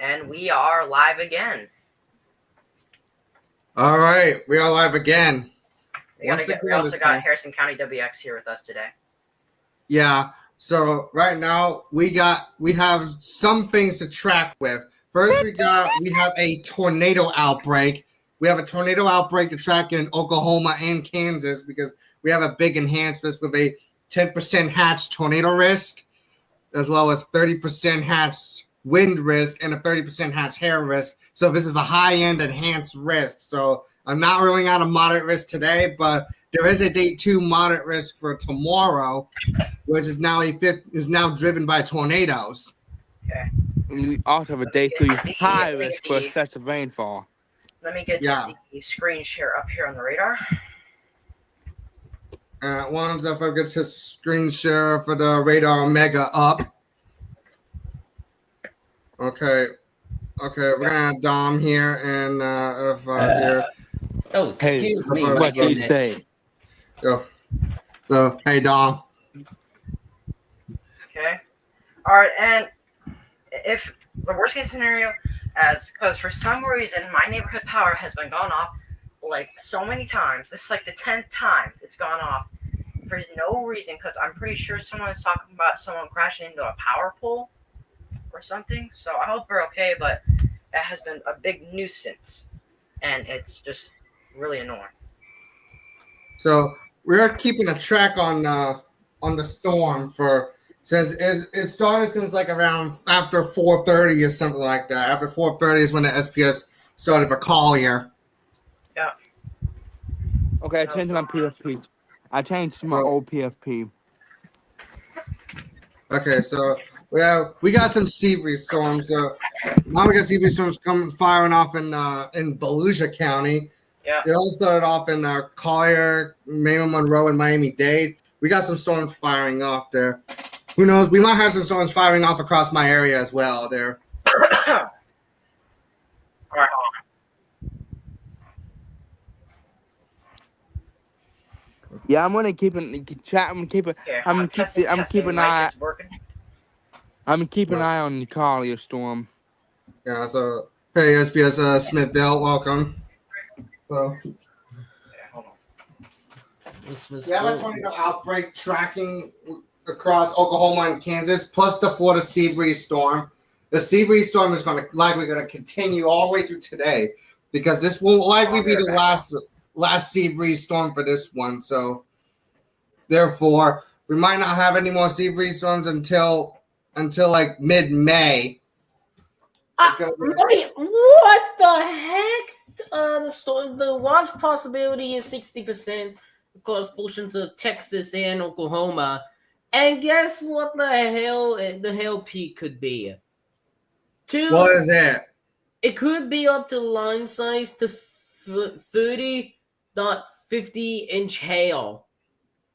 And we are live again. All right, we are live again. We also got Harrison County WX here with us today. Yeah, so right now we have some things to track with. First, we have a tornado outbreak. We have a tornado outbreak to track in Oklahoma and Kansas because we have a big enhancement with a 10% hatch tornado risk, as well as 30% hatch wind risk and a 30% hatch hail risk. So this is a high-end enhanced risk. So I'm not ruling out a moderate risk today, but there is a day 2 moderate risk for tomorrow, which is now driven by tornadoes. Okay. We also have a day 3 high risk for excessive rainfall. Let me get the screen share up here on the radar. Once if I get his screen share for the radar Omega up. Okay, we're gonna have Dom here and here. Oh, excuse me. What did you say? So hey, Dom. Okay. All right, and if the worst case scenario, because for some reason my neighborhood power has been gone off like so many times. This is like the 10th time it's gone off for no reason. Because I'm pretty sure someone is talking about someone crashing into a power pole or something. So I hope we're okay, but that has been a big nuisance, and it's just really annoying. So we're keeping a track on the storm since it started since like around after 4:30 or something like that. After 4:30 is when the SPS started for Collier. Yeah. Okay, I changed my PFP. I changed to my old PFP. Okay, so we got some Seabreeze storms. Now we got Seabreeze storms firing off in Volusia County. Yeah. They all started off in Collier, Maryland, Monroe, and Miami-Dade. We got some storms firing off there. Who knows? We might have some storms firing off across my area as well there. All right. Yeah, I'm gonna keep an eye. I'm keeping an eye on the Collier storm. Yeah. So hey, SPS Smithville, welcome. So. Hold on. We have a tornado outbreak tracking across Oklahoma and Kansas, plus the Florida Seabreeze storm. The Seabreeze storm is likely going to continue all the way through today because this will likely be the last Seabreeze storm for this one. So, therefore, we might not have any more Seabreeze storms until like mid-May. Wait, what the heck? The launch possibility is 60% across portions of Texas and Oklahoma. And guess what the hell peak could be? What is it? It could be up to line size to 30.50-inch hail.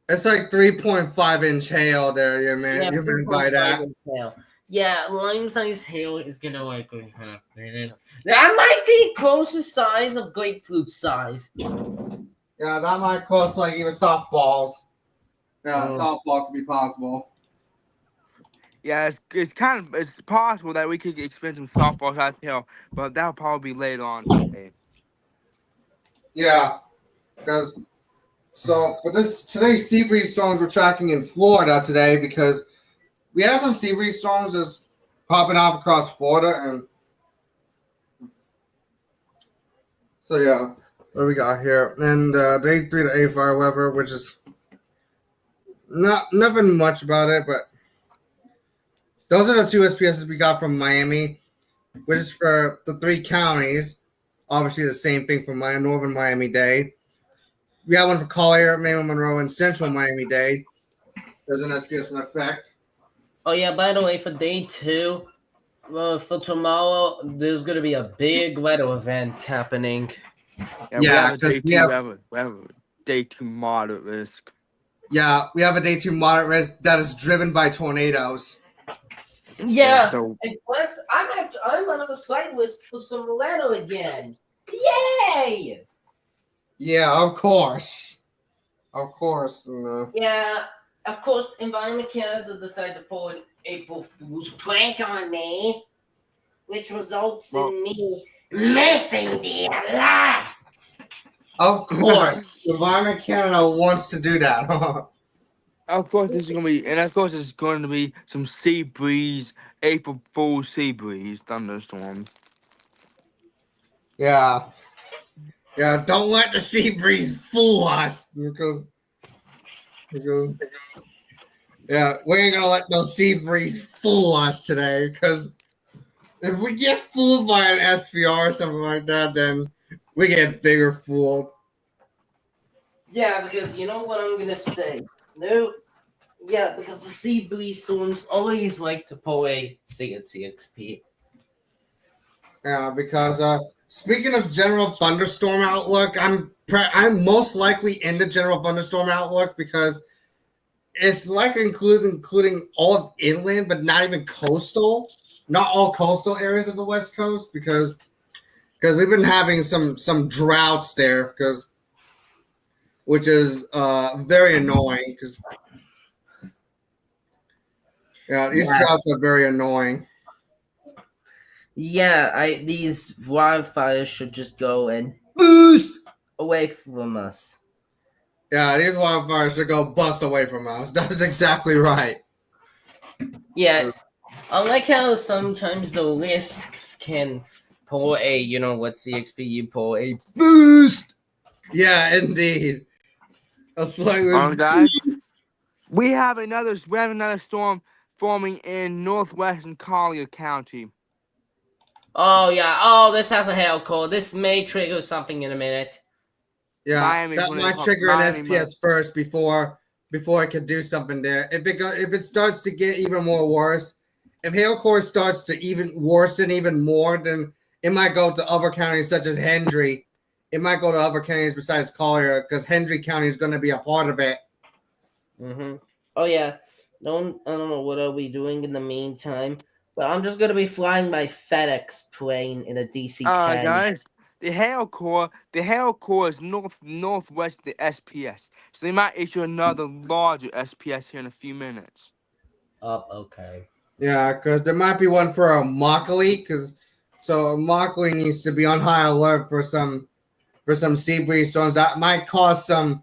It's like 3.5-inch hail there, yeah, man. Yeah, you meant by that. Yeah, line size hail is gonna likely happen. That might be close to size of grapefruit size. Yeah, that might cost like even softballs. Yeah, softballs could be possible. Yeah, it's possible that we could expect some softballs out there, but that'll probably be later on today. Yeah, because for today's Seabreeze storms we're tracking in Florida today because we have some Seabreeze storms just popping off across Florida, and so yeah, what do we got here? And day 3 to A fire weather, which is nothing much about it, but those are the 2 SPSs we got from Miami, which is for the 3 counties. Obviously, the same thing for northern Miami-Dade. We got one for Collier, Maryland, Monroe, and central Miami-Dade. There's an SPS in effect. Oh yeah, by the way, for day 2, for tomorrow, there's gonna be a big weather event happening. Yeah, we have day 2 moderate risk. Yeah, we have a day 2 moderate risk that is driven by tornadoes. Yeah, and plus, I'm on the site list for some weather again. Yay! Yeah, of course. Yeah, of course, Environment Canada decided to pull an April Fool's prank on me. which results Well- in me missing the alert. Of course, Environment Canada wants to do that. Of course, this is gonna be, and of course, it's going to be some sea breeze, April Fool's sea breeze thunderstorms. Yeah. Yeah, don't let the sea breeze fool us because yeah, we ain't gonna let no sea breeze fool us today because if we get fooled by an SPR or something like that, then we get bigger fooled. Yeah, because you know what I'm gonna say. No, yeah, because the sea breeze storms always like to pull a CXP. Yeah, because speaking of general thunderstorm outlook, I'm most likely into general thunderstorm outlook because it's like including all of inland, but not even coastal. Not all coastal areas of the West Coast because we've been having some droughts there which is very annoying because yeah, these droughts are very annoying. Yeah, these wildfires should just go and boost away from us. Yeah, these wildfires should go bust away from us. That's exactly right. Yeah, I like how sometimes the risks can pull a, you know what CXP you pull a boost. Yeah, indeed. It's like Guys, we have another storm forming in northwestern Collier County. Oh yeah, oh this has a hail core. This may trigger something in a minute. yeah, Miami's that one of might the- trigger an Miami SPS first before it can do something there. If it starts to get even more worse, if hail core starts to even worsen even more, then it might go to other counties such as Hendry. It might go to other counties besides Collier because Hendry County is going to be a part of it. Mm-hmm. Oh yeah, I don't know what are we doing in the meantime, but I'm just gonna be flying my FedEx plane in a DC-10. Guys, the hail core is northwest of the SPS, so they might issue another larger SPS here in a few minutes. Oh, okay. Yeah, because there might be one for a Immokalee, so Immokalee needs to be on high alert for some sea breeze storms that might cause some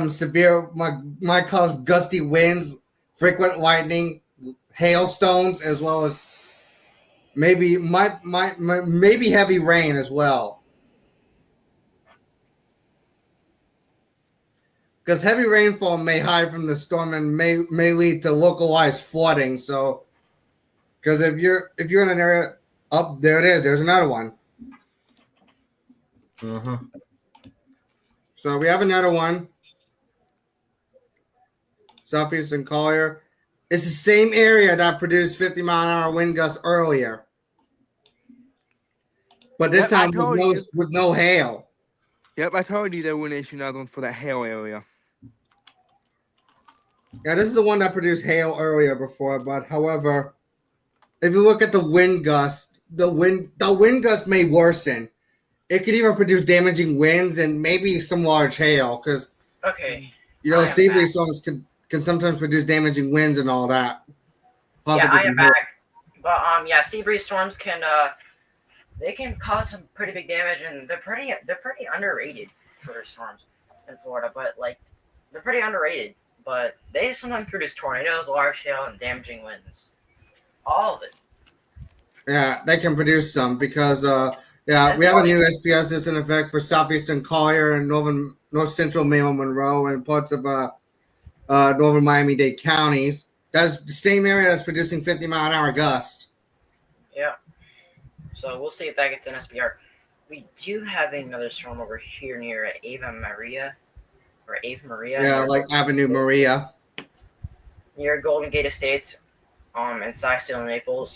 severe might cause gusty winds, frequent lightning, hailstones, as well as maybe heavy rain as well. Because heavy rainfall may hide from the storm and may lead to localized flooding. So, because if you're in an area up there, there's another one. Mm-hmm. So we have another one. Southeastern Collier. It's the same area that produced 50-mile-an-hour wind gusts earlier. But this Yep, I time told you. with no hail. Yep, I told you they wouldn't issue another one for that hail area. Yeah, this is the one that produced hail earlier before, but however, if you look at the wind gust, the wind gust may worsen. It could even produce damaging winds and maybe some large hail because Okay. Seabreeze storms can sometimes produce damaging winds and all that. Yeah, I some am hail. back. But sea breeze storms can they can cause some pretty big damage, and they're pretty underrated for storms in Florida. But like they're pretty underrated. But they sometimes produce tornadoes, large hail, and damaging winds. All of it. Yeah, they can produce some because we have a new SPS that's in effect for southeastern Collier and north central Maryland Monroe and parts of northern Miami-Dade counties. That's the same area that's producing 50-mile-an-hour gusts. Yeah. So we'll see if that gets an SPR. We do have another storm over here near Ave Maria. Yeah, like Avenue Maria. Near Golden Gate Estates, and Skysail Naples.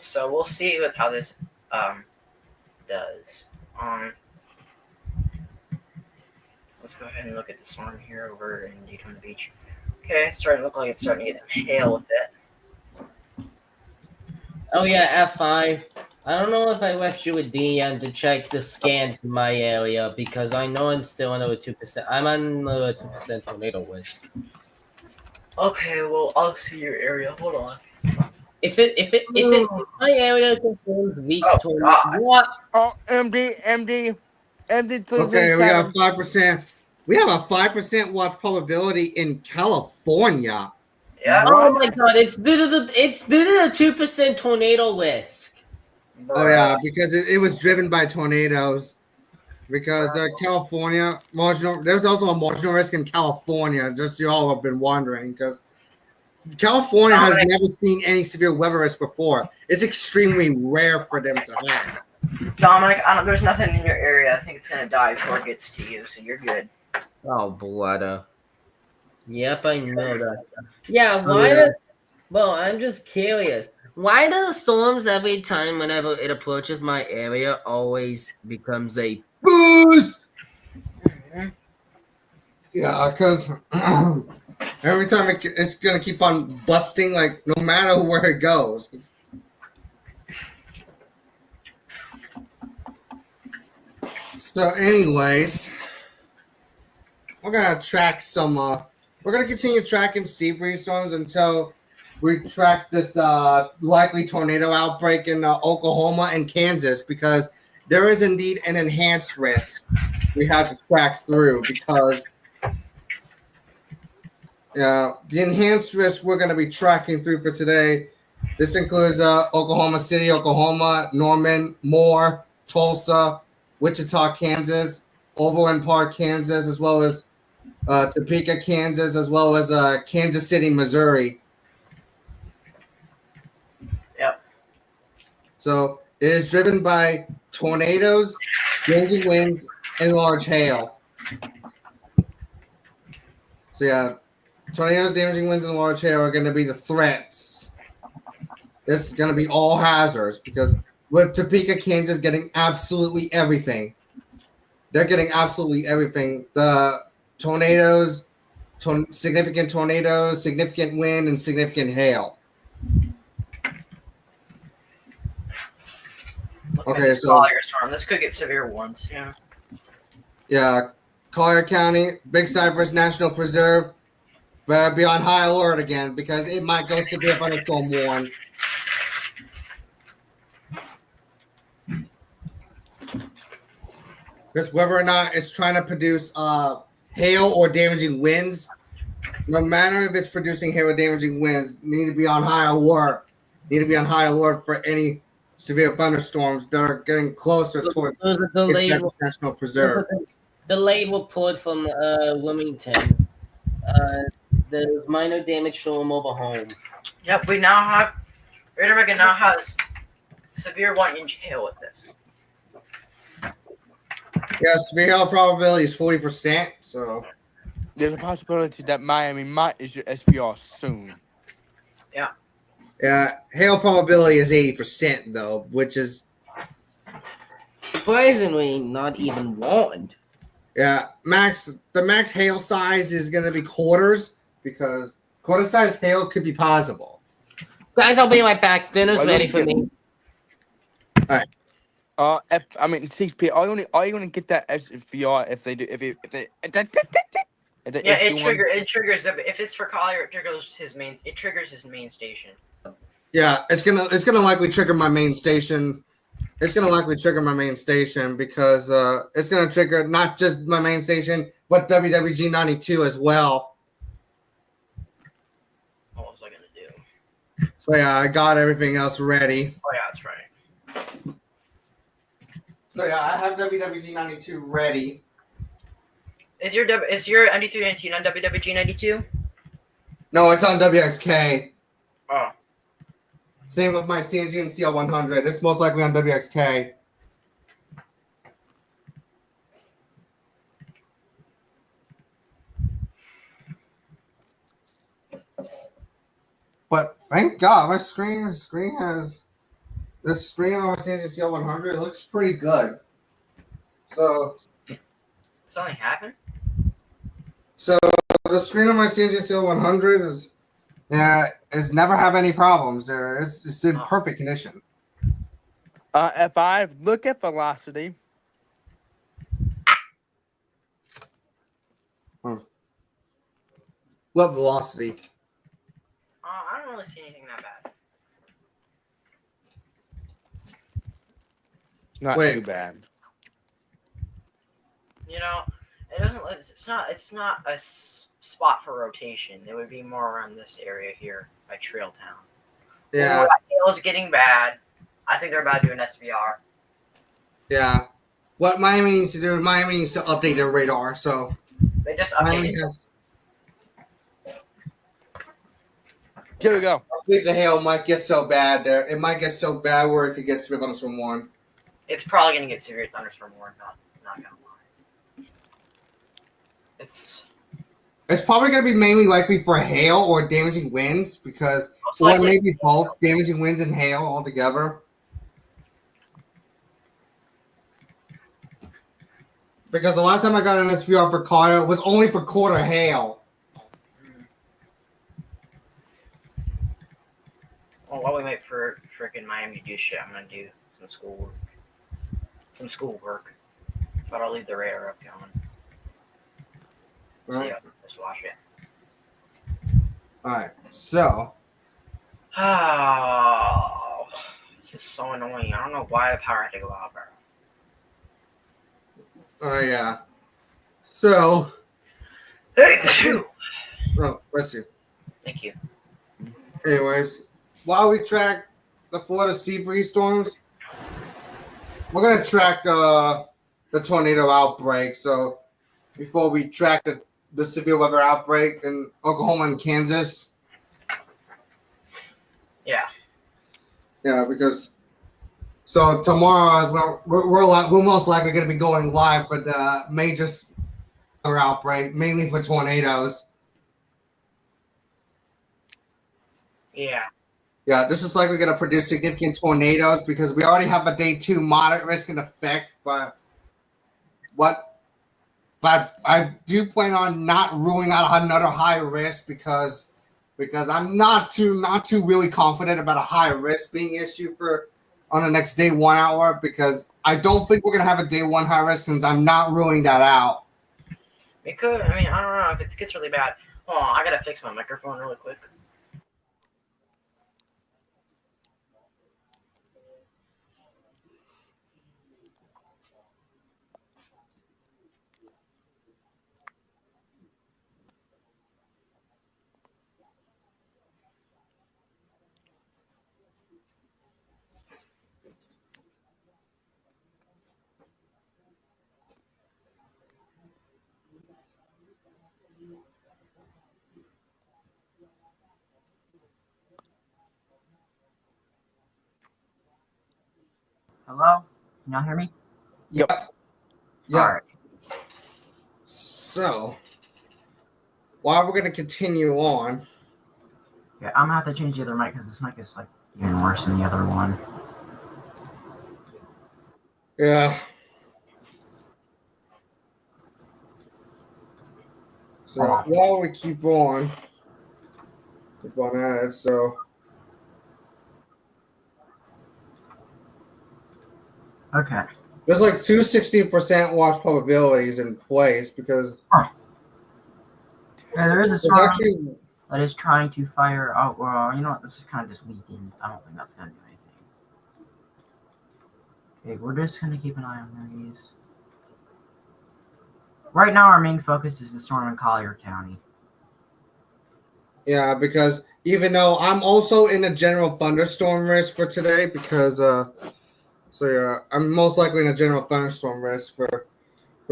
So we'll see with how this does. Let's go ahead and look at the storm here over in Daytona Beach. Okay, it's starting to look like it's starting to get some hail with it. Oh yeah, F5. I don't know if I left you a DM to check the scans in my area because I know I'm still under 2%. I'm under 2% tornado risk. Okay, well I'll see your area. Hold on. If my area confirms weak Oh, tornado, God. what? Oh, MD, please Okay, we got 37. 5%. We have a 5% watch probability in California. Yeah. Oh What? my god! It's due to the 2% tornado risk. Oh Bruh. yeah, because it was driven by tornadoes. Because the California marginal, there's also a marginal risk in California. Just you all have been wondering, because California has Dominic, never seen any severe weather risk before. It's extremely rare for them to have. Dominic, there's nothing in your area. I think it's gonna die before it gets to you, so you're good. Oh, blood. Yep, I know that. Yeah, Oh why yeah. does? Well, I'm just curious. Why do the storms every time whenever it approaches my area always becomes a boost? Mhm. Yeah, because every time it's gonna keep on busting, like no matter where it goes. So, anyways, we're gonna track some. We're gonna continue tracking Seabreeze storms until we track this likely tornado outbreak in Oklahoma and Kansas, because there is indeed an enhanced risk we have to track through, because the enhanced risk we're going to be tracking through for today. This includes Oklahoma City, Oklahoma, Norman, Moore, Tulsa, Wichita, Kansas, Overland Park, Kansas, as well as Topeka, Kansas, as well as Kansas City, Missouri. Yep. So it is driven by tornadoes, raging winds, and large hail. So yeah, tornadoes, damaging winds, and large hail are going to be the threats. This is going to be all hazards, because with Topeka, Kansas getting absolutely everything. They're getting absolutely everything. The tornadoes, significant tornadoes, significant wind, and significant hail. Look at Okay, this so Collier storm. This could get severe ones. yeah, Collier County, Big Cypress National Preserve better be on high alert again, because it might go severe thunderstorm warn. Because whether or not it's trying to produce hail or damaging winds, no matter if it's producing hail or damaging winds, need to be on high alert. Need to be on high alert for any severe thunderstorms that are getting closer towards There's a Big delayed, Cypress National Preserve. delayed report from Wilmington. There's minor damage to a mobile home. Yep. We now have. Greater America now has severe 1-inch hail with this. Yeah, severe hail probability is 40%. So There's a possibility that Miami might issue SPR soon. yeah, hail probability is 80% though, which is Surprisingly, not even warned. the max hail size is going to be quarters, because quarter size hail could be possible. Guys, I'll be right back. Dinner's Well, ready let's for get- me. I mean 6P. Are you gonna get that SPR if they do if they Yeah, issue one? it triggers if it's for Collier, it triggers his main station. Yeah, it's gonna likely trigger my main station. It's gonna likely trigger my main station, because it's gonna trigger not just my main station, but WWG 92 as well. What was I gonna do? So yeah, I got everything else ready. Oh yeah, that's right. So yeah, I have WWG 92 ready. Is your MD319 on WWG 92? No, it's on WXK. Oh. Same with my CNG and CL100. It's most likely on WXK. But thank God, my screen has the screen on my CNG CL100. It looks pretty good. So Something happened? the screen on my CNG CL100 is never have any problems. It's in perfect condition. F5, look at velocity. What velocity? I don't really see anything that bad. It's not Wait. too bad. You know, it doesn't. It's not a spot for rotation. It would be more around this area here by Trail Town. Yeah, Ooh, that hill is getting bad. I think they're about to do an SVR. yeah. What Miami needs to do, Miami needs to update their radar. So They just Miami updated. has Here we go. I believe the hail might get so bad there. It might get so bad where it could get severe thunderstorm warning. It's probably gonna get severe thunderstorm warning. Not gonna lie. It's It's probably going to be mainly likely for hail or damaging winds because, most or likely. maybe both damaging winds and hail altogether. Because the last time I got an SPR for Carter was only for quarter hail. Well, while we wait for freaking Miami to do shit, I'm gonna do some schoolwork. But I'll leave the radar up going. All right. Yeah, just watch it. All right. So, Oh, it's just so annoying. I don't know why the power had to go out, bro. yeah. So, Thank oh, bless you. you. Anyways, while we track the Florida Seabreeze storms, we're going to track the tornado outbreak. So, before we track the severe weather outbreak in Oklahoma and Kansas. Yeah. Yeah, because so tomorrow as well, we're most likely going to be going live for the major outbreak, mainly for tornadoes. Yeah. Yeah, this is likely going to produce significant tornadoes because we already have a day 2 moderate risk and effect, but I do plan on not ruling out another high risk because I'm not too really confident about a high risk being issued for on the next day 1 hour because I don't think we're gonna have a day 1 high risk since I'm not ruling that out. It could. I mean, I don't know if it gets really bad. Oh, I gotta fix my microphone really quick. Hello? Can y'all hear me? Yep. All right. So while we're gonna continue on. Yeah, I'm gonna have to change the other mic because this mic is like even worse than the other one. Yeah. So while we keep on at it, so Okay. there's like 260% watch probabilities in place because Yeah, there is a there's storm actually that is trying to fire out. Well, you know what? This is kind of just weakened. I don't think that's gonna do anything. Okay, we're just gonna keep an eye on these. Right now, our main focus is the storm in Collier County. yeah, because even though I'm also in a general thunderstorm risk for today because so yeah, I'm most likely in a general thunderstorm risk for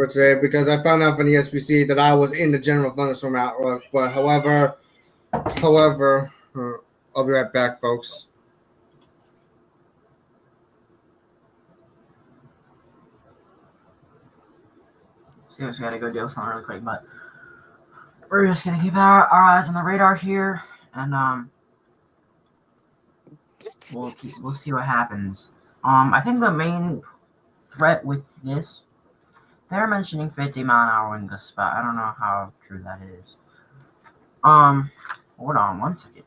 today because I found out from the SPC that I was in the general thunderstorm outlook. But however, I'll be right back, folks. See, we gotta go do something really quick, but we're just gonna keep our eyes on the radar here, and we'll see what happens. I think the main threat with this, they're mentioning 50-mile-an-hour wind gust, but I don't know how true that is. Hold on 1 second.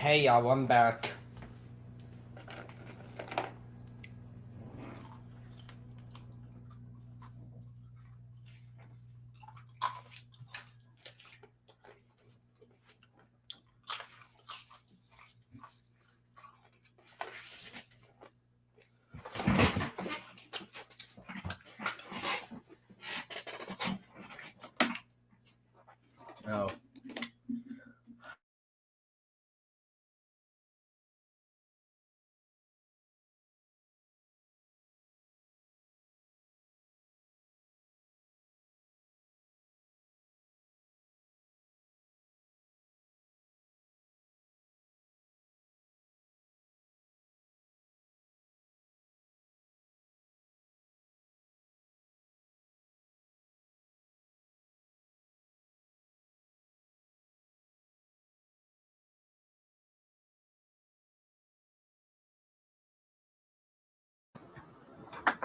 Hey y'all, I'm back. Oh.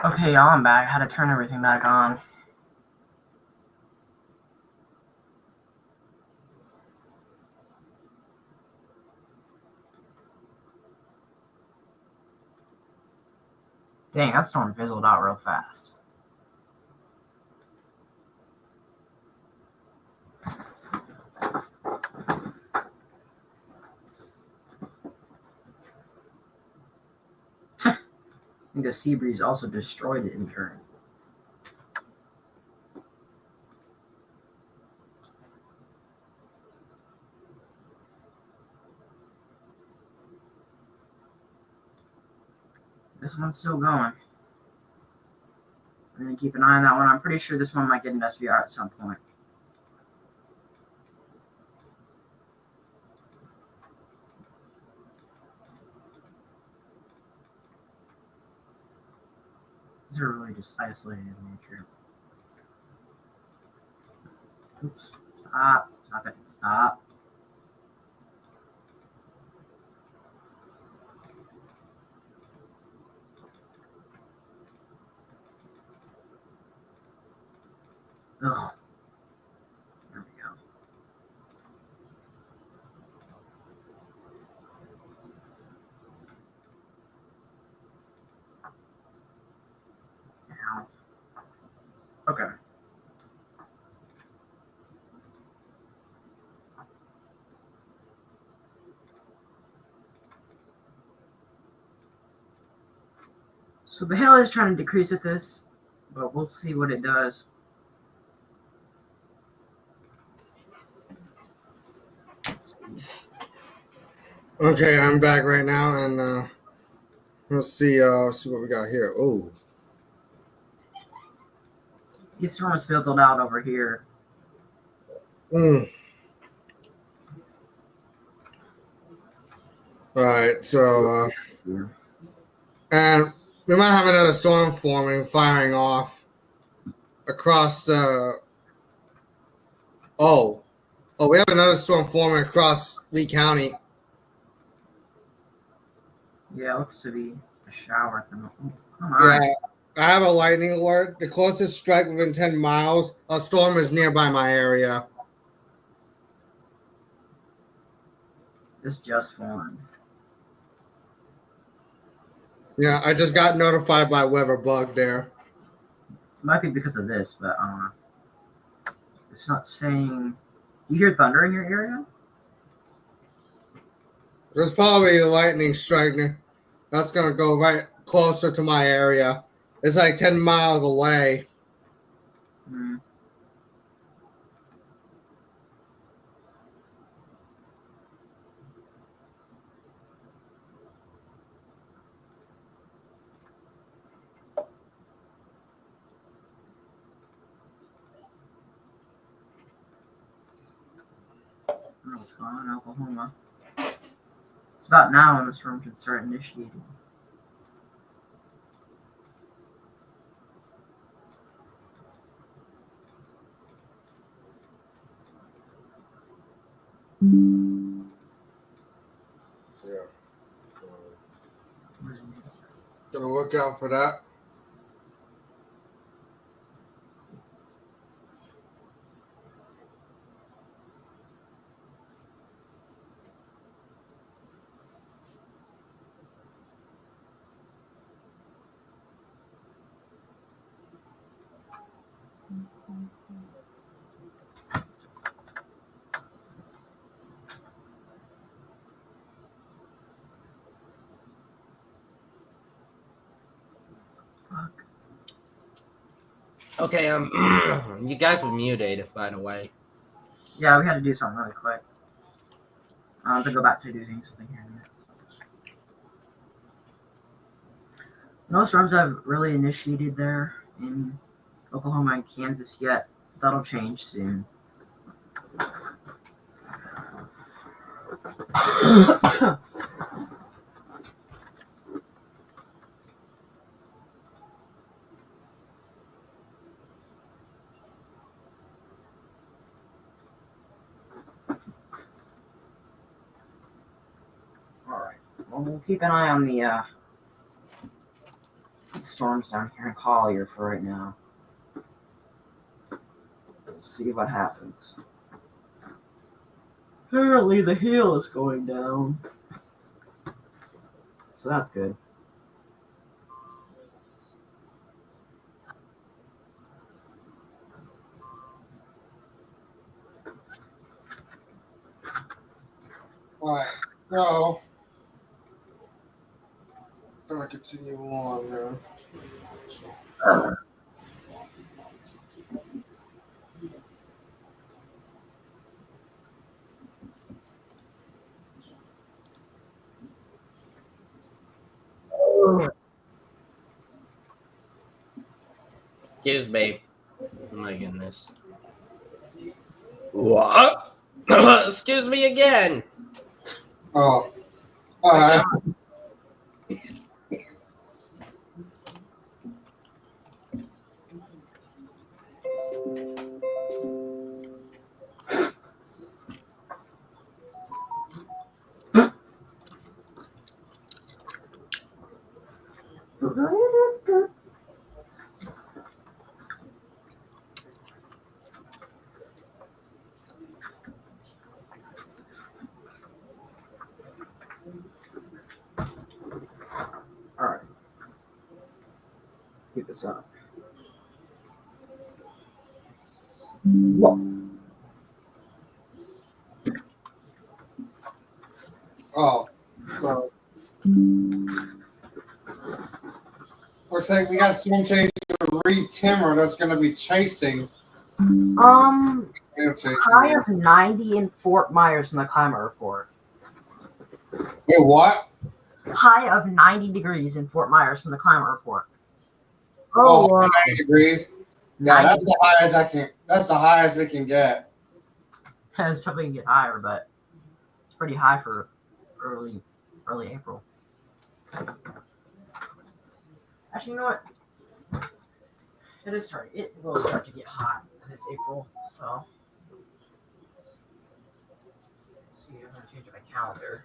Okay, y'all, I'm back. I had to turn everything back on. Dang, that storm fizzled out real fast. I think the Seabreeze also destroyed it in turn. This one's still going. I'm going to keep an eye on that one. I'm pretty sure this one might get an SVR at some point. These are really just isolated in nature. Oops. Stop. Stop it. Stop. Ugh. There we go. So the hail is trying to decrease with this, but we'll see what it does. Okay, I'm back right now, and let's see what we got here. Oh, These storms fizzled out over here. all right. So, and we might have another storm forming, firing off across. We have another storm forming across Lee County. Yeah, it looks to be a shower. Oh, come on. Yeah, I have a lightning alert. The closest strike within 10 miles. A storm is nearby my area. This just formed. Yeah, I just got notified by Weather Bug there. It might be because of this, but it's not saying. You hear thunder in your area? There's probably a lightning strike. That's gonna go right closer to my area. It's like 10 miles away. Hmm. I don't know what's going on in Oklahoma. It's about now when the storm should start initiating. Yeah. Gonna look out for that. Fuck. Okay, you guys were muted, by the way. Yeah, we had to do something really quick. I'll have to go back to doing something here in a minute. No storms have really initiated there in Oklahoma and Kansas yet. That'll change soon. Alright. Well, we'll keep an eye on the storms down here in Collier for right now. We'll see what happens. Apparently the hail is going down. So that's good. Alright, so I'm gonna continue on there. Excuse me. Oh my goodness. What? Excuse me again. Oh, alright. Alright. Keep this up. Oh, so Looks like we got Storm Chaser Reed Timmer that's going to be chasing. High of 90 in Fort Myers in the climate report. Wait, what? High of 90 degrees in Fort Myers from the climate report. Oh, 90 degrees. Yeah, 90 that's the highest I can. That's the highest we can get. It's probably can get higher, but it's pretty high for early April. Actually, you know what? It is starting. It will start to get hot because it's April. So, see, I'm gonna change my calendar.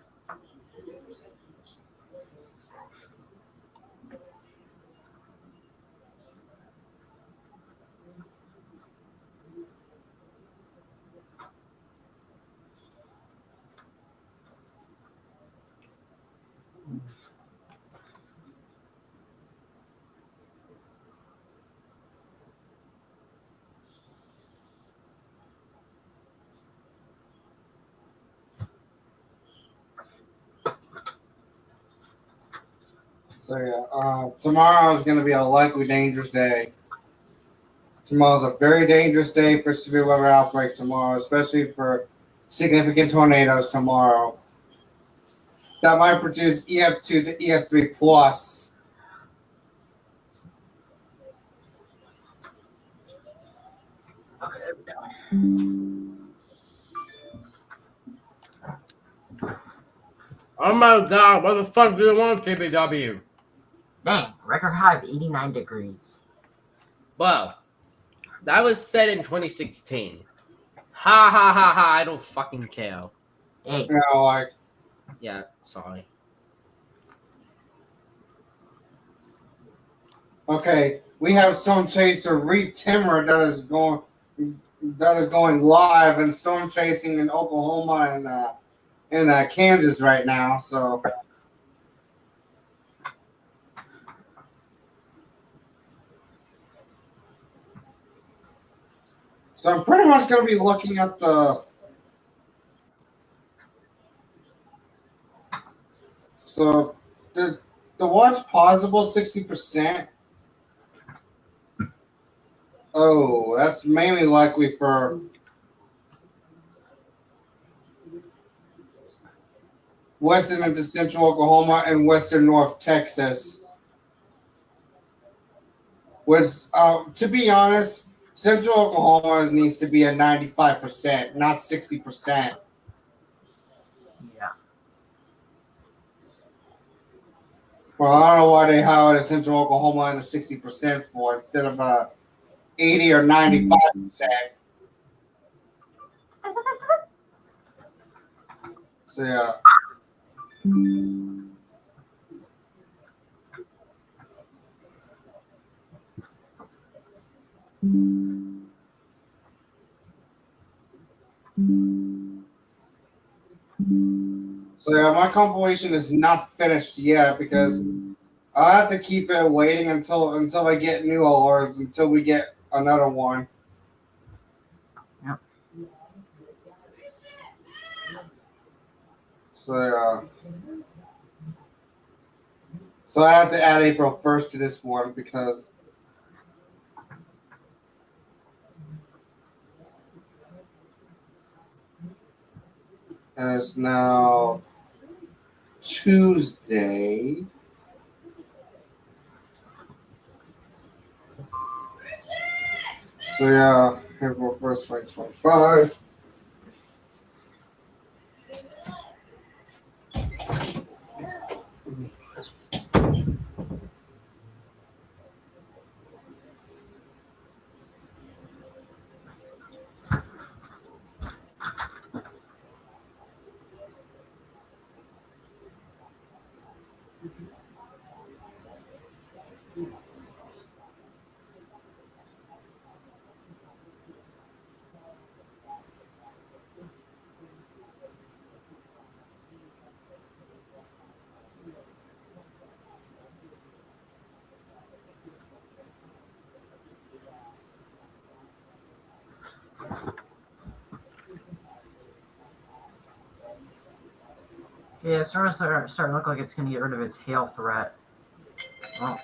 So yeah, tomorrow is going to be a likely dangerous day. Tomorrow's a very dangerous day for severe weather outbreak tomorrow, especially for significant tornadoes tomorrow. That might produce EF2 to EF3 plus. Okay, there we go. Oh my god, what the fuck do you want, TBW? Dang, record high of 89 degrees. Well, that was set in 2016. Ha ha ha ha, I don't fucking care. Hey, You know, like, Yeah, sorry. okay, we have Storm Chaser Reed Timmer that is going live and storm chasing in Oklahoma and Kansas right now. So I'm pretty much going to be looking at the watch possible 60%. Oh, that's mainly likely for western into central Oklahoma and western North Texas. Which, to be honest, central Oklahoma needs to be at 95%, not 60%. yeah. Well, I don't know why they hired a central Oklahoma in the 60% for instead of 80 or 95%. So yeah. So yeah, my compilation is not finished yet because I have to keep it waiting until I get new alerts, until we get another one. Yep. So yeah. So I have to add April 1st to this one because and it's now Tuesday. So yeah, April 1st, 2025. Yeah, it's starting to look like it's going to get rid of its hail threat. Well,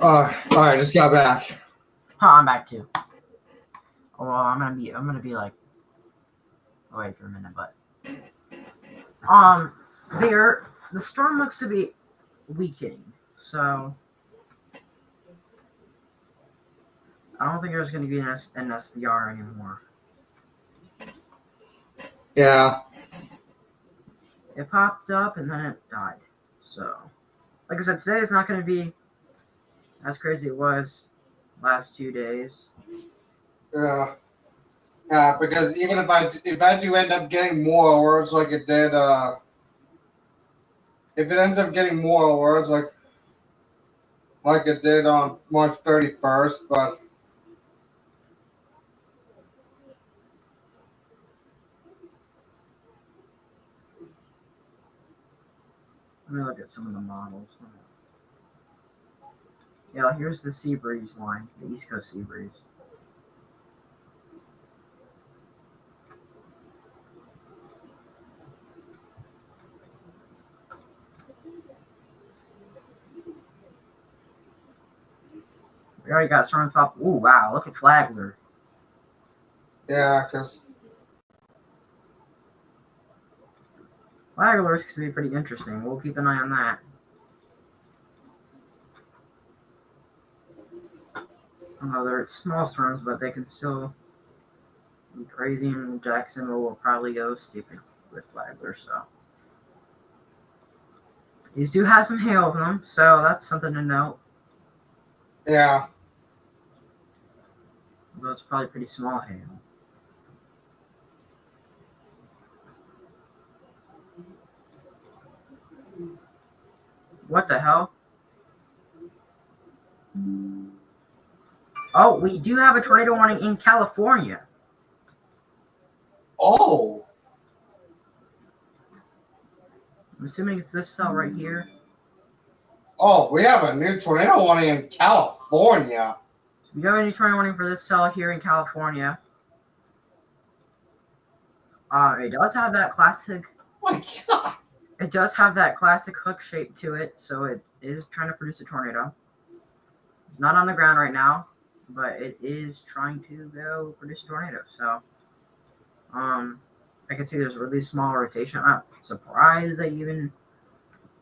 All right, just got back. Huh, I'm back too. Well, I'm gonna be like away for a minute, but the storm looks to be weakening, so I don't think there's gonna be an SPR anymore. Yeah. It popped up and then it died. So, like I said, today is not gonna be as crazy as it was last 2 days. Yeah. Yeah, because even if I do end up getting more alerts like it did, if it ends up getting more alerts like it did on March 31st, but Let me look at some of the models. Yeah, here's the Seabreeze line, the East Coast Seabreeze. We already got storm top. Ooh, wow, look at Flagler. yeah, because Flagler looks to be pretty interesting. We'll keep an eye on that. They're small storms, but they can still be crazy, and Jacksonville will probably go stupid with Flagler, so. These do have some hail in them, so that's something to note. yeah. Although it's probably pretty small hail. What the hell? Oh, we do have a tornado warning in California. Oh, I'm assuming it's this cell right here. we have a new tornado warning in California. We don't have any tornado warning for this cell here in California. It does have that classic. Oh my God. It does have that classic hook shape to it, so it is trying to produce a tornado. It's not on the ground right now, but it is trying to go produce a tornado. So, I can see there's a really small rotation. I'm surprised they even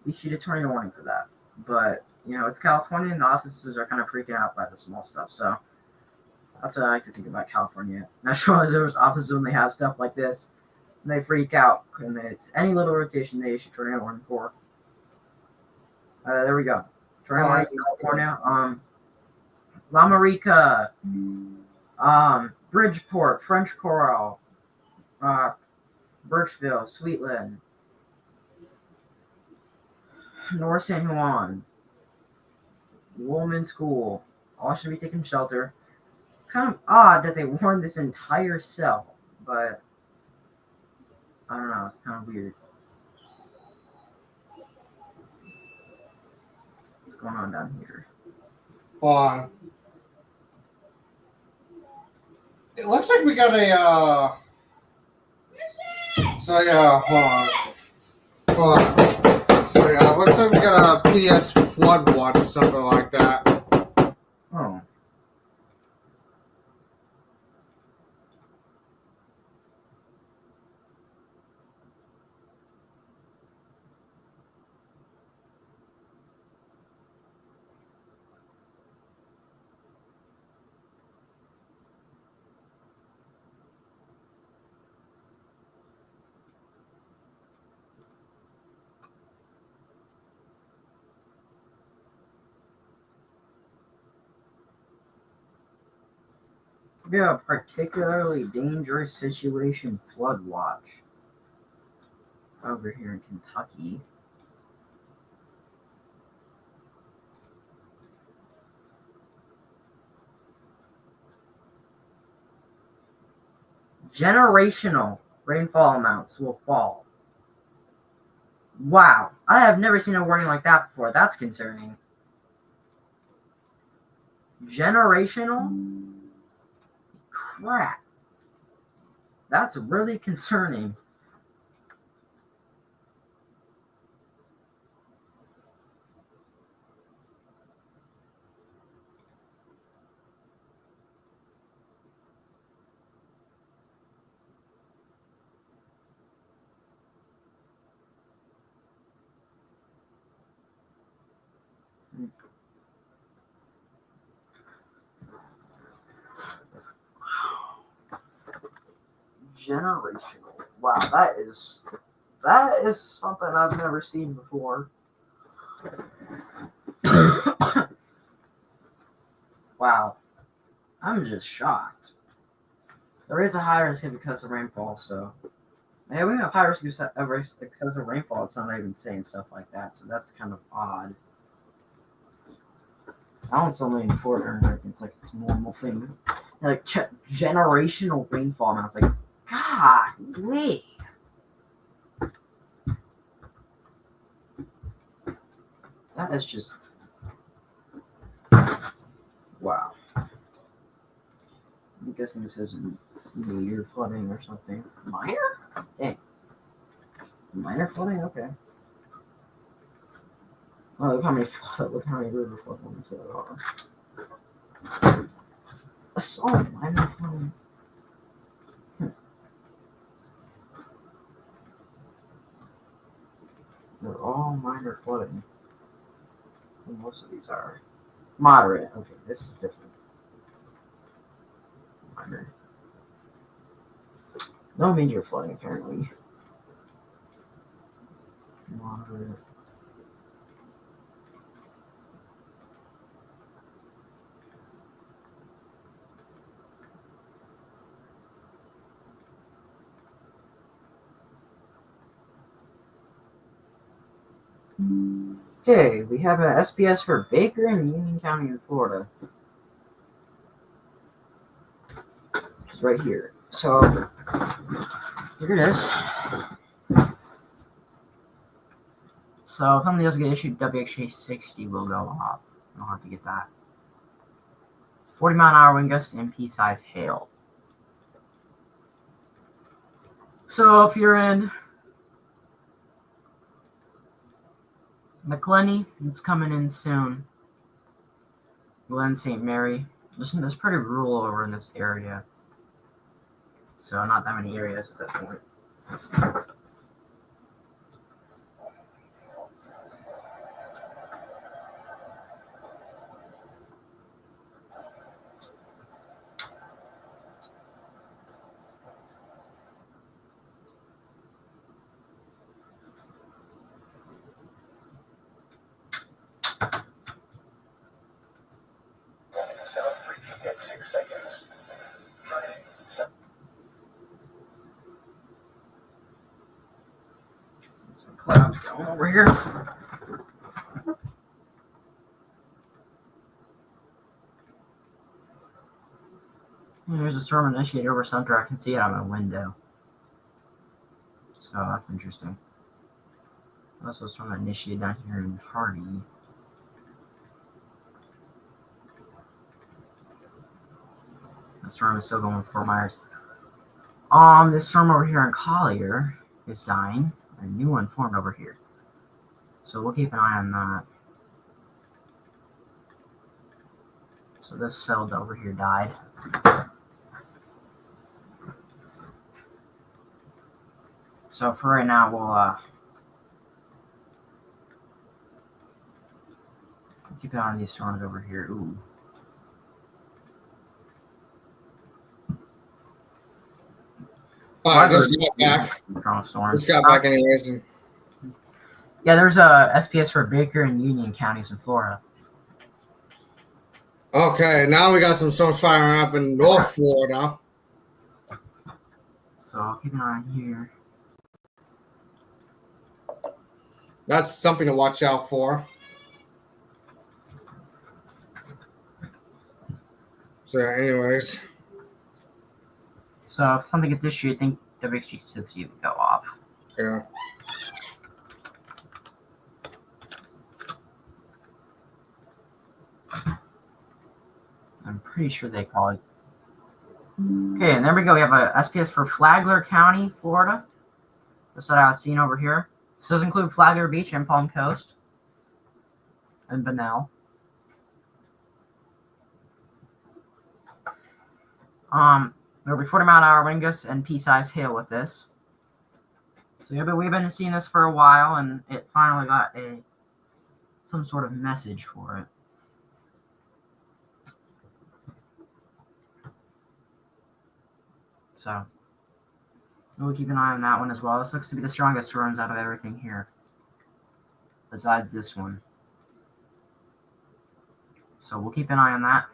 issued a tornado warning for that. But, it's California, and the offices are kind of freaking out by the small stuff. So, that's what I like to think about California. National Reserve's offices, when they have stuff like this, and they freak out. And it's any little rotation they issue tornado warning for. There we go. Tornado warning in California. La Marica, Bridgeport, French Coral, Birchville, Sweetland, North San Juan, Woolman School, all should be taking shelter. It's kind of odd that they warned this entire cell, but I don't know, it's kind of weird. What's going on down here? Hold on. It looks like we got a, so yeah, hold on. So yeah, it looks like we got a PDS flood watch or something like that. Oh. Yeah, particularly dangerous situation flood watch over here in Kentucky. Generational rainfall amounts will fall. Wow, I have never seen a warning like that before. That's concerning. Generational? Crap. That's really concerning. generational. Wow, that is something I've never seen before. Wow, I'm just shocked. There is a high risk of excessive rainfall, so yeah, we have high risk of excessive rainfall. It's not even saying stuff like that, so that's kind of odd. I don't so many in Florida, like it's like this normal thing, like generational rainfall. And I was like, God, wait. That is just wow. I'm guessing this is major flooding or something. Minor? Dang. Minor flooding? Okay. Oh, look how many river floodings there are. I saw minor flooding. They're all minor flooding. And most of these are moderate. Okay, this is different. Minor. No major flooding apparently. Moderate. Okay, we have an SPS for Baker and Union County in Florida. It's right here. So, here it is. So, if something doesn't get issued, WXJ 60 will go off. I'll have to get that. 40-mile-an-hour wind gusts and pea-sized hail. So, if you're in McClenny, it's coming in soon. Glen St. Mary. Listen, it's pretty rural over in this area. So, not that many areas at that point. Some clouds going over here. There's a storm initiated over Sumter. I can see it on my window. So that's interesting. Also, a storm initiated down here in Hardy. The storm is still going with Fort Myers. This storm over here in Collier is dying. A new one formed over here. So we'll keep an eye on that. So this cell over here died. So for right now, we'll keep an eye on these storms over here. Ooh. Alright, just got back. Just got back anyways. Yeah, there's a SPS for Baker and Union counties in Florida. Okay, now we got some storms firing up in North Florida. So I'll keep an eye on here. That's something to watch out for. So anyways. So if something gets issued, I think WXG 60 would go off. Yeah. I'm pretty sure they call it. Okay, and there we go. We have a SPS for Flagler County, Florida. That's what I was seeing over here. This does include Flagler Beach and Palm Coast. And Bunnell. There'll be 40-mile-an-hour wind gusts and pea-sized hail with this. So yeah, but we've been seeing this for a while, and it finally got some sort of message for it. So We'll keep an eye on that one as well. This looks to be the strongest runs out of everything here, besides this one. So we'll keep an eye on that.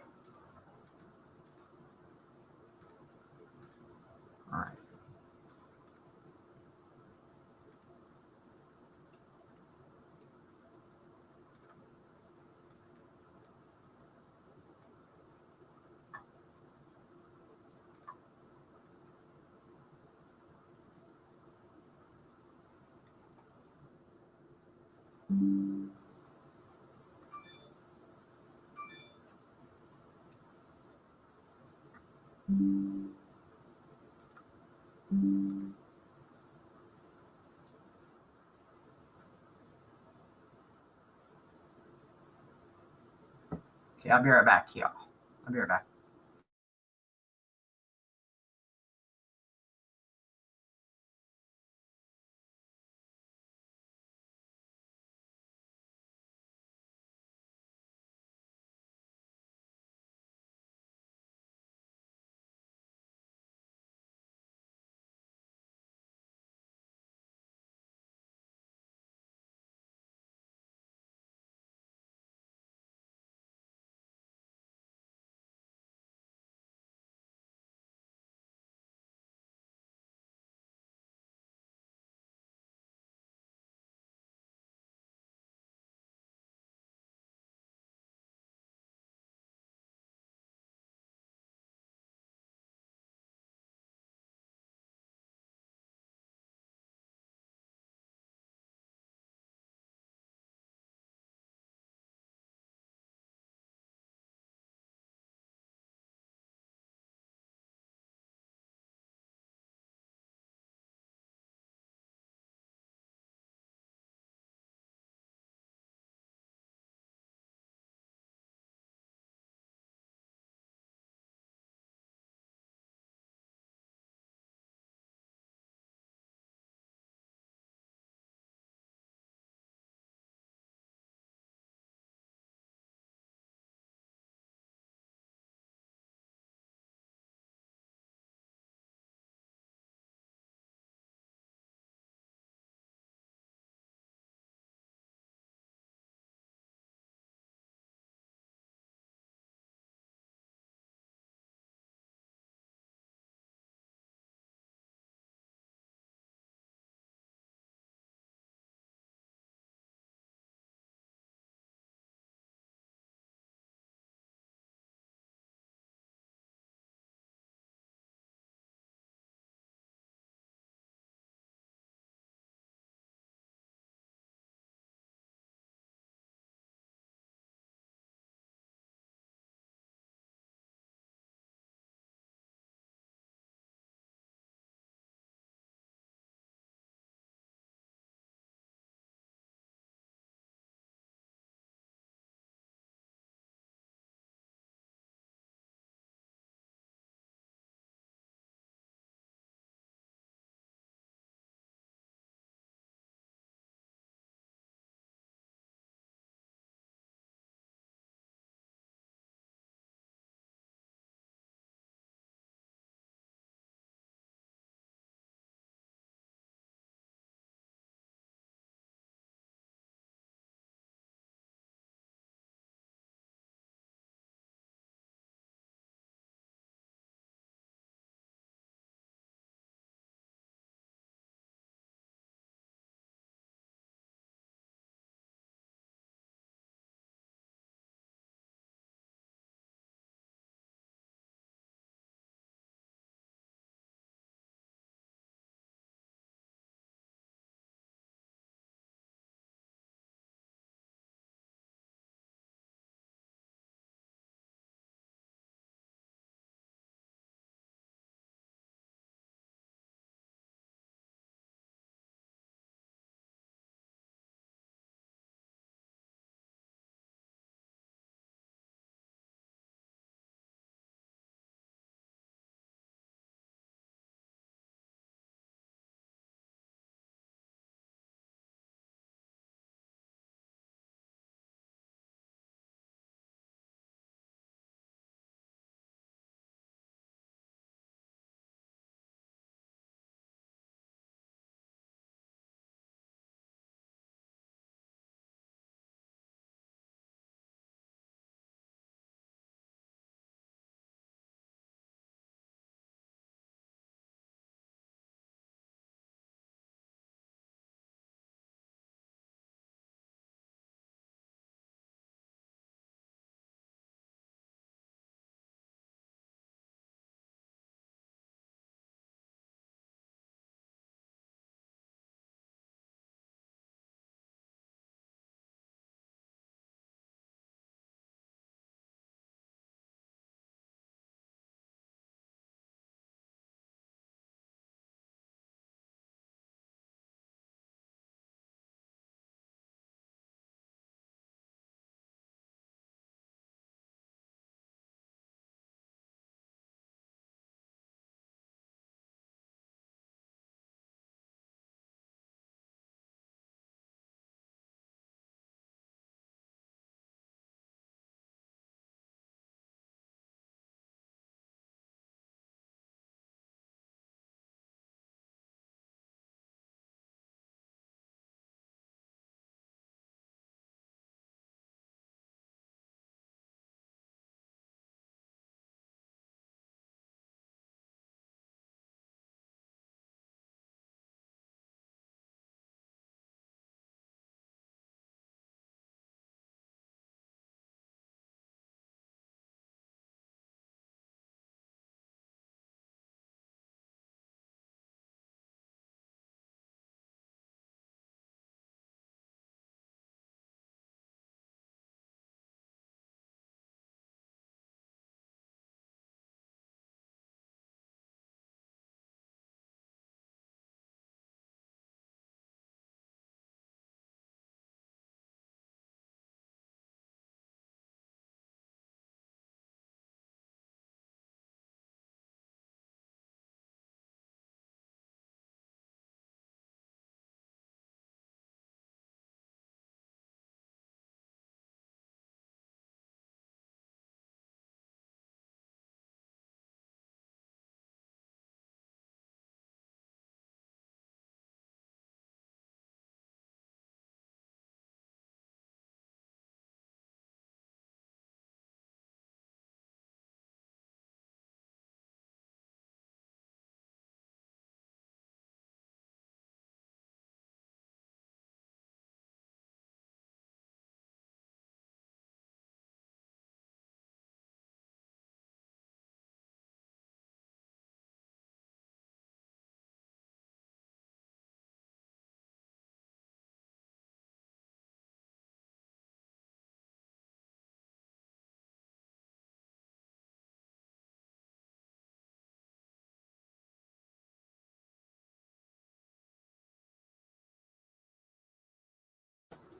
All right. Okay, I'll be right back, y'all. I'll be right back.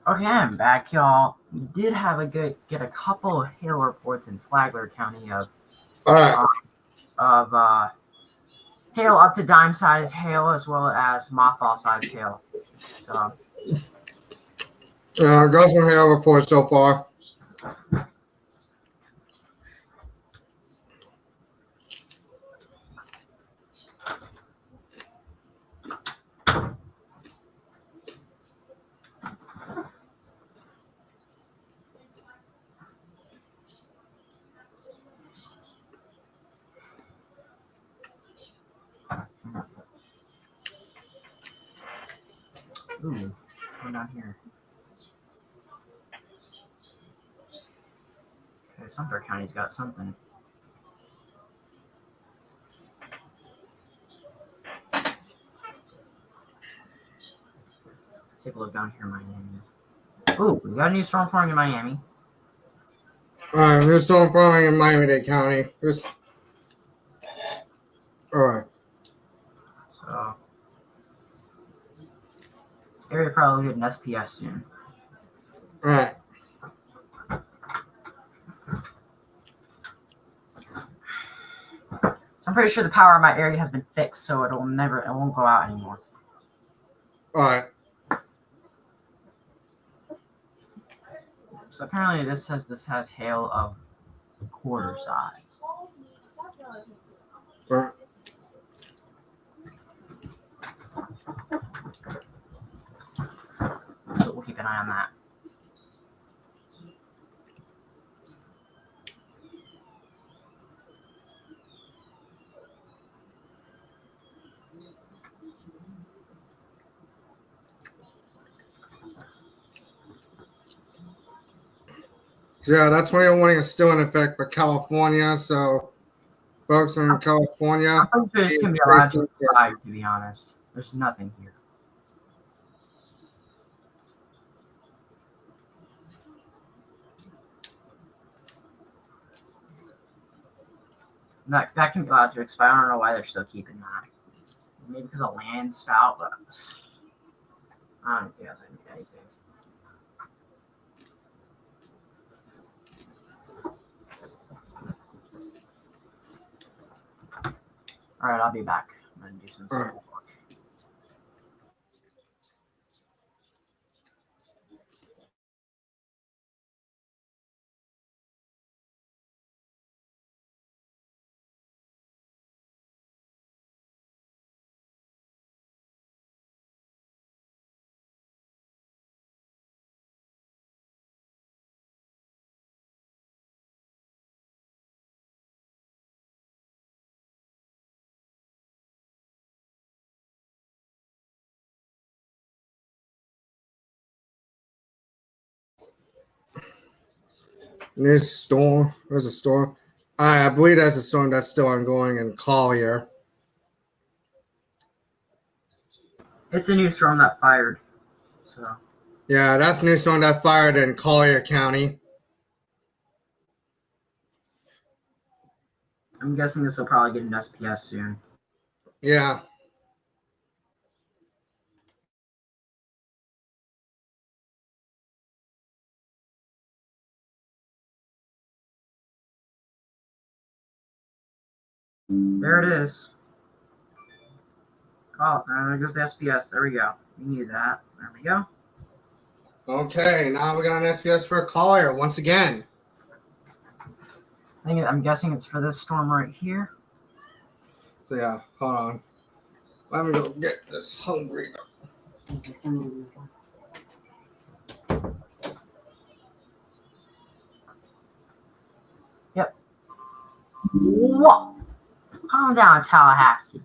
Okay, I'm back, y'all. We did have get a couple of hail reports in Flagler County of All right. Hail up to dime size hail as well as mothball size hail. So Got some hail reports so far. ooh, we're not here. Okay, Sumter County's got something. Let's take a look down here, Miami. Ooh, we got a new storm forming in Miami. All right, this storm forming in Miami-Dade County. All right. So this area probably will get an SPS soon. All right. I'm pretty sure the power in my area has been fixed, so it won't go out anymore. All right. So apparently this has hail of quarter size. All right. So we'll keep an eye on that. So yeah, that tornado warning is still in effect for California. So, folks in California, I'm pretty sure this can be allowed to expire, to be honest. There's nothing here. That can be allowed to expire. I don't know why they're still keeping that. Maybe because of land spout, but I don't think that's anything. Alright, I'll be back. I'm gonna do some All right. simple work. This storm, there's a storm. I believe that's a storm that's still ongoing in Collier. It's a new storm that fired. So Yeah, that's a new storm that fired in Collier County. I'm guessing this will probably get an SPS soon. Yeah. There it is. Oh, there goes the SPS. There we go. We need that. There we go. Okay, now we got an SPS for Collier once again. I'm guessing it's for this storm right here. So yeah, hold on. Let me go get this hungry. Yep. Whoa! Calm down, Tallahassee.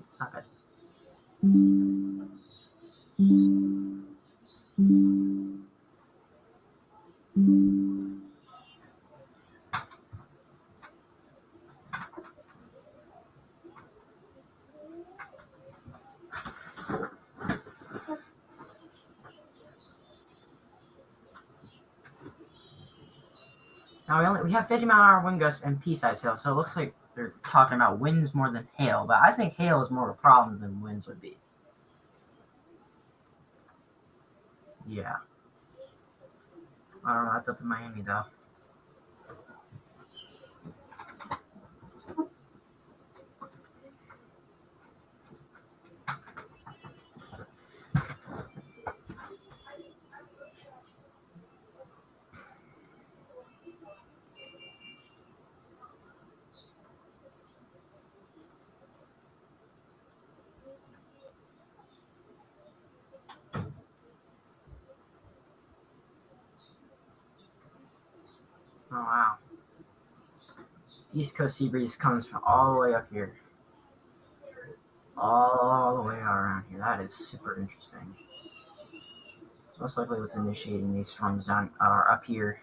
Stop it. Now we have 50-mile-an-hour wind gusts and pea-sized hail, so it looks like they're talking about winds more than hail. But I think hail is more of a problem than winds would be. Yeah. I don't know. That's up to Miami, though. Oh, wow. East Coast Seabreeze comes from all the way up here. All the way around here. That is super interesting. It's most likely what's initiating these storms down up here.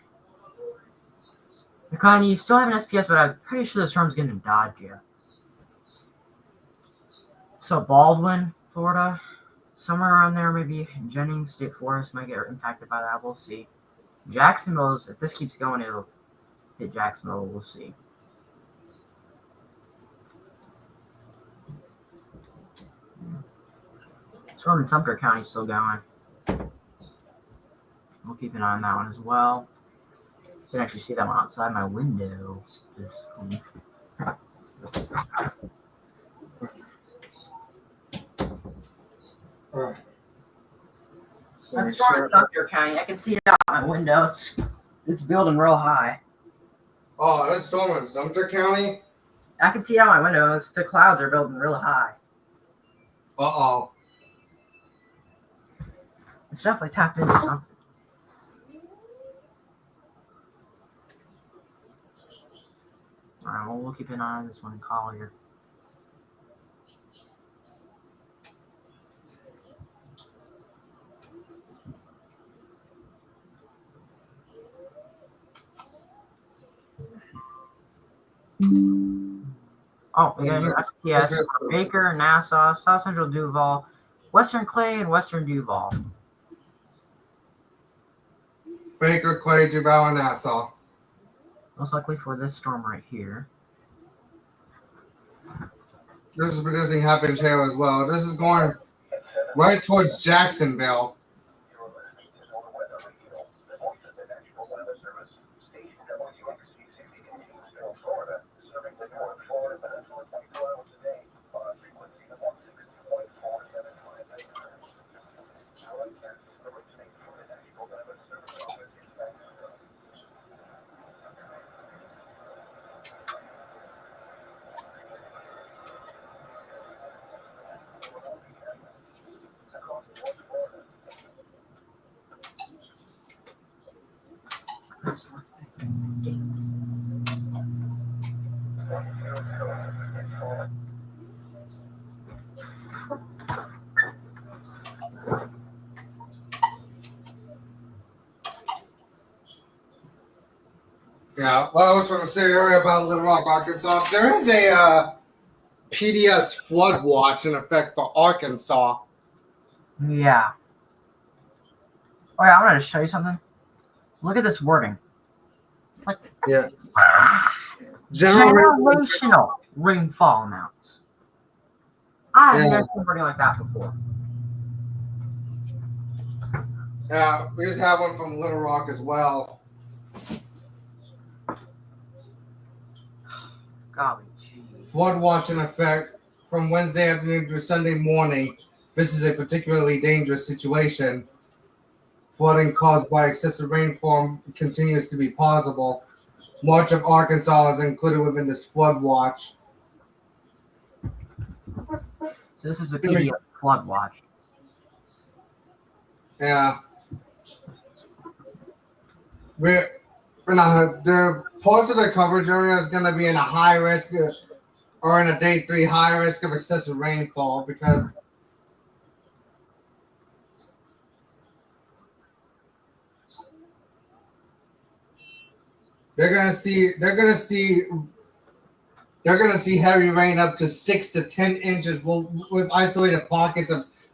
Because you still have an SPS, but I'm pretty sure the storm's going to dodge you. So Baldwin, Florida, somewhere around there, maybe Jennings State Forest might get impacted by that. We'll see. Jacksonville's, if this keeps going, it'll hit Jacksonville. We'll see. Storm in Sumter County is still going. We'll keep an eye on that one as well. You can actually see that one outside my window. That's storm in Sumter County. I can see it out my window. It's building real high. Oh, that's storm in Sumter County? I can see out my window. The clouds are building real high. Uh-oh. It's definitely tapped into something. Alright, well, we'll keep an eye on this one in Collier. Oh, we got a new SPS for Baker, Nassau, South Central Duval, Western Clay, and Western Duval. Baker, Clay, Duval, and Nassau. Most likely for this storm right here. This is producing half-inch hail as well. This is going right towards Jacksonville. Yeah, what I was going to say earlier about Little Rock, Arkansas, there is a PDS flood watch in effect for Arkansas. Yeah. Oh yeah, I wanted to show you something. Look at this wording. Like, Yeah. Generational rainfall amounts. I haven't Yeah. seen wording like that before. Yeah, we just have one from Little Rock as well. Golly gee. Flood watch in effect from Wednesday afternoon to Sunday morning. This is a particularly dangerous situation. Flooding caused by excessive rainfall continues to be possible. Much of Arkansas is included within this flood watch. So this is a PDF flood watch. Yeah. The parts of the coverage area is going to be in a high risk or in a day 3 high risk of excessive rainfall because they're going to see heavy rain up to 6 to 10 inches with isolated pockets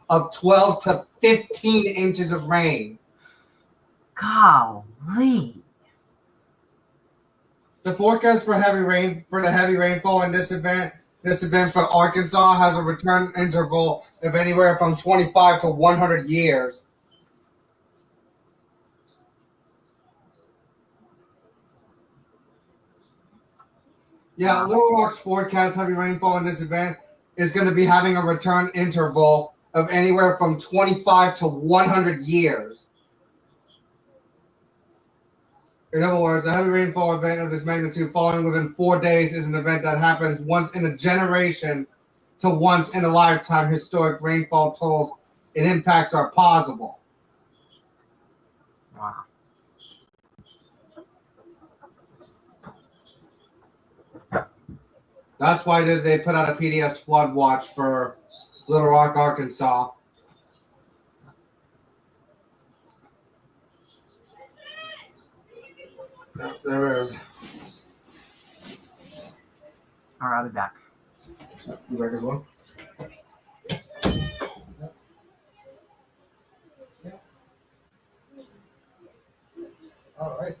of 12 to 15 inches of rain. Golly. The forecast for the heavy rainfall in this event for Arkansas has a return interval of anywhere from 25 to 100 years. Yeah, Little Rock's forecast heavy rainfall in this event is going to be having a return interval of anywhere from 25 to 100 years. In other words, a heavy rainfall event of this magnitude falling within 4 days is an event that happens once in a generation to once in a lifetime. Historic rainfall totals and impacts are possible. Wow. That's why they put out a PDS flood watch for Little Rock, Arkansas. Yep, there is. All right, I'll be back. You back as well? All right.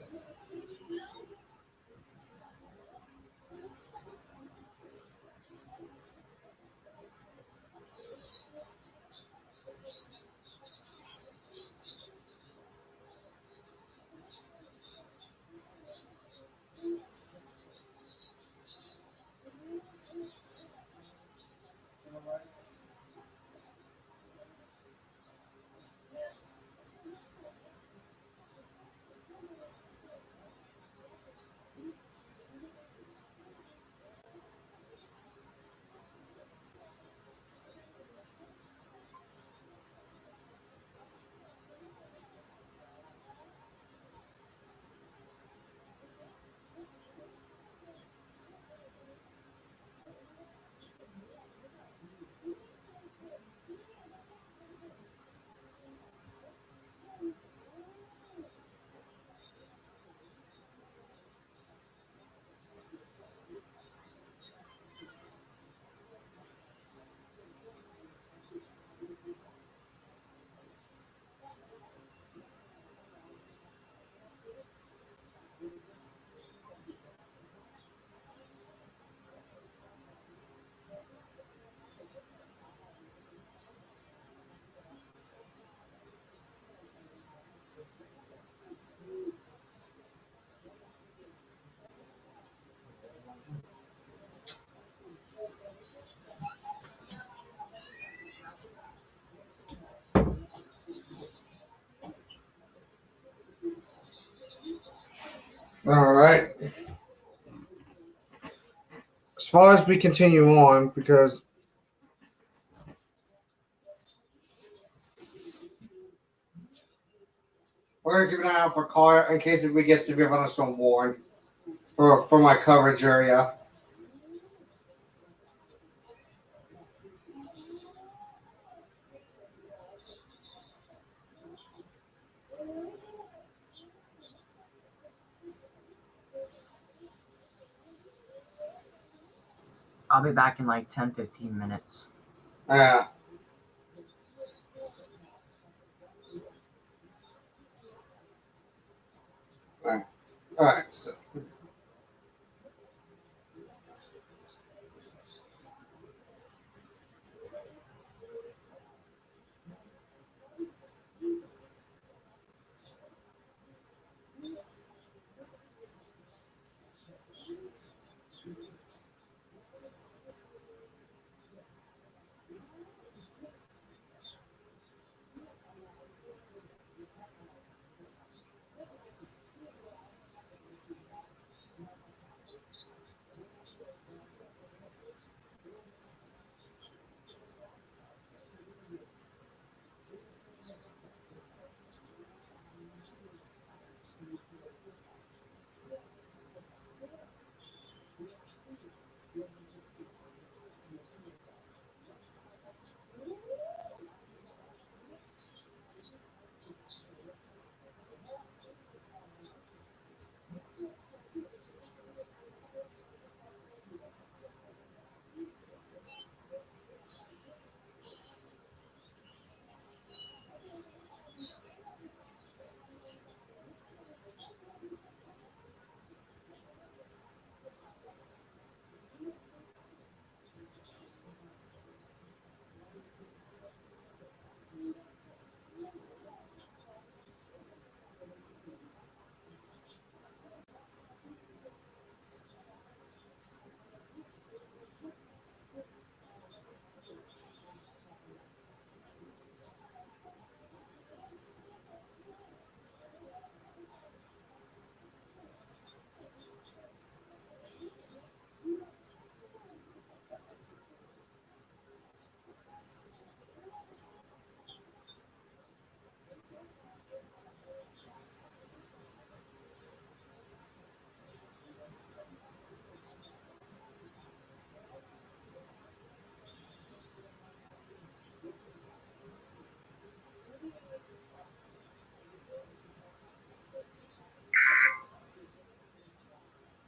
All right. As far as we continue on, because we're gonna keep an eye out for car in case if we get severe thunderstorm warned for my coverage area. I'll be back in like 10-15 minutes. Yeah. All right. So.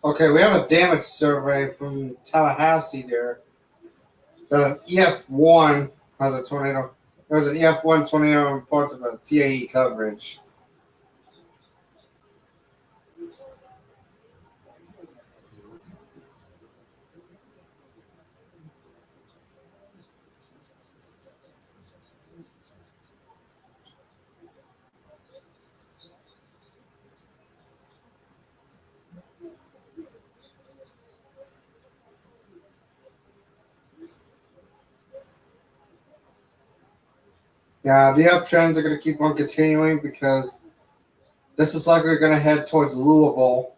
Okay, we have a damage survey from Tallahassee there. That an EF1 has a tornado. There's an EF1 tornado in parts of a TAE coverage. Yeah, the uptrends are going to keep on continuing because this is likely going to head towards Louisville.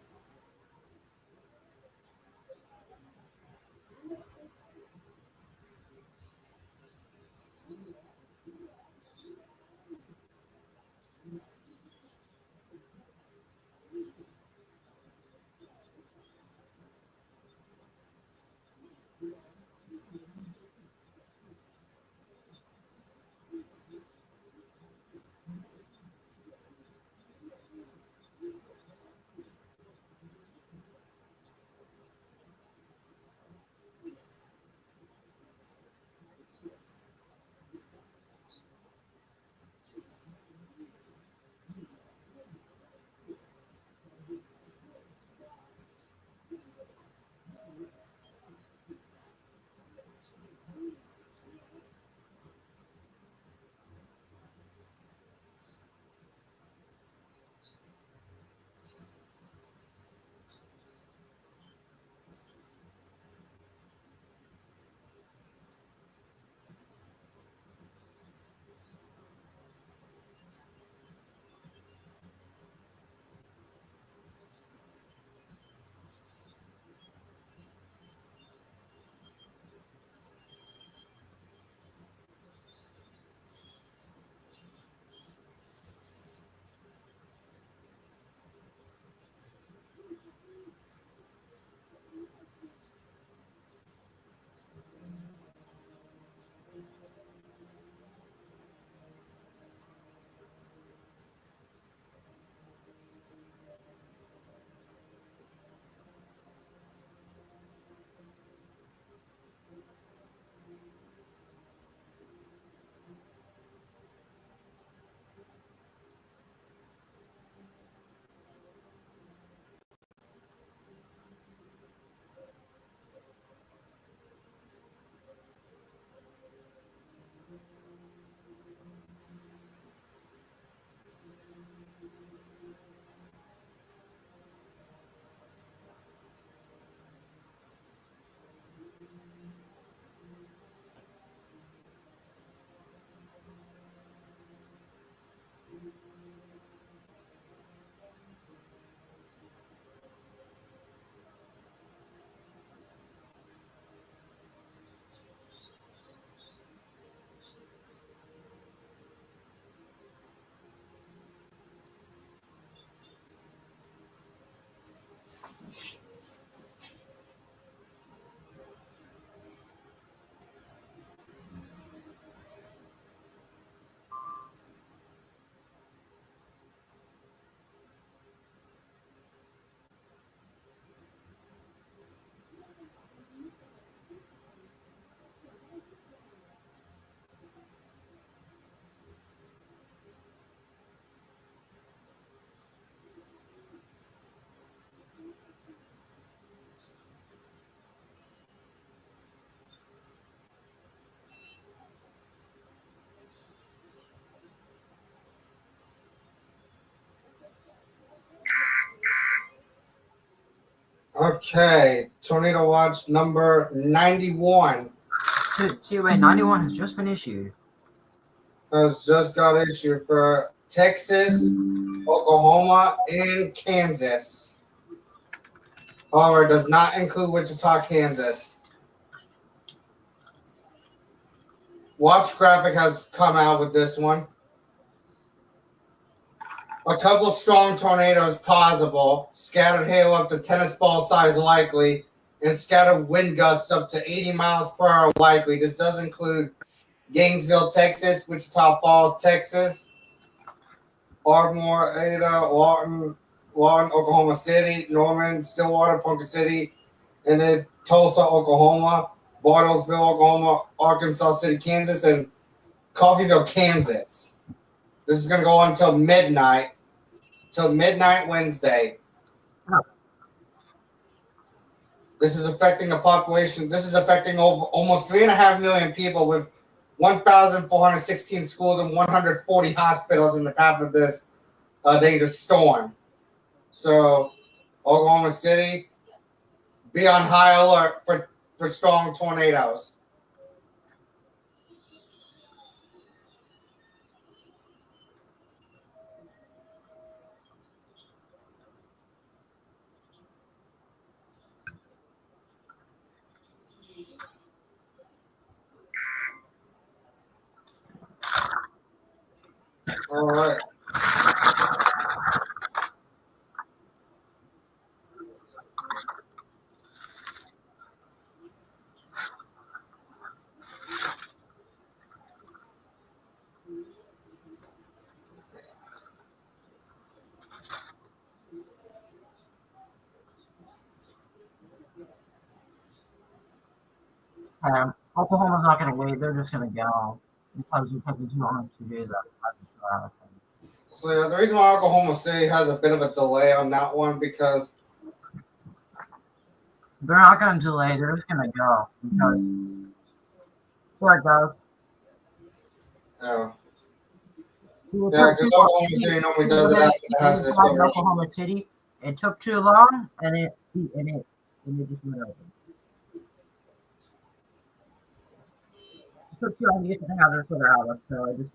Okay, tornado watch number 91 TOA 91 has just been issued. has just got issued for Texas, Oklahoma, and Kansas. However, it does not include Wichita, Kansas. Watch Graphic has come out with this one. A couple strong tornadoes possible, scattered hail up to tennis ball size likely, and scattered wind gusts up to 80 miles per hour likely. This does include Gainesville, Texas, Wichita Falls, Texas, Ardmore, Ada, one, Oklahoma City, Norman, Stillwater, Ponca City, and then Tulsa, Oklahoma, Bartlesville, Oklahoma, Arkansas City, Kansas, and Coffeyville, Kansas. This is going to go on until midnight Wednesday. Oh. This is affecting the population. This is affecting over almost 3.5 million people with 1,416 schools and 140 hospitals in the path of this dangerous storm. So, Oklahoma City, be on high alert for strong tornadoes. All right. Oklahoma's not going to wait. They're just going to go because it took me too long to do that. So yeah, the reason why Oklahoma City has a bit of a delay on that one because they're not going to delay. They're just going to go because there it goes. yeah, See, because Oklahoma City normally does it after the hazardous in Oklahoma City. It took too long, and it just went over. It took too long to get to the hazardous weather outlook, so it just.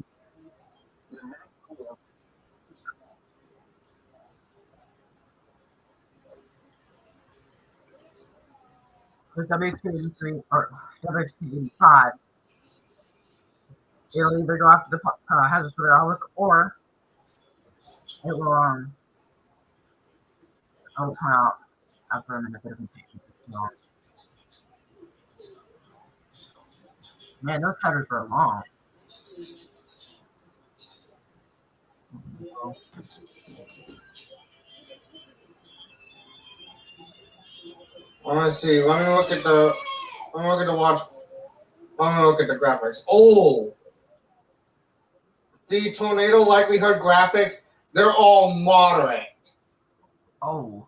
With WX83 or WX85, it'll either go after the hazardous weather outlook or it will come out after a minute. So, man, those headers were long. Let me see. Let me look at the graphics. Oh, the tornado likelihood graphics, they're all moderate. Oh.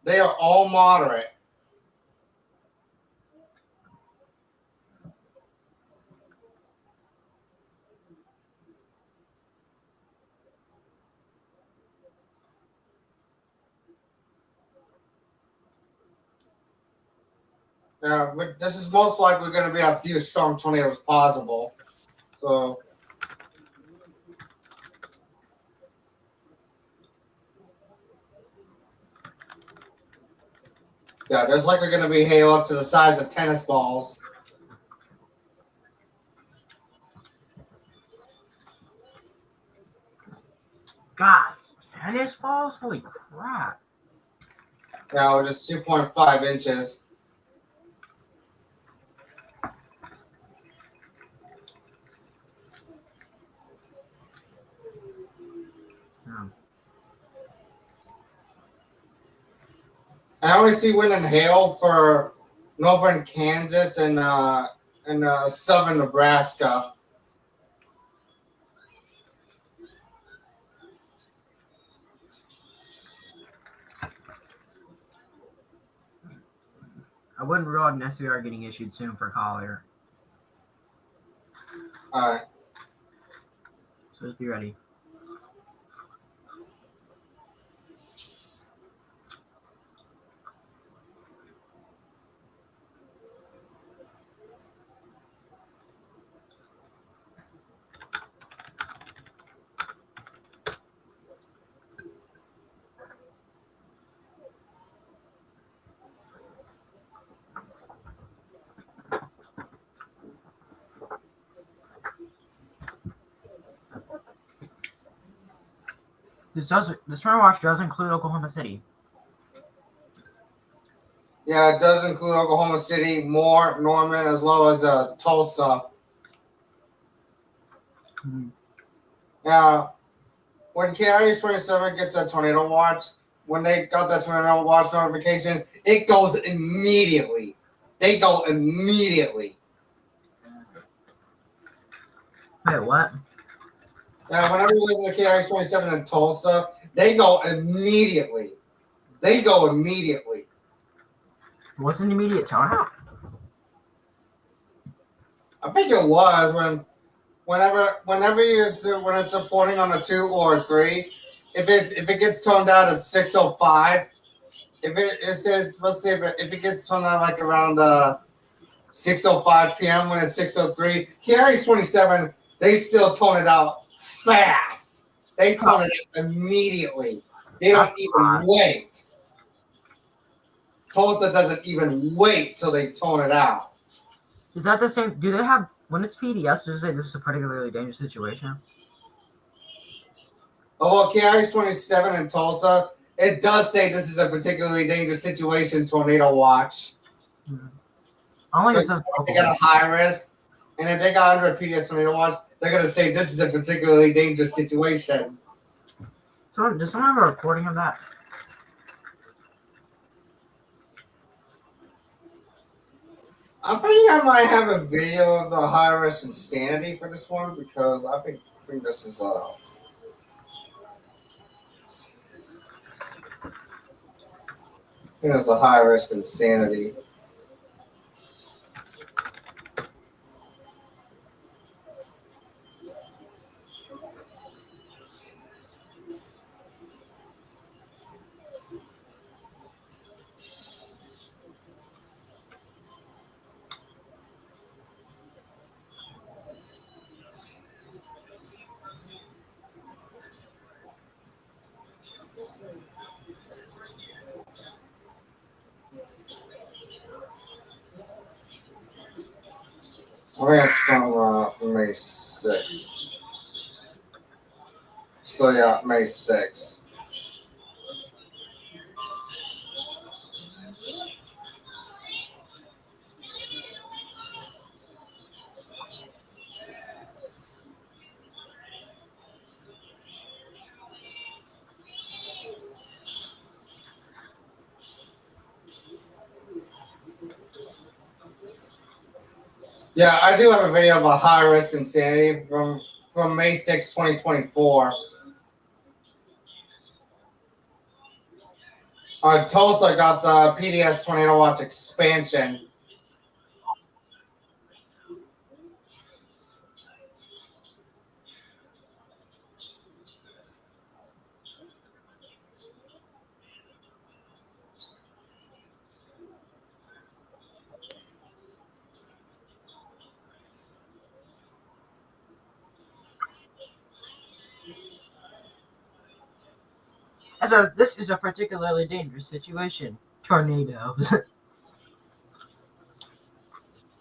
They are all moderate. Yeah, but this is most likely going to be a few strong tornadoes possible. So, yeah, there's likely going to be hail up to the size of tennis balls. Gosh, tennis balls? Holy crap. Yeah, which is 2.5 inches. I only see wind and hail for northern Kansas and southern Nebraska. I wouldn't rule out an SVR getting issued soon for Collier. All right. So just be ready. This tornado watch does include Oklahoma City. Yeah, it does include Oklahoma City, Moore, Norman, as well as Tulsa. Hmm. Yeah, when KRS 27 gets a tornado watch, when they got that tornado watch notification, it goes immediately. They go immediately. Wait, what? Yeah, whenever you listen to KRS 27 in Tulsa, they go immediately. They go immediately. What's an immediate turnout? I think it was whenever when it's supporting on a 2 or a 3, if it gets toned out at 6:05, if it says, let's say if it gets toned out like around 6:05 p.m. when it's 6:03, KRS 27, they still tone it out fast. They tone it out immediately. They don't even wait. Tulsa doesn't even wait till they tone it out. Is that the same? Do they have, when it's PDS, does it say this is a particularly dangerous situation? Oh, well, KRS 27 in Tulsa, it does say this is a particularly dangerous situation, tornado watch. Only it But says if they got a high risk, and if they got under a PDS tornado watch, they're going to say this is a particularly dangerous situation. So, does someone have a recording of that? I think I might have a video of the high risk insanity for this one because I think this is I think it's a high risk insanity. I think it's from May 6th. So yeah, May 6th. Yeah, I do have a video of a high risk insanity from May 6, 2024. Tulsa got the PDS Tornado Watch expansion. This is a particularly dangerous situation. Tornadoes.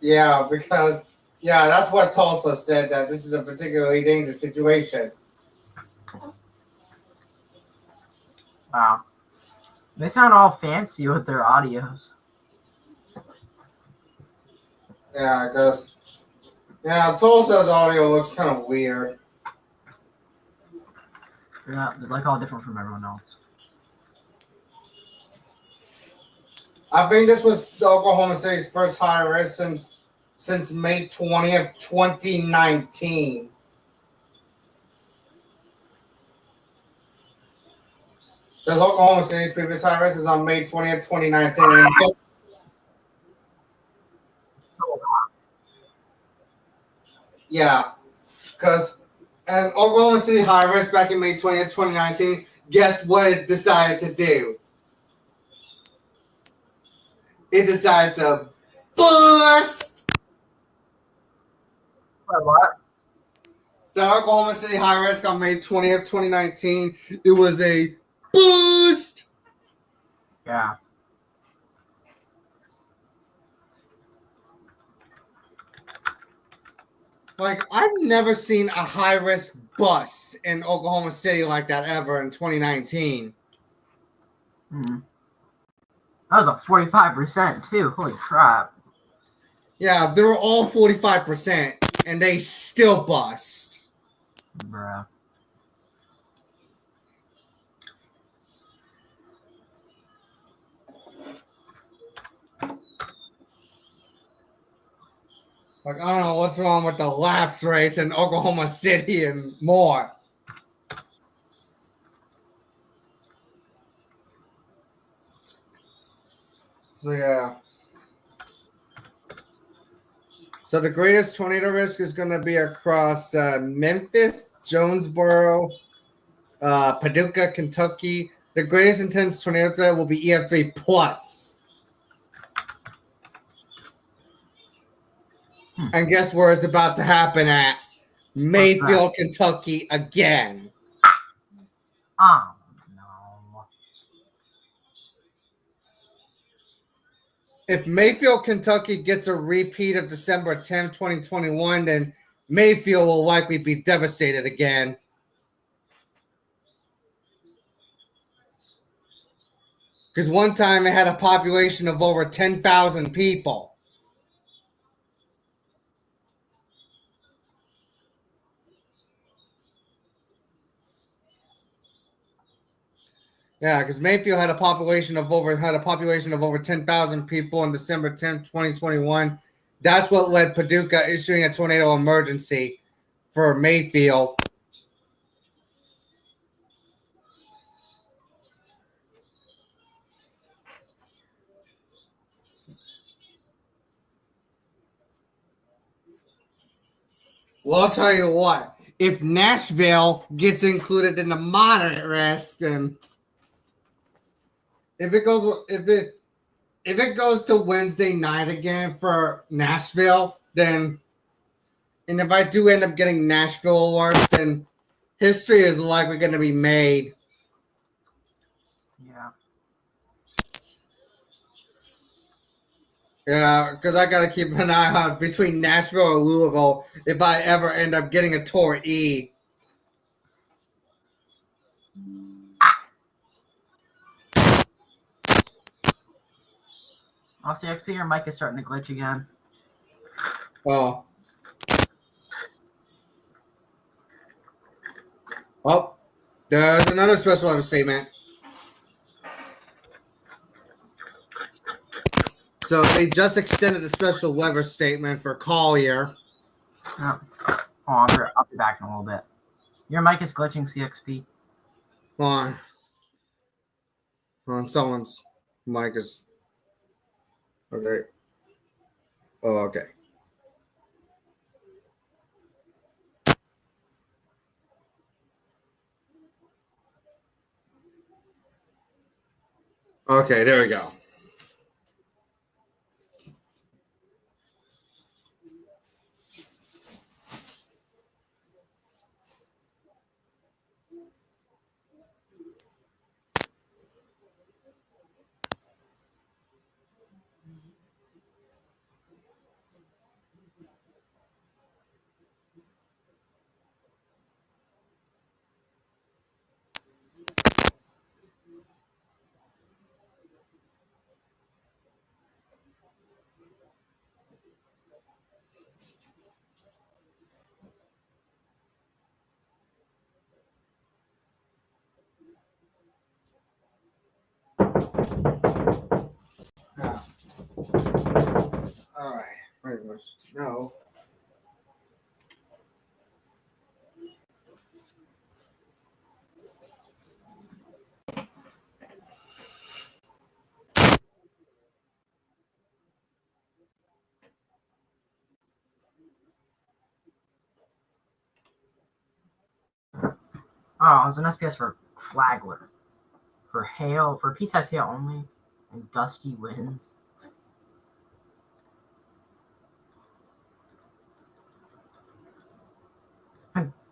Yeah, because that's what Tulsa said, that this is a particularly dangerous situation. Wow. They sound all fancy with their audios. Yeah, because Tulsa's audio looks kind of weird. They're like all different from everyone else. I think this was the Oklahoma City's first high risk since May 20th, 2019. Because Oklahoma City's previous high risk was on May 20th, 2019. Yeah, because Oklahoma City high risk back in May 20th, 2019, guess what it decided to do? It decided to bust. What? The Oklahoma City high risk on May 20th, 2019, it was a boost. Yeah. Like, I've never seen a high risk bust in Oklahoma City like that ever in 2019. That was a 45% too. Holy crap. Yeah, they were all 45%, and they still bust. Bruh. Like, I don't know what's wrong with the lapse rates in Oklahoma City and more. So, yeah. So, the greatest tornado risk is going to be across Memphis, Jonesboro, Paducah, Kentucky. The greatest intense tornado threat will be EF3 plus. And guess where it's about to happen at? Mayfield, Kentucky again. Oh no. If Mayfield, Kentucky gets a repeat of December 10th, 2021, then Mayfield will likely be devastated again. Because one time it had a population of over 10,000 people. Yeah, because Mayfield had a population of over 10,000 people on December 10th, 2021. That's what led Paducah issuing a tornado emergency for Mayfield. Well, I'll tell you what. If Nashville gets included in the moderate risk, then if it goes to Wednesday night again for Nashville, then and if I do end up getting Nashville alerts, then history is likely going to be made. Yeah. Yeah, because I got to keep an eye out between Nashville and Louisville if I ever end up getting a Tor E. I'll see XP, your mic is starting to glitch again. Oh. Oh, there's another special weather statement. So they just extended a special weather statement for Collier. Oh. Hold on, I'll be back in a little bit. Your mic is glitching, CXP. Hold on, someone's mic is okay. Oh, okay. Okay, there we go. All right, pretty much. No. Oh, it's an SPS for Flagler. For hail, for pea-sized hail only, and gusty winds.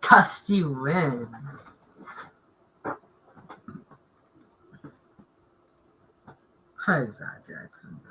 Gusty winds. What is that, Jacksonville?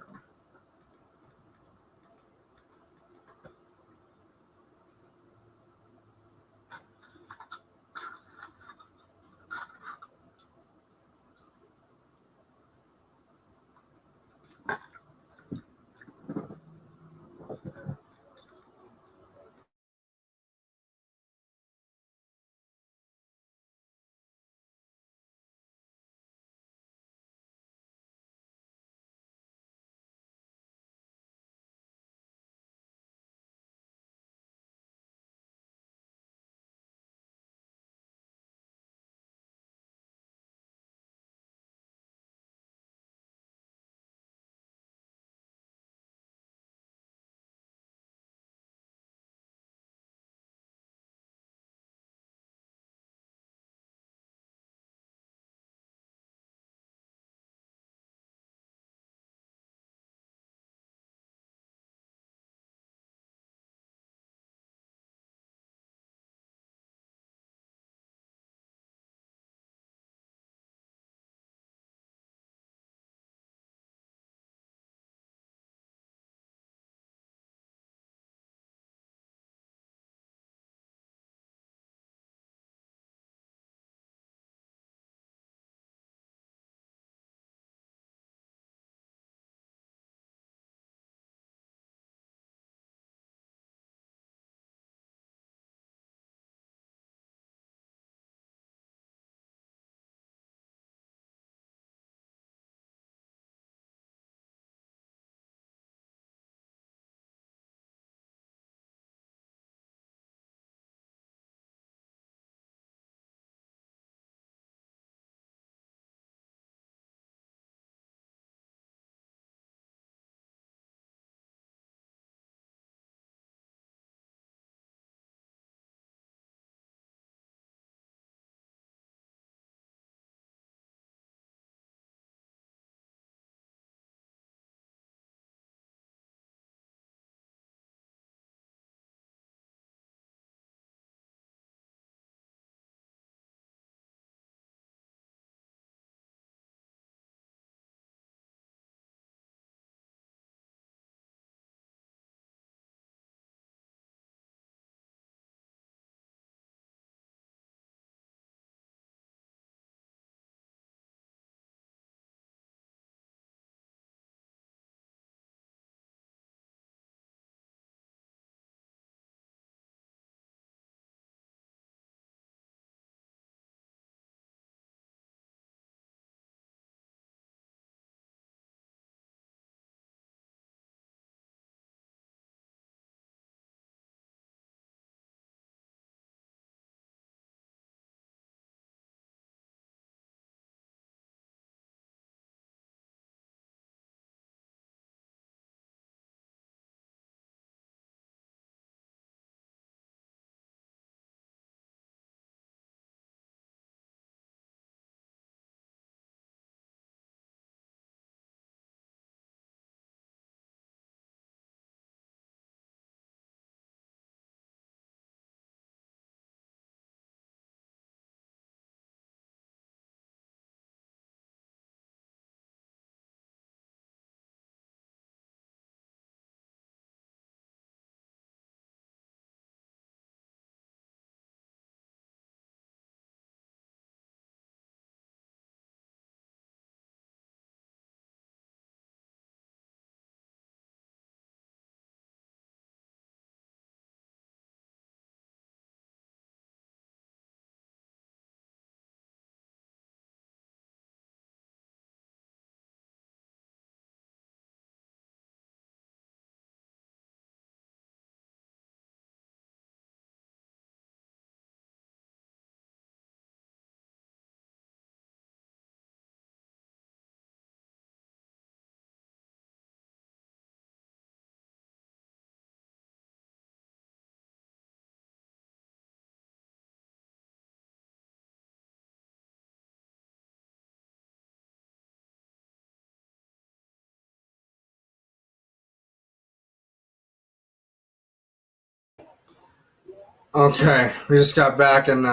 Okay, we just got back and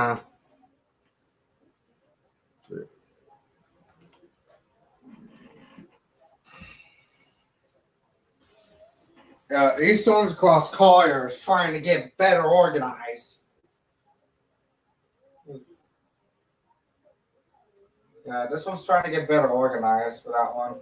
these storms across Collier is trying to get better organized. Yeah, this one's trying to get better organized for that one.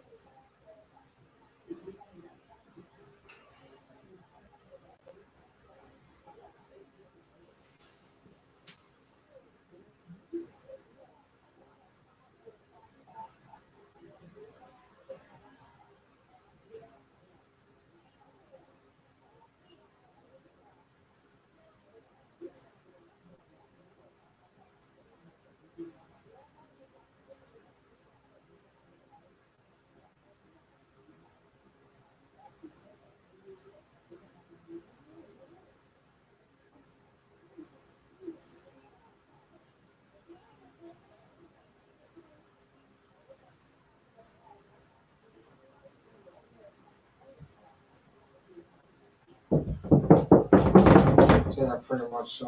Yeah, pretty much.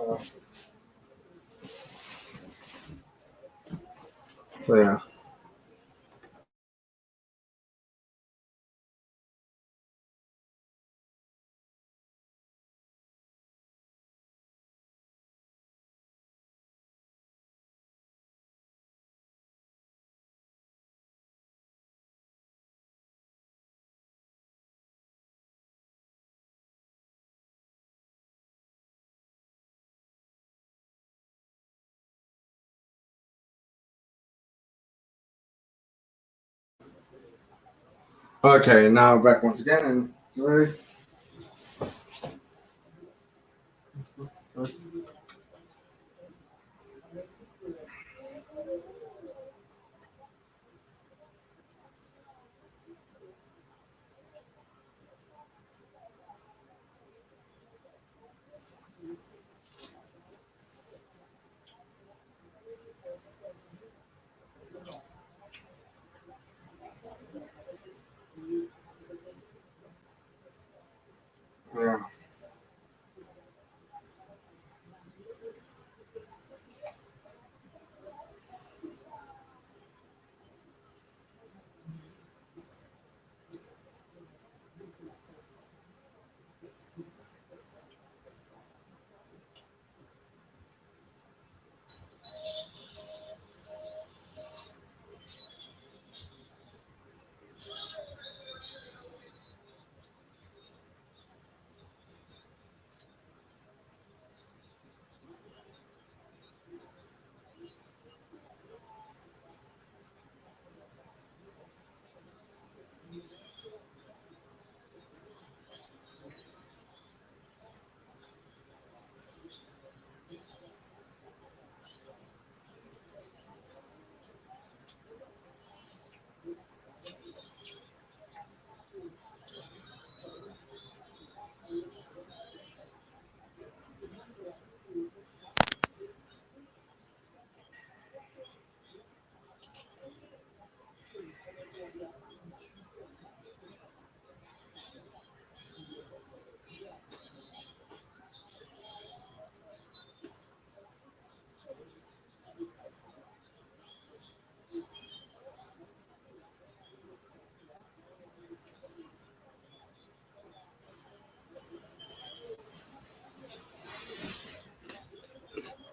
Yeah. Okay, now back once again and three. Yeah.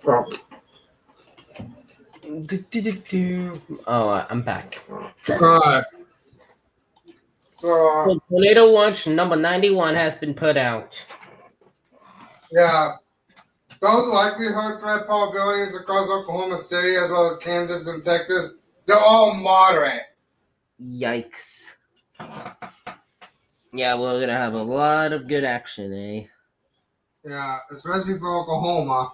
Oh, Oh, I'm back. alright. So So, tornado watch number 91 has been put out. yeah, those likelihood threat probabilities across Oklahoma City as well as Kansas and Texas, they're all moderate. Yikes. Yeah, we're gonna have a lot of good action, eh? Yeah, especially for Oklahoma.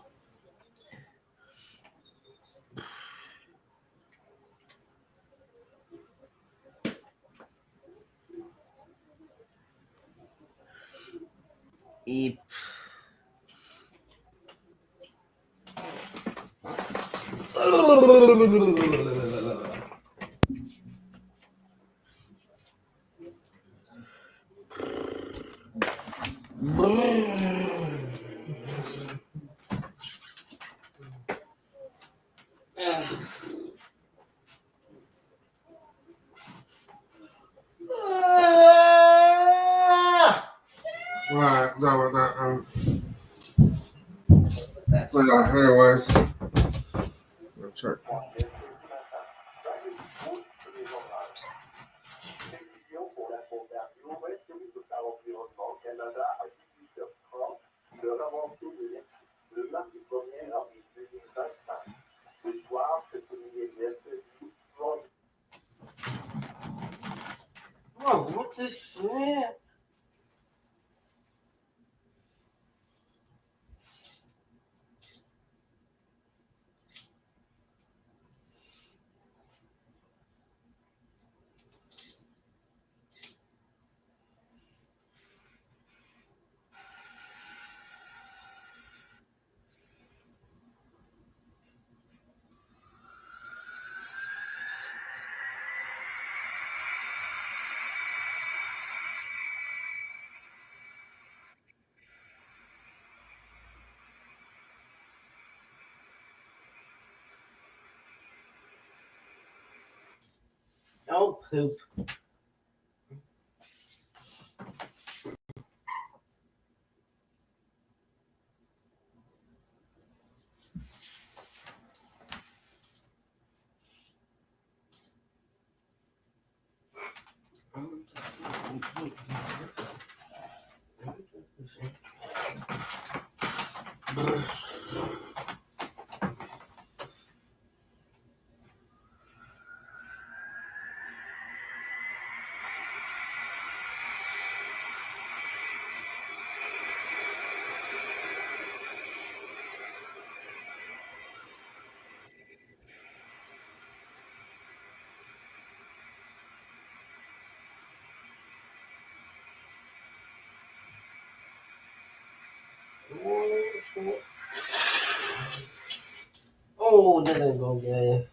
Yep. Right. That. That's But anyways, check. oh, what the shit? Oh, poop. Oh, that didn't go good.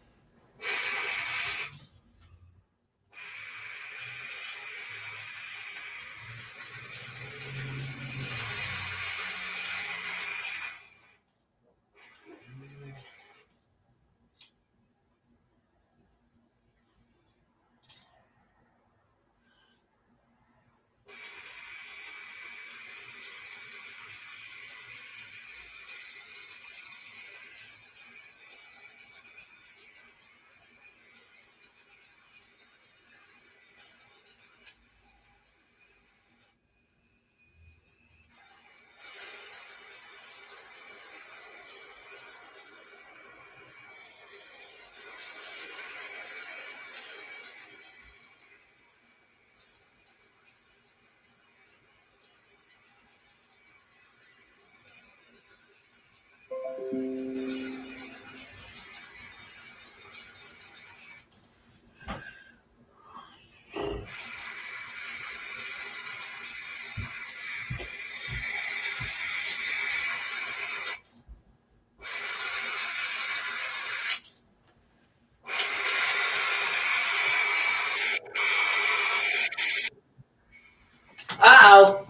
Uh-oh.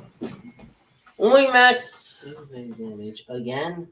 Only max damage again.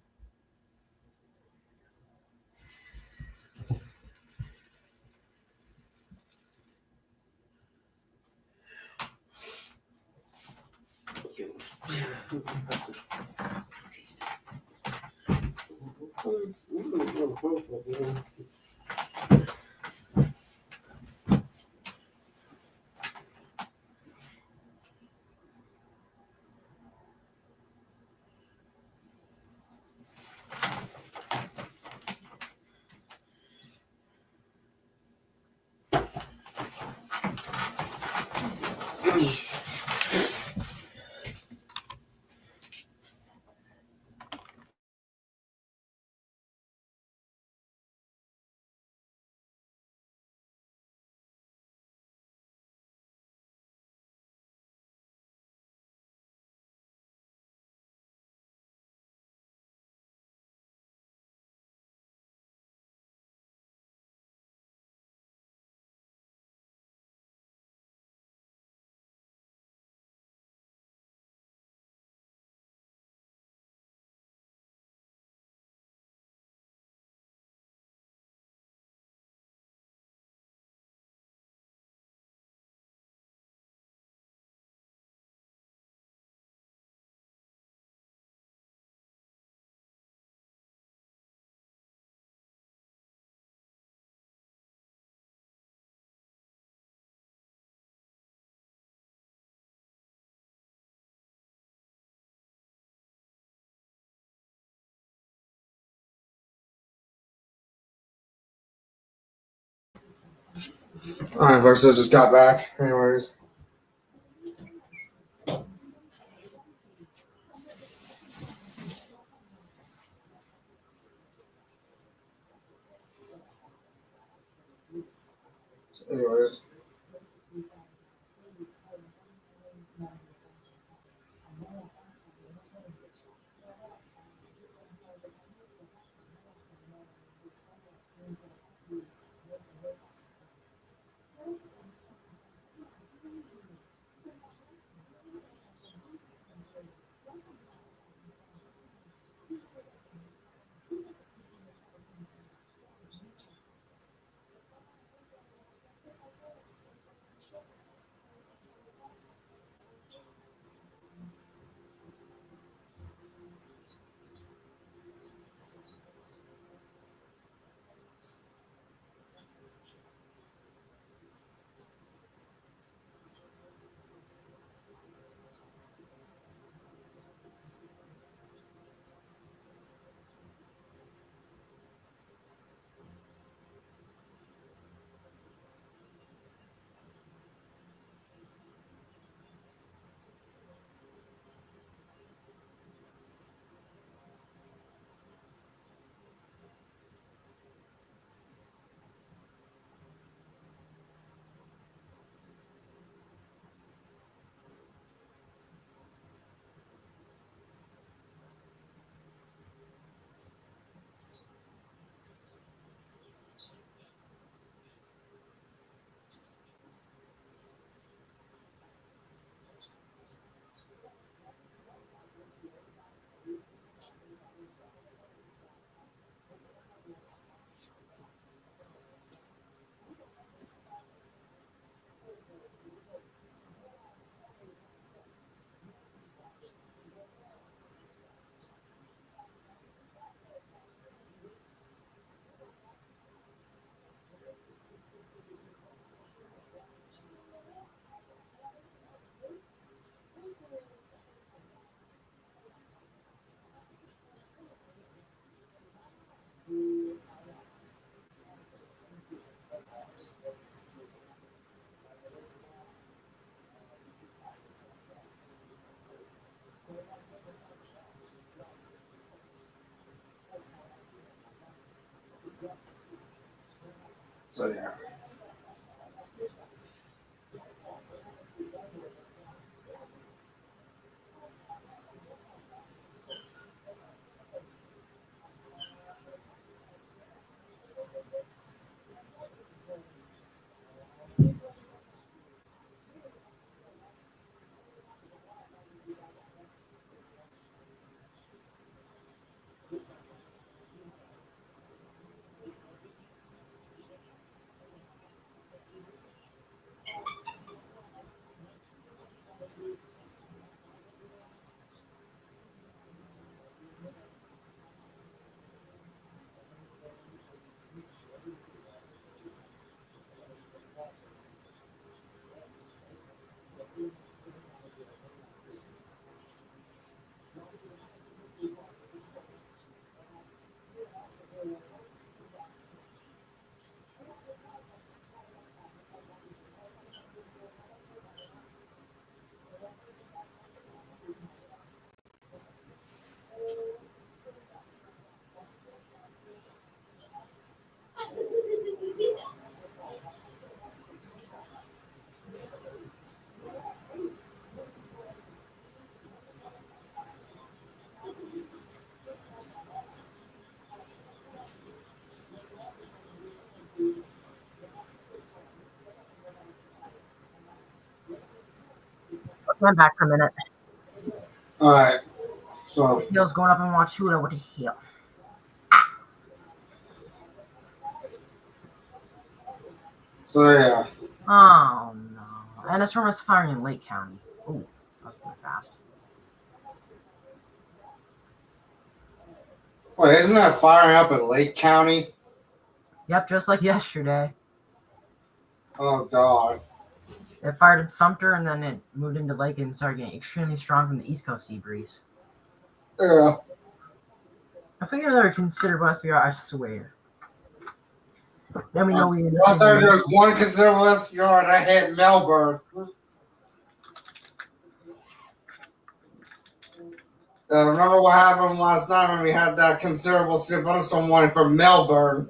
All right, Versa just got back. Anyways. Anyways. So yeah. Okay, I'm back for a minute. All right. So Hill's going up and watch Shooter. What the hell? yeah. Oh no. And this room is firing in Lake County. Oh, that's really fast. Wait, isn't that firing up in Lake County? Yep, just like yesterday. Oh God. It fired in Sumter and then it moved into Lake and started getting extremely strong from the East Coast Seabreeze. Yeah. I think they're considered west, I swear. Then we know we didn't Also, see there's one conservative yard that hit Melbourne. Remember what happened last night when we had that considerable slip on someone from Melbourne?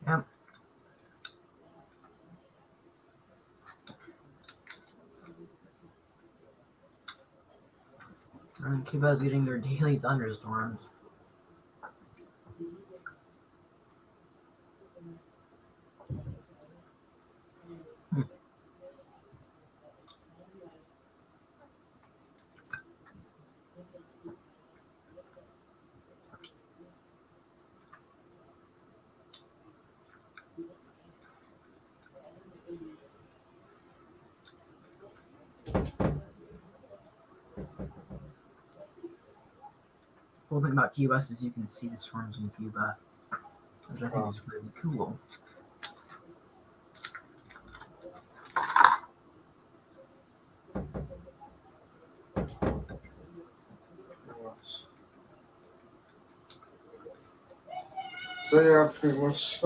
Yep. And Cuba's getting their daily thunderstorms. The cool thing about Key West is you can see the storms in Cuba, which I think is really cool. So yeah, pretty much.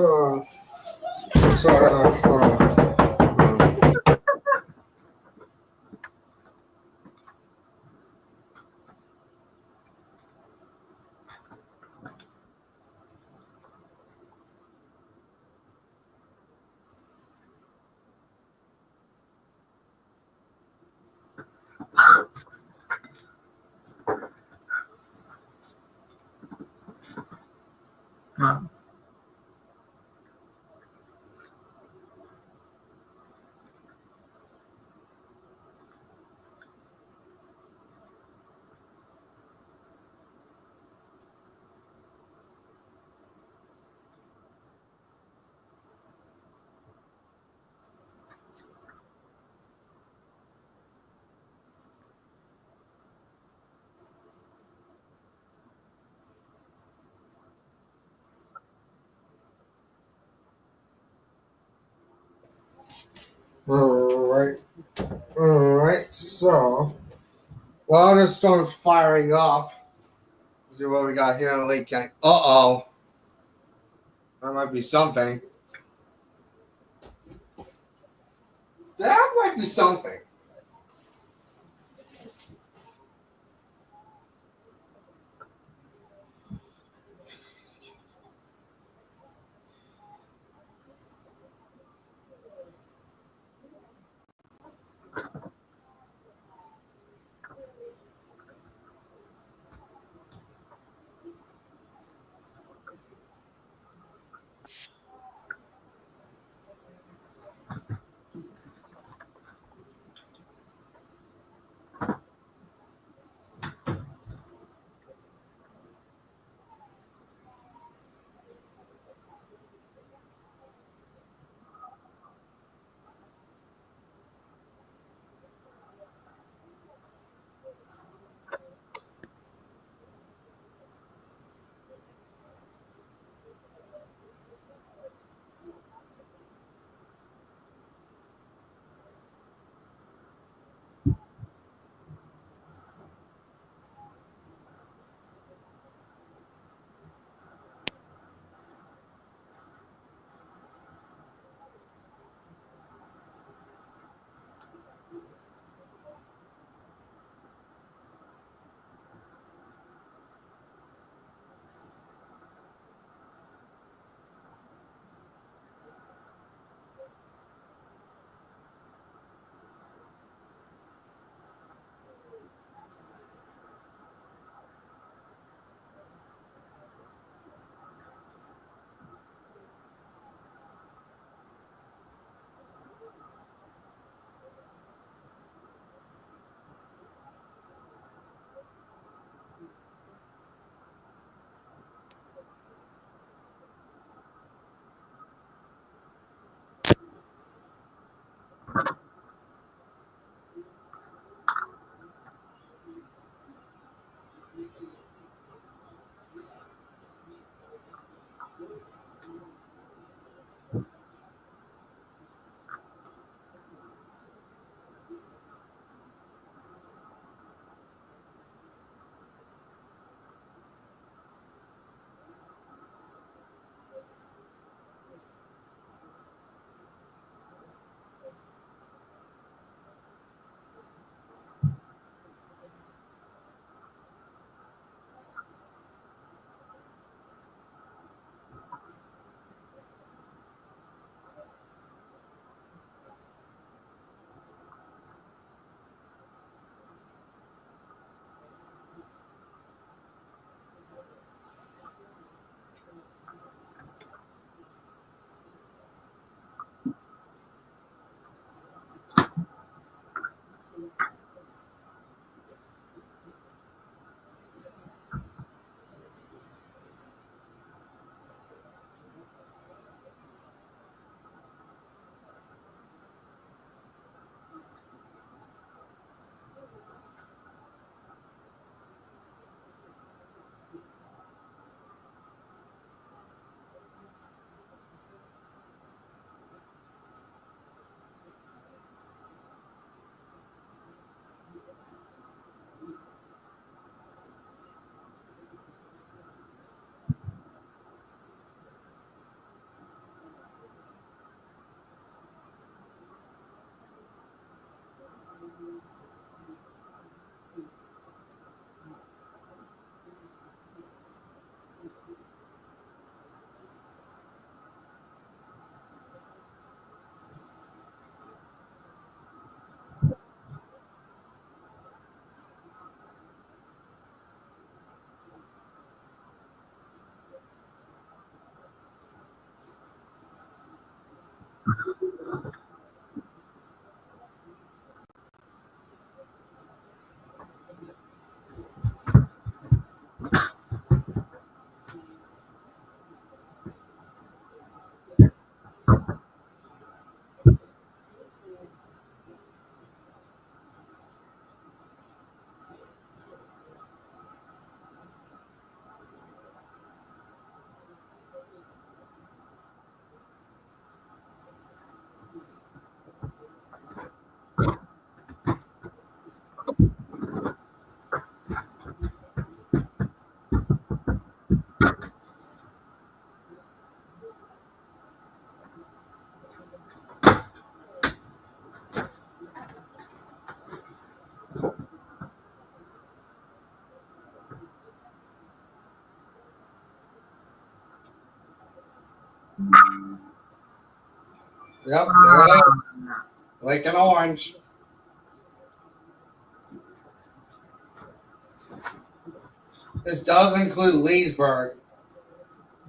Alright, so while this storm's firing up, let's see what we got here in Lake County. Uh-oh. That might be something. That might be something. Yep, there it is. Lake and Orange. This does include Leesburg.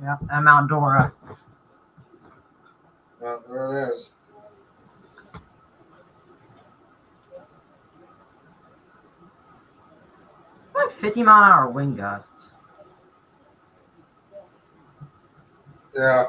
Yep, and Mount Dora. Yep, there it is. What 50-mile-an-hour wind gusts? Yeah.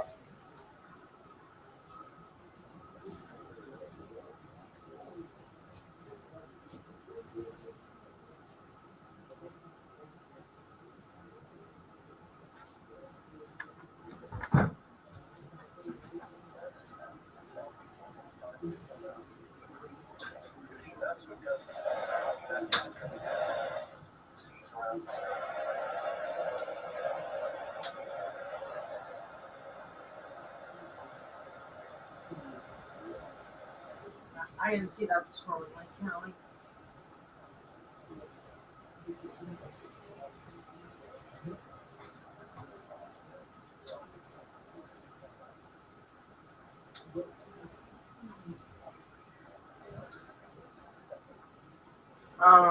I didn't see that storm in Lake County.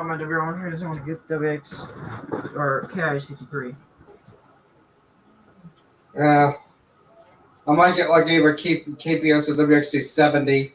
My W1 here doesn't want to get WX or KI-63. Yeah. I might get like either KPS or WXC 70.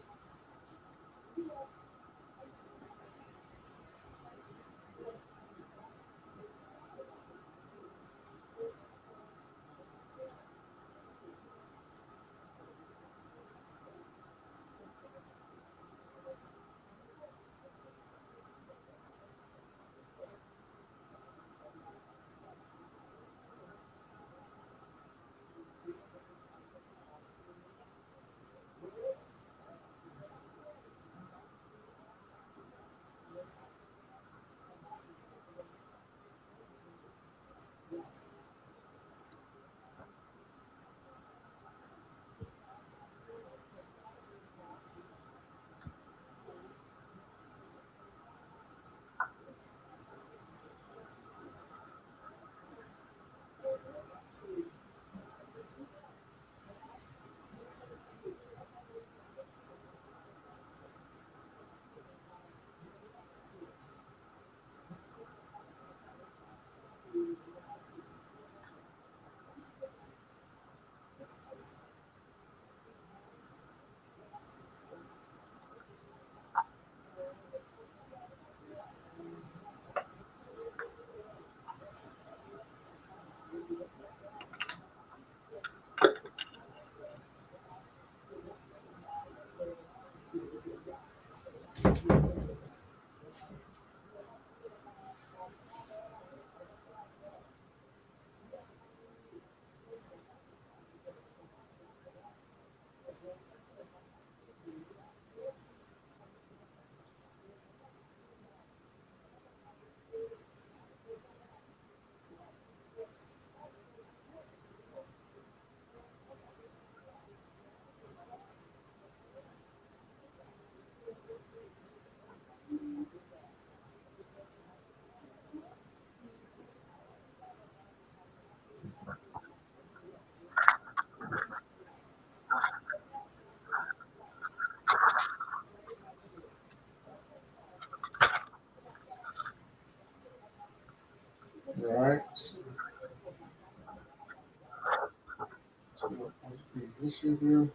Right. This issue here.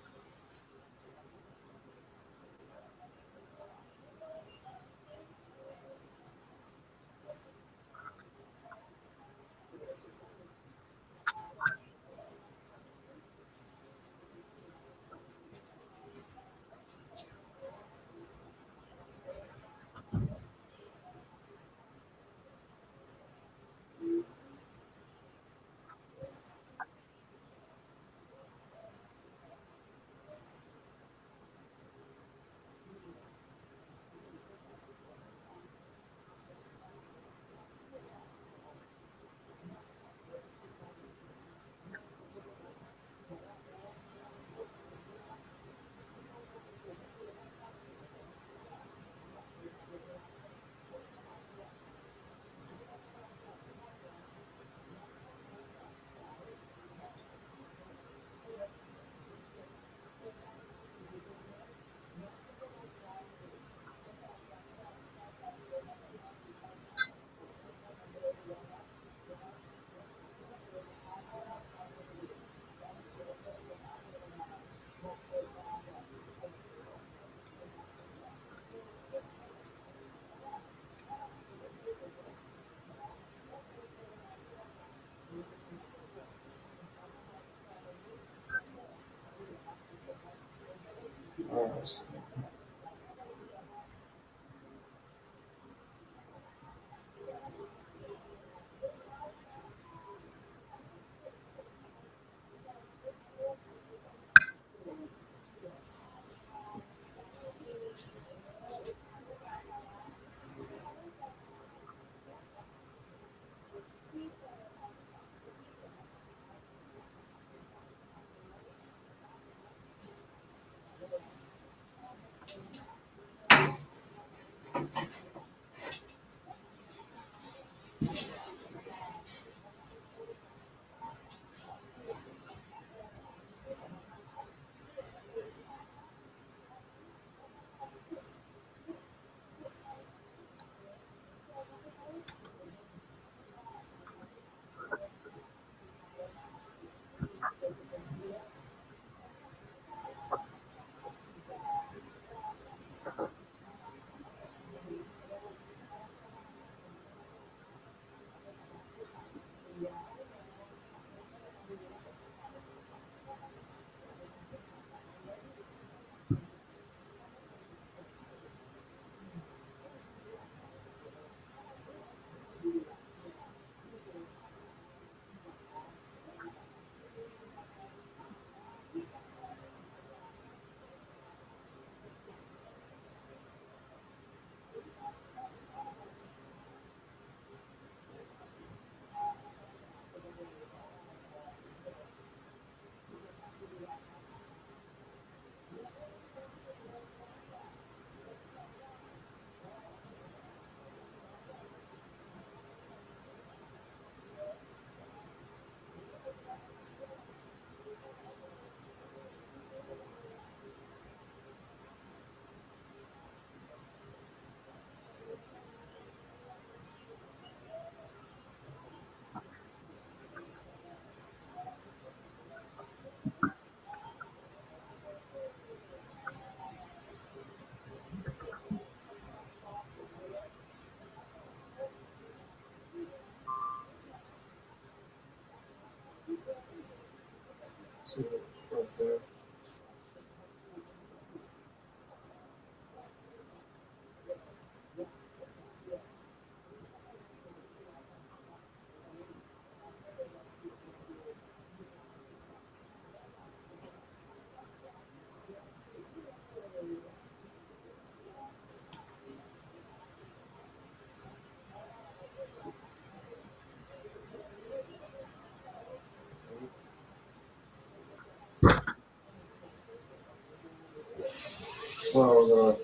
So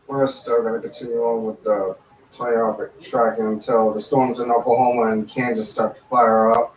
we're still going to continue on with the tornado tracking until the storms in Oklahoma and Kansas start to fire up.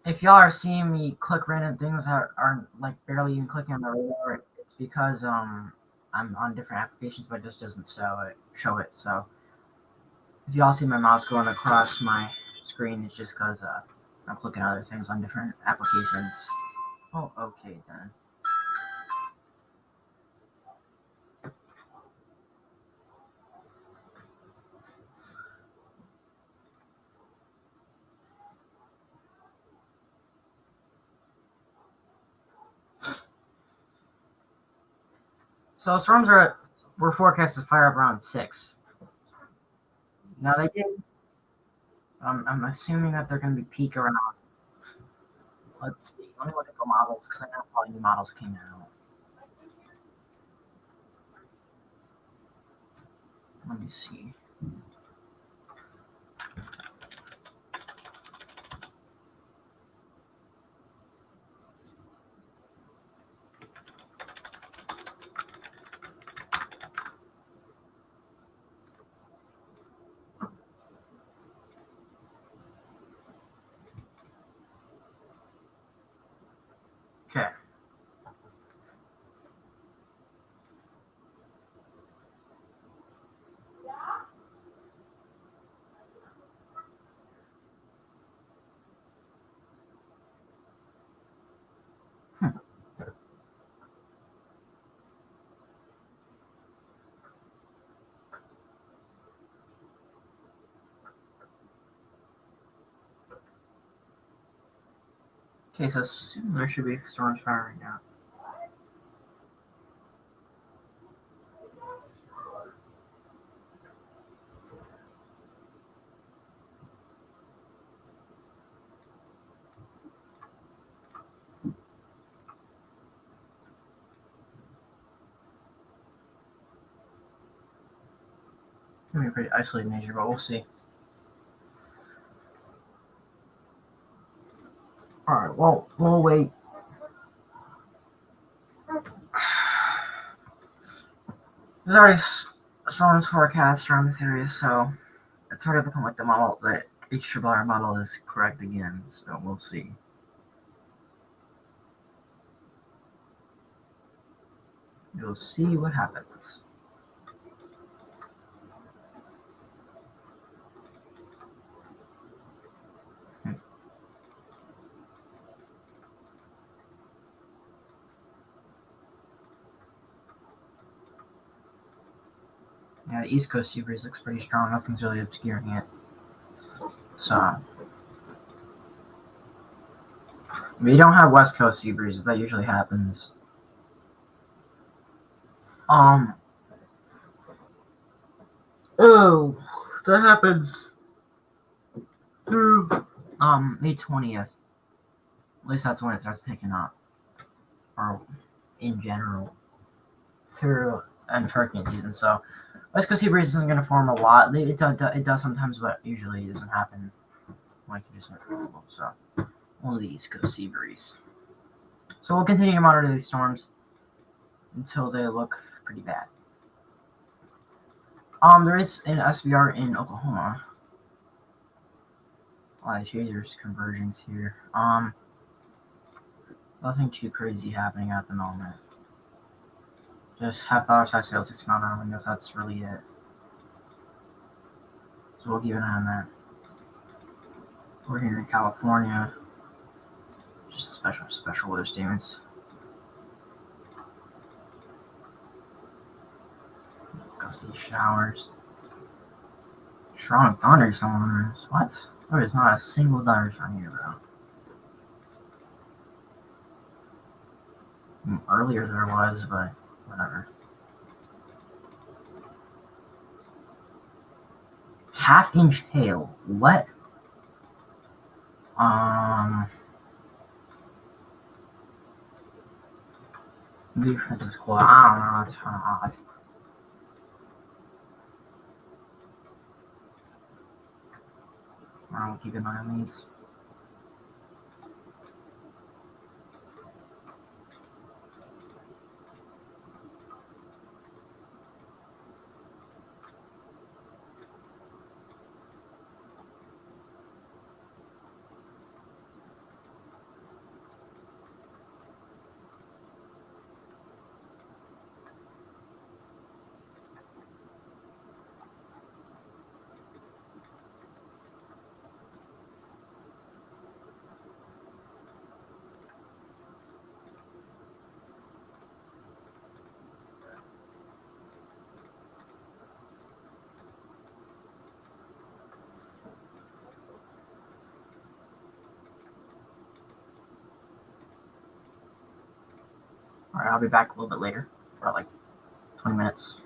If y'all are seeing me click random things that are like barely even clicking on the radar, it's because I'm on different applications, but it just doesn't show it. So if y'all see my mouse going across my screen, it's just because I'm clicking on other things on different applications. Oh, okay then. So storms were forecast to fire up around 6. Now they did. I'm assuming that they're going to be peak around. Let's see. Let me look at the models because I know probably new models came out. Let me see. Okay. Okay, so soon there should be storms firing now. It's gonna be a pretty isolated nature, but we'll see. Alright, well, we'll wait. There's already storms forecast around this area, so it's hard to become like the model that H-R model is correct again, so we'll see. You'll see what happens. Yeah, the East Coast Seabreeze looks pretty strong. Nothing's really obscuring it. So, we don't have West Coast Seabreezes. That usually happens. Oh, that happens through May 20th. At least that's when it starts picking up, or in general, through and hurricane season. So, West Coast Seabreeze isn't going to form a lot. It does sometimes, but usually it doesn't happen like you just said. So, only the East Coast Seabreeze. So we'll continue to monitor these storms until they look pretty bad. There is an SVR in Oklahoma. A lot of shaders conversions here. Nothing too crazy happening at the moment. Just $half size sales, 60 mile an hour windows. That's really it. So we'll keep an eye on that. We're here in California. Just special weather statements. Gusty showers. Strong thunderstorms. What? There is not a single thunderstorm here, bro. Earlier there was, but whatever. Half-inch hail. What? Defense is cool. I don't know. That's kind of odd. I'll keep an eye on these. All right, I'll be back a little bit later, for like 20 minutes.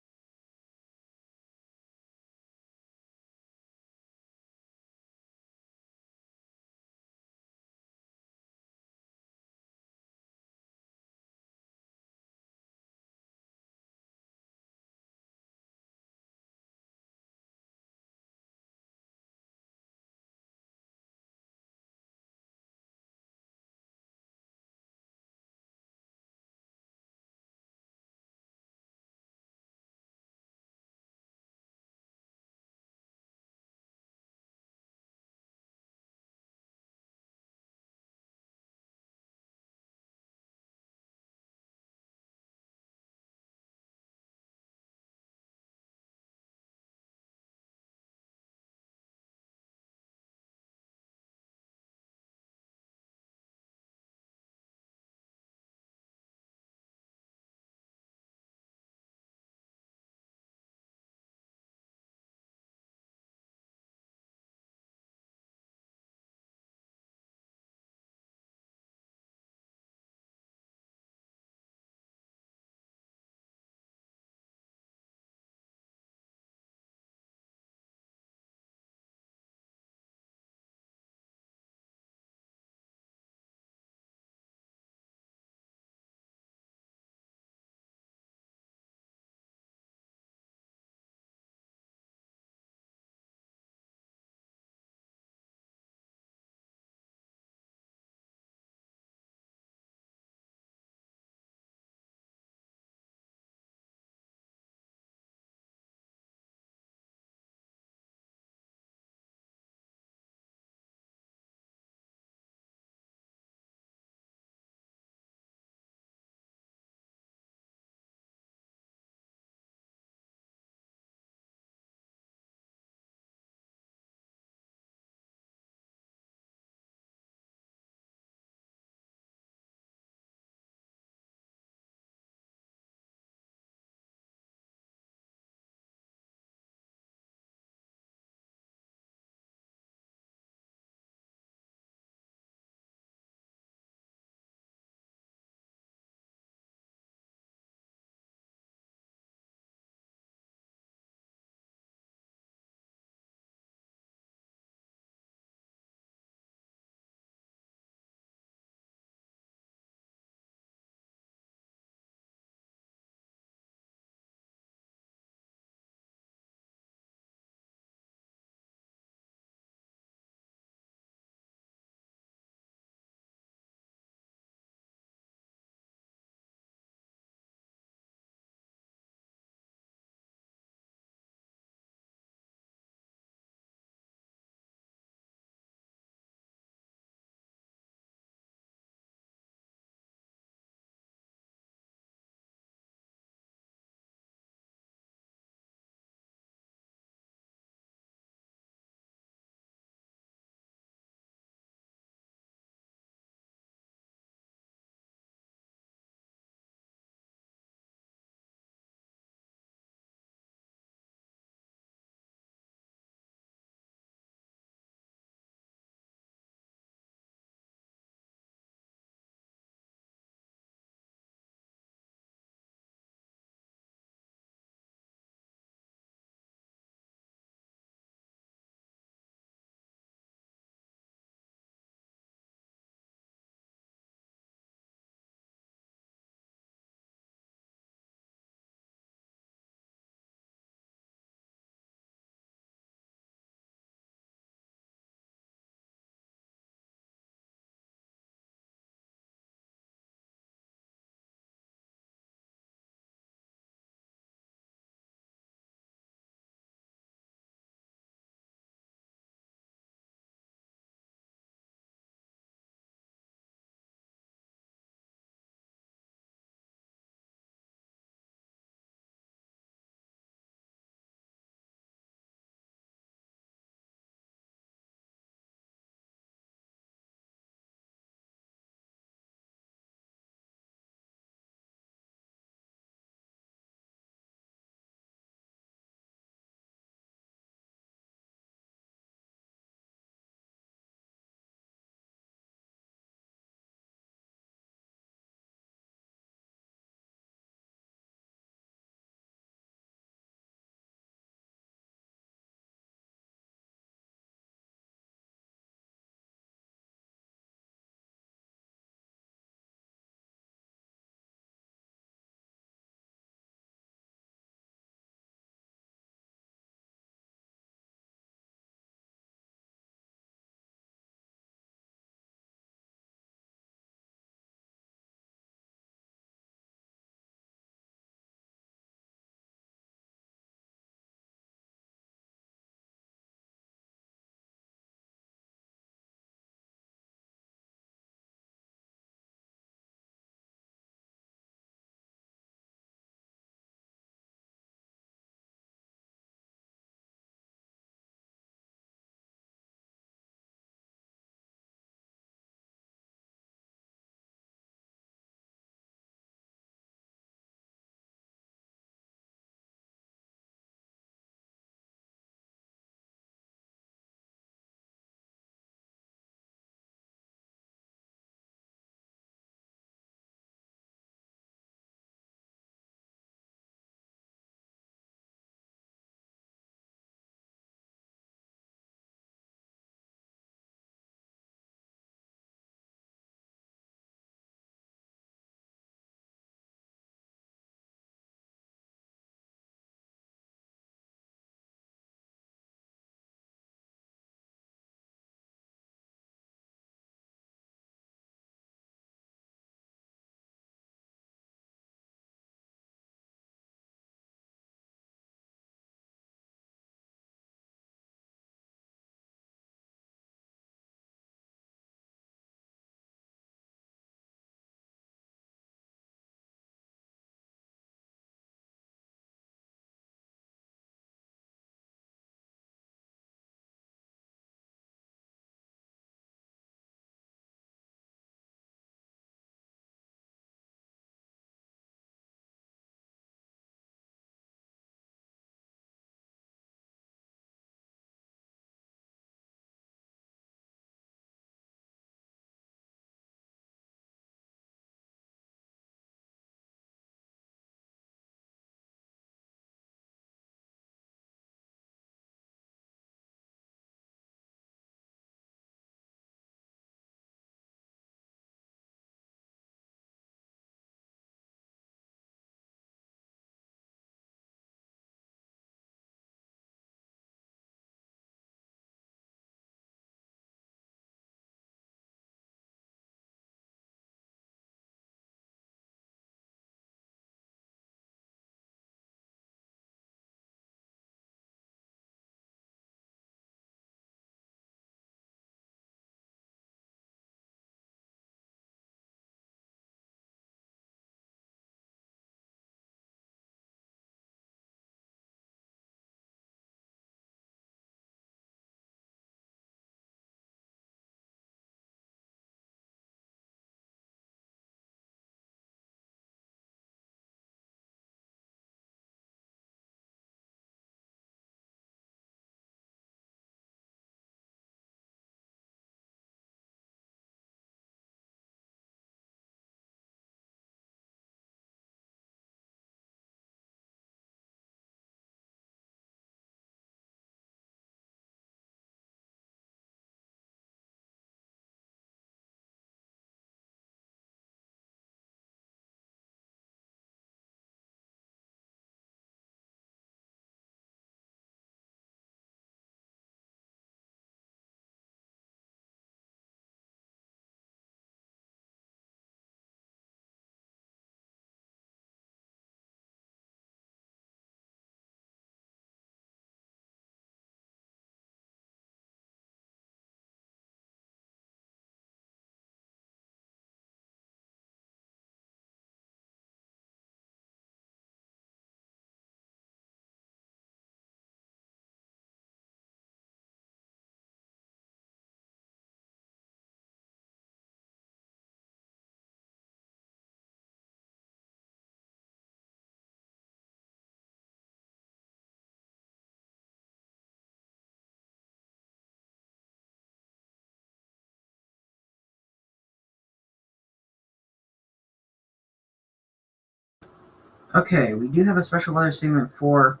Okay, we do have a special weather statement for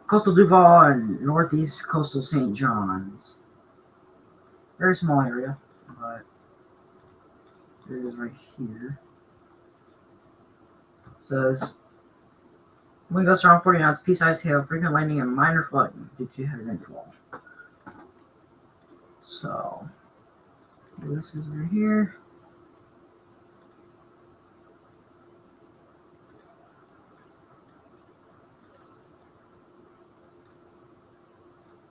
coastal Duval and northeast coastal St. John's. Very small area, but it is right here. It says wind gusts around 40 knots, pea-sized hail, frequent lightning, and minor flooding due to heavy rainfall. So this is right here.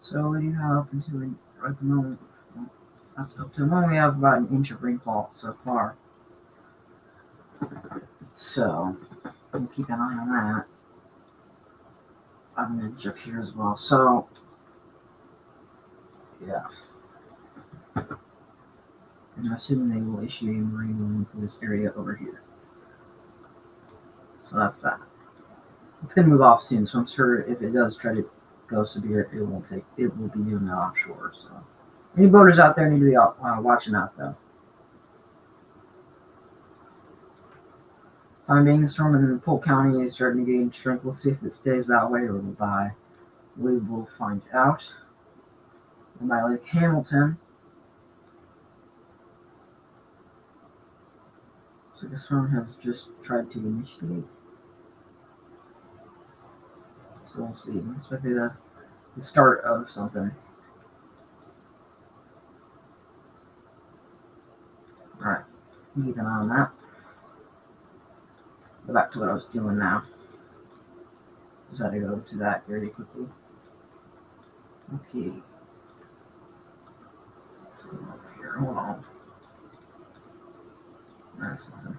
So we do have up until at the moment, up to the moment, we have about an inch of rainfall so far. So we'll keep an eye on that. I'm gonna check here as well. So yeah, I'm assuming they will issue a marine warning for this area over here. So that's that. It's gonna move off soon, so I'm sure if it does try to go severe, it will be doing that offshore. So any boaters out there need to be watching out though. Time being, the storm in Polk County is starting to gain strength. We'll see if it stays that way or will die. We will find out. And by Lake Hamilton, so the storm has just tried to initiate. So we'll see. This might be the start of something. Alright, keep an eye on that. Go back to what I was doing now. Just had to go to that very quickly. Okay. Here, hold on. That's nothing.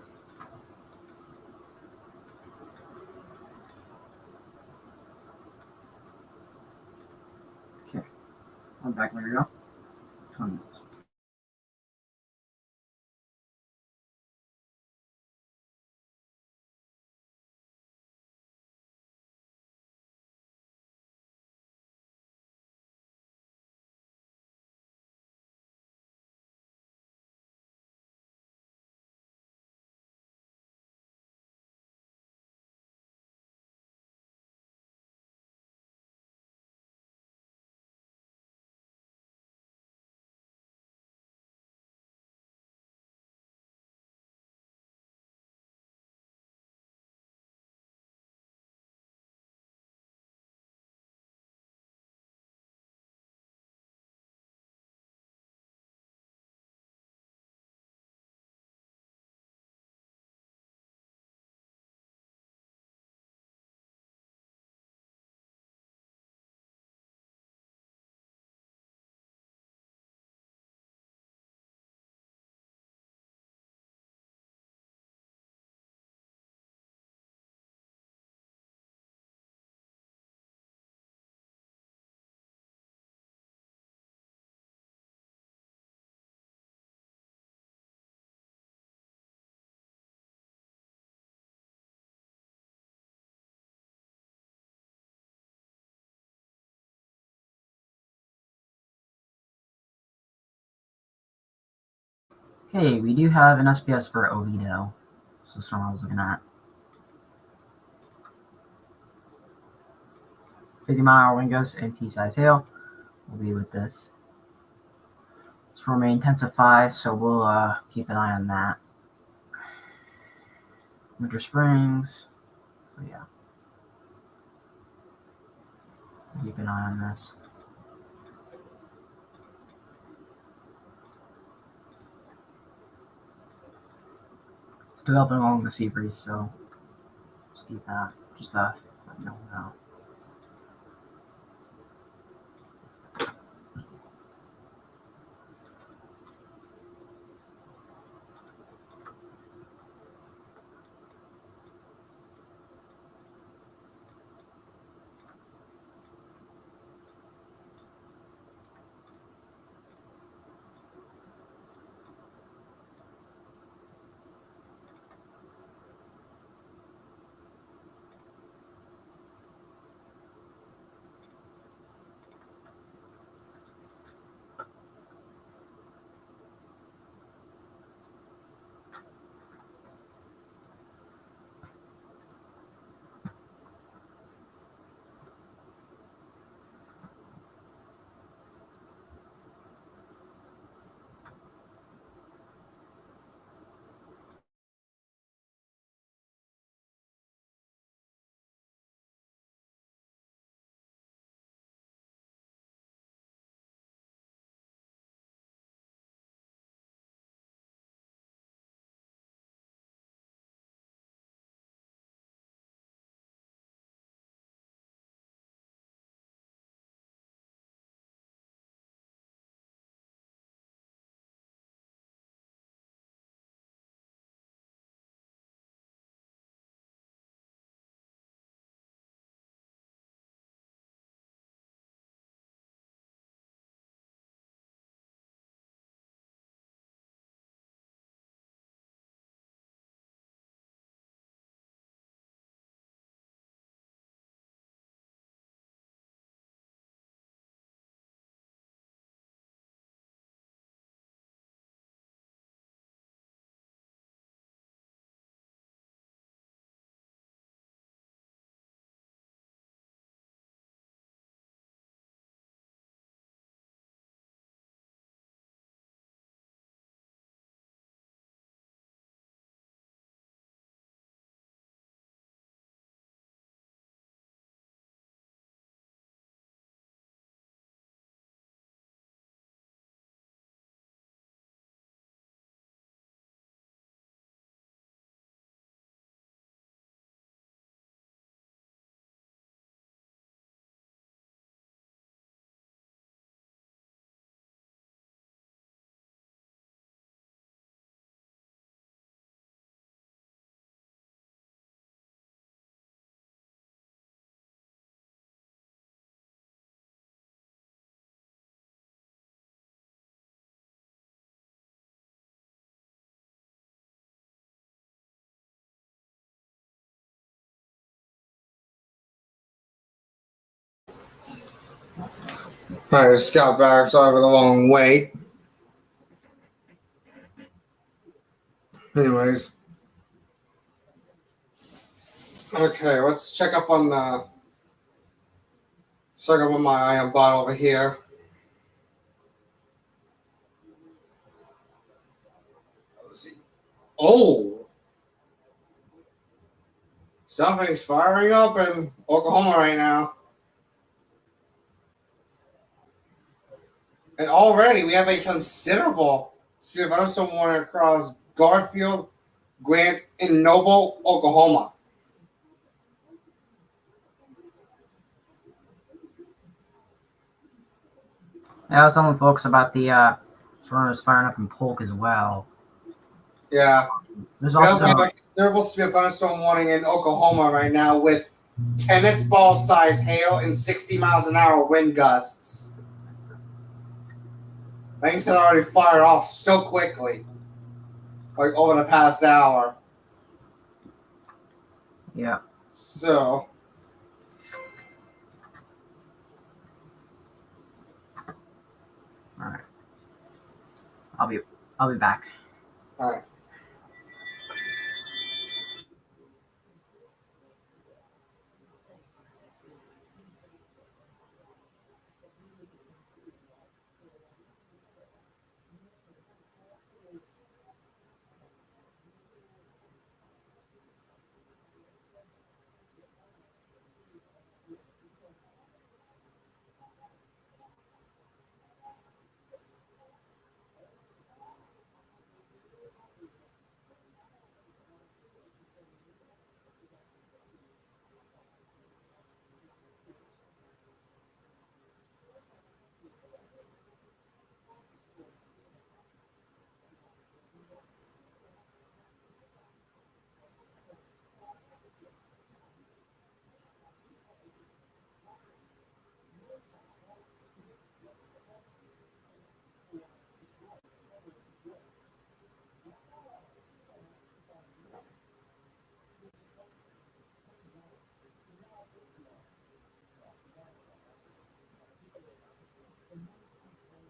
Okay. I'm back. There we go. 20 minutes. Okay, we do have an SPS for Oviedo. That's the storm I was looking at. 50-mile-an-hour wind gusts and pea-sized hail will be with this. Storm may intensify, so we'll keep an eye on that. Winter Springs. So yeah. Keep an eye on this. It's developing along the Seabreeze, so just keep that. Just let me know now. Alright, just got back. Sorry for the long wait. Anyways. Okay, let's check up on my iron bot over here. Let's see. Oh! Something's firing up in Oklahoma right now. And already we have a considerable sphere of thunderstorm warning across Garfield, Grant, and Noble, Oklahoma. I was telling folks about the furnace firing up in Polk as well. Yeah. There's We also also have a considerable sphere of thunderstorm warning in Oklahoma right now with tennis ball size hail and 60 miles an hour wind gusts. Things had already fired off so quickly, like over the past hour. yeah. So, All right. I'll be back. all right.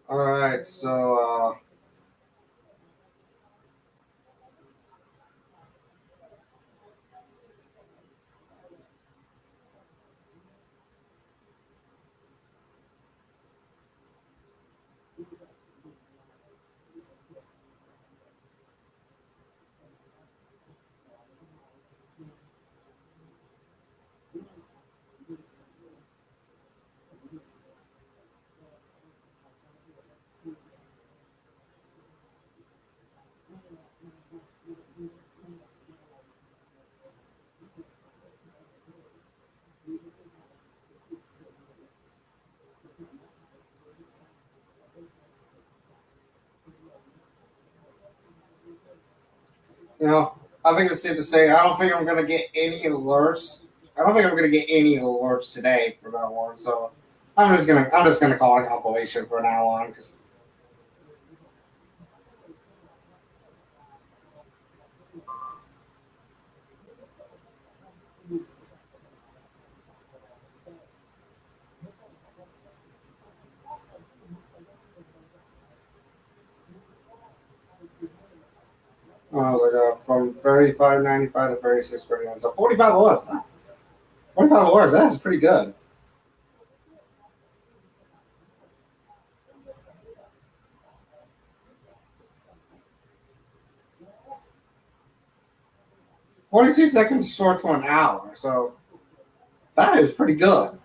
All right, so you know, I think it's safe to say I don't think I'm gonna get any alerts. I don't think I'm gonna get any alerts today from that one. So I'm just gonna call it a compilation from now on because. From 35.95 to 36.39. So 45 alerts. 45 alerts. That is pretty good. $42 seconds short to an hour. So that is pretty good.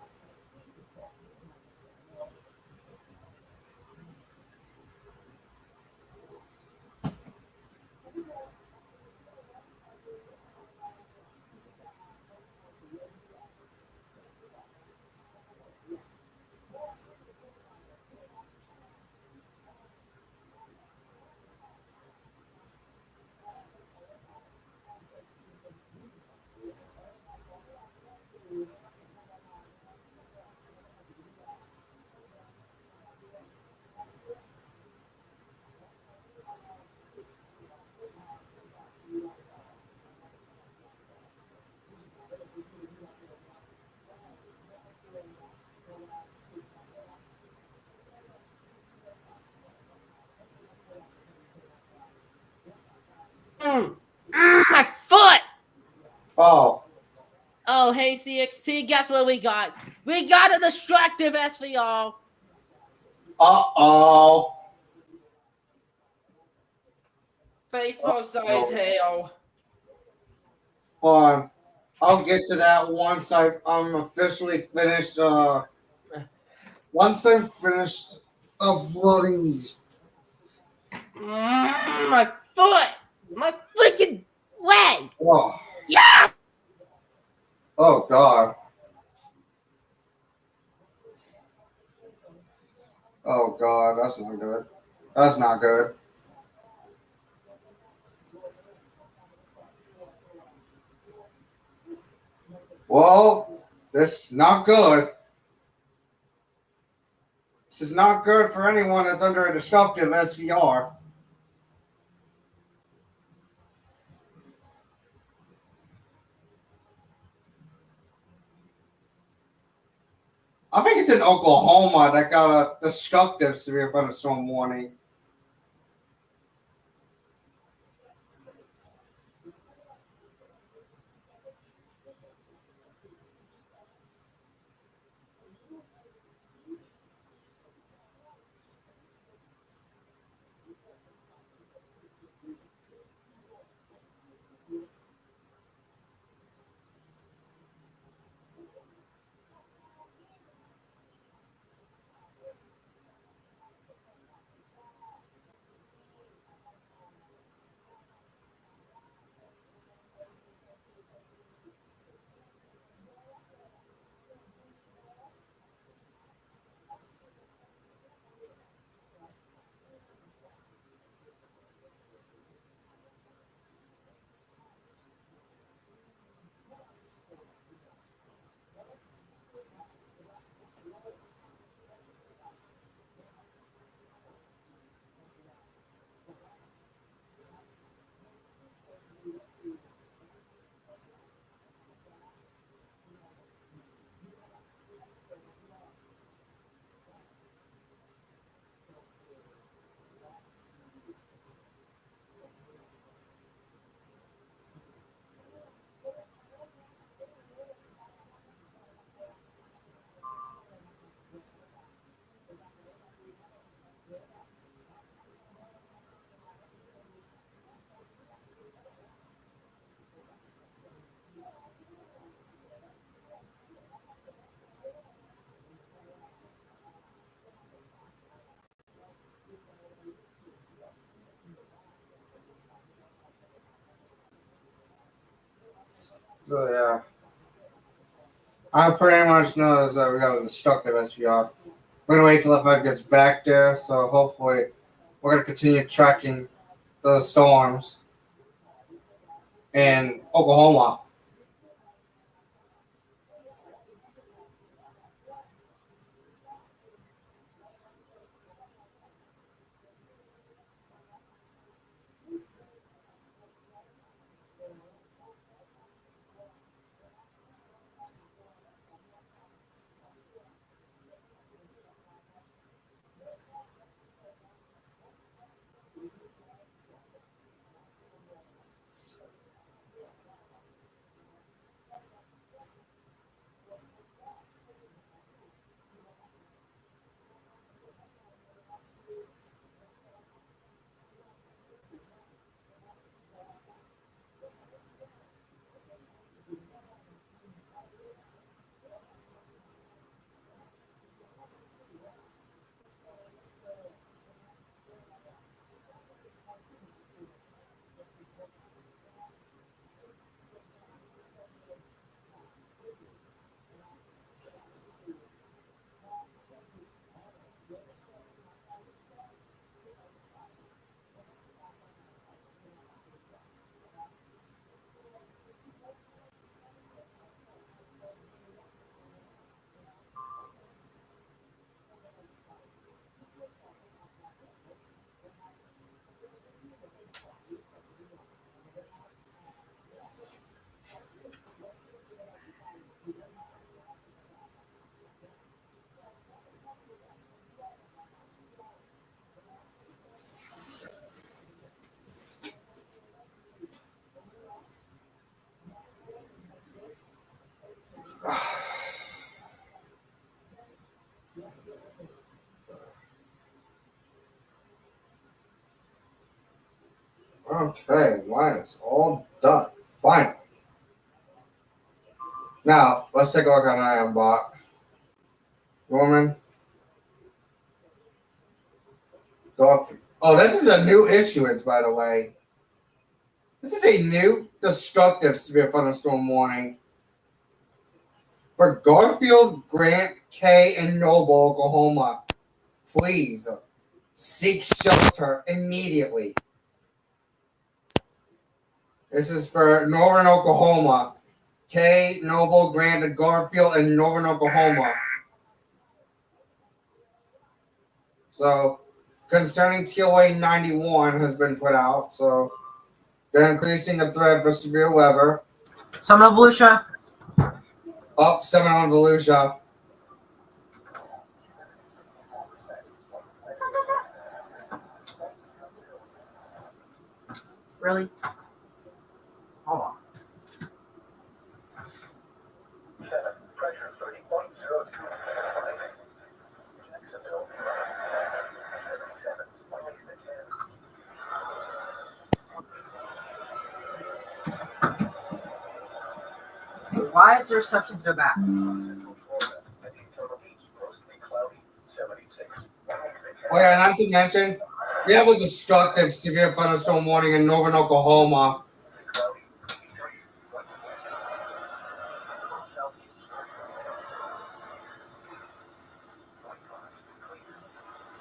ACXP, guess what we got? We got a destructive SVR. Uh-oh. Baseball size hail. Hold on. I'll get to that once I'm officially finished. Once I'm finished uploading these. My foot! My freaking leg! Oh, Yeah! oh God. Oh God, that's not good. That's not good. Well, this is not good. This is not good for anyone that's under a destructive SVR. I think it's in Oklahoma that got a destructive severe thunderstorm warning. So yeah, I pretty much know that we got a destructive SVR. We're gonna wait till F5 gets back there, so hopefully we're gonna continue tracking the storms in Oklahoma. Okay, mine is all done. Finally. Now, let's take a look at Iambot. Norman. Oh, this is a new issuance, by the way. This is a new destructive severe thunderstorm warning for Garfield, Grant, K, and Noble, Oklahoma. Please seek shelter immediately. This is for Northern Oklahoma. K, Noble, Grant, Garfield, and Northern Oklahoma. So, concerning TOA 91 has been put out. So, they're increasing the threat for severe weather. Summon of Volusia. Up 7 on Volusia. Really? Hold on. Why is the reception so bad? Oh yeah, not to mention, we have a destructive severe thunderstorm warning in Northern Oklahoma.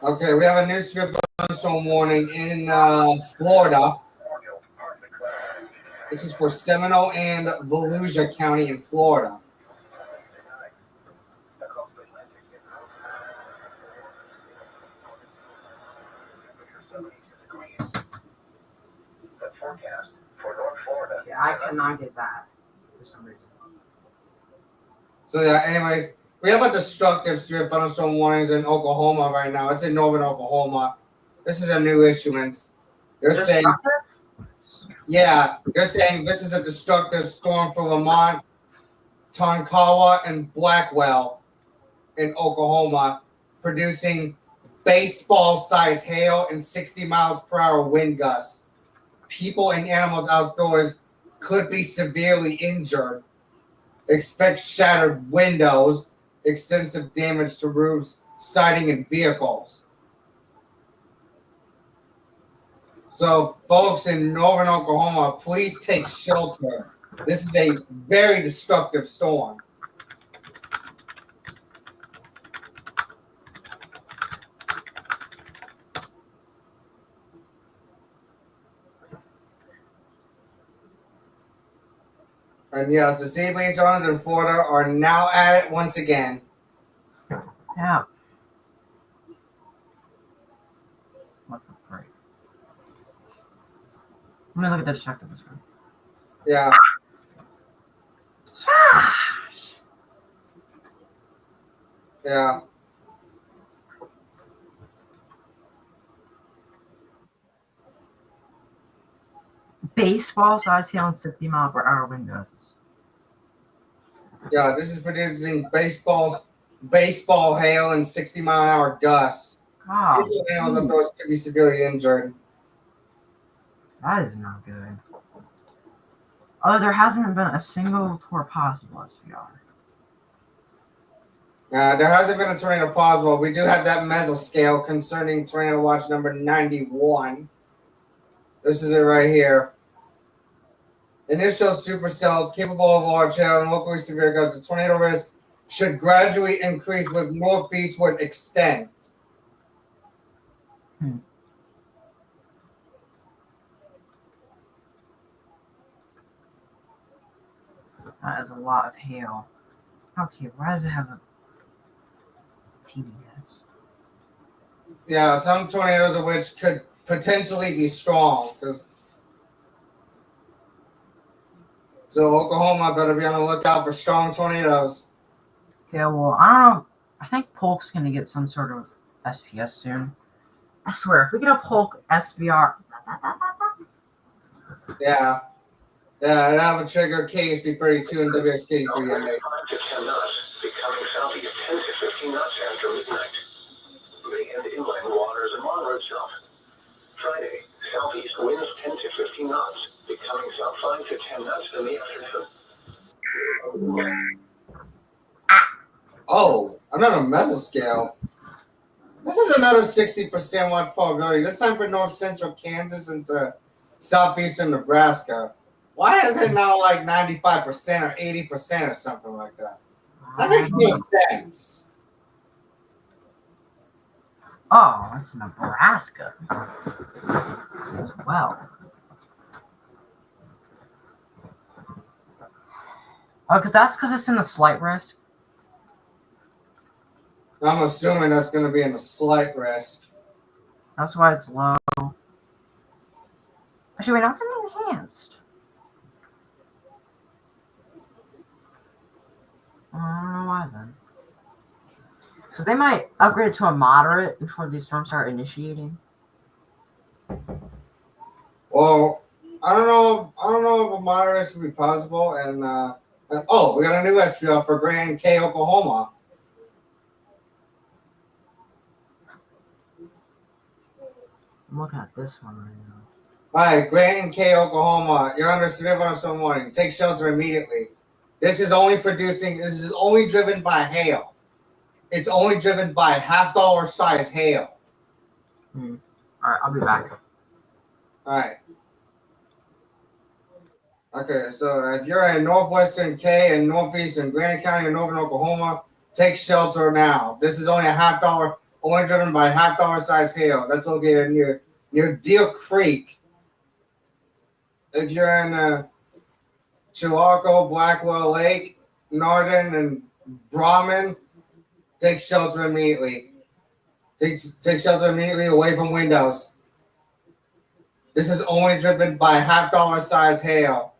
Okay, we have a new severe thunderstorm warning in Florida. This is for Seminole and Volusia County in Florida. Yeah, I cannot get that for some reason. So yeah, anyways, we have a destructive severe thunderstorm warnings in Oklahoma right now. It's in Northern Oklahoma. This is a new issuance. They're saying, yeah, they're saying this is a destructive storm for Lamont, Tonkawa, and Blackwell in Oklahoma, producing baseball-sized hail and 60 miles per hour wind gusts. People and animals outdoors could be severely injured. Expect shattered windows, extensive damage to roofs, siding, and vehicles. So, folks in Northern Oklahoma, please take shelter. This is a very destructive storm. And yes, the Seabreeze owners in Florida are now at it once again. Yeah. What the frick? Let me look at the destructive this one. Yeah. Yeah. Baseball size hail and 60 mile per hour wind gusts. Yeah, this is producing baseball hail and 60 mile an hour gusts. Wow. People and animals outdoors could be severely injured. That is not good. Oh, there hasn't been a single tour possible SPR. There hasn't been a tornado possible. We do have that mesoscale concerning tornado watch number 91. This is it right here. Initial supercells capable of large hail and locally severe gusts. The tornado risk should gradually increase with northeastward extent. That is a lot of hail. Okay, why does it have a TBS? Yeah, some tornadoes of which could potentially be strong. So Oklahoma better be on the lookout for strong tornadoes. Okay, well, I don't know. I think Polk's gonna get some sort of SPS soon. I swear, if we get a Polk SVR. Yeah. Yeah, and that would trigger KSP32 and WXK3A. To 10 knots, becoming southeast 10 to 15 knots after midnight. Bay and inland waters and on road south. Friday, southeast winds 10 to 15 Another mesoscale. This is another 60% watch probability. This time for north central Kansas into southeastern Nebraska. Why is it now like 95% or 80% or something like that? That makes no sense. Oh, that's Nebraska as well. Oh, because it's in the slight risk. I'm assuming that's going to be in a slight risk. That's why it's low. Actually, wait, that's an enhanced. I don't know why then. So they might upgrade to a moderate before these storms start initiating. Well, I don't know. I don't know if a moderate would be possible. And oh, we got a new SPL for Grand K, Oklahoma. I'm looking at this one right now. All right, Grand K, Oklahoma. You're under severe thunderstorm warning. Take shelter immediately. This is only driven by hail. It's only driven by $half size hail. All right, I'll be back. All right. Okay, so if you're in northwestern K and northeastern Grand County and northern Oklahoma, take shelter now. This is only only driven by $half size hail. That's located near Deer Creek. If you're in Chilocco, Blackwell Lake, Northern, and Brahman, take shelter immediately. Take shelter immediately away from windows. This is only driven by $half size hail.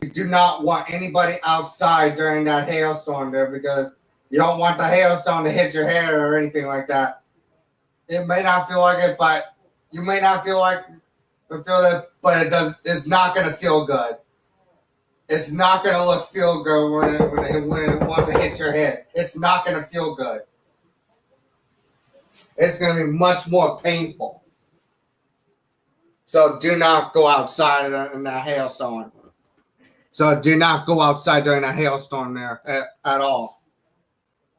You do not want anybody outside during that hailstorm there because you don't want the hailstone to hit your hair or anything like that. It may not feel like it, but you may not feel it, but it does. It's not going to feel good. It's not going to feel good when it once it hits your head. It's not going to feel good. It's going to be much more painful. So do not go outside in that hailstorm. So do not go outside during a hailstorm there at all.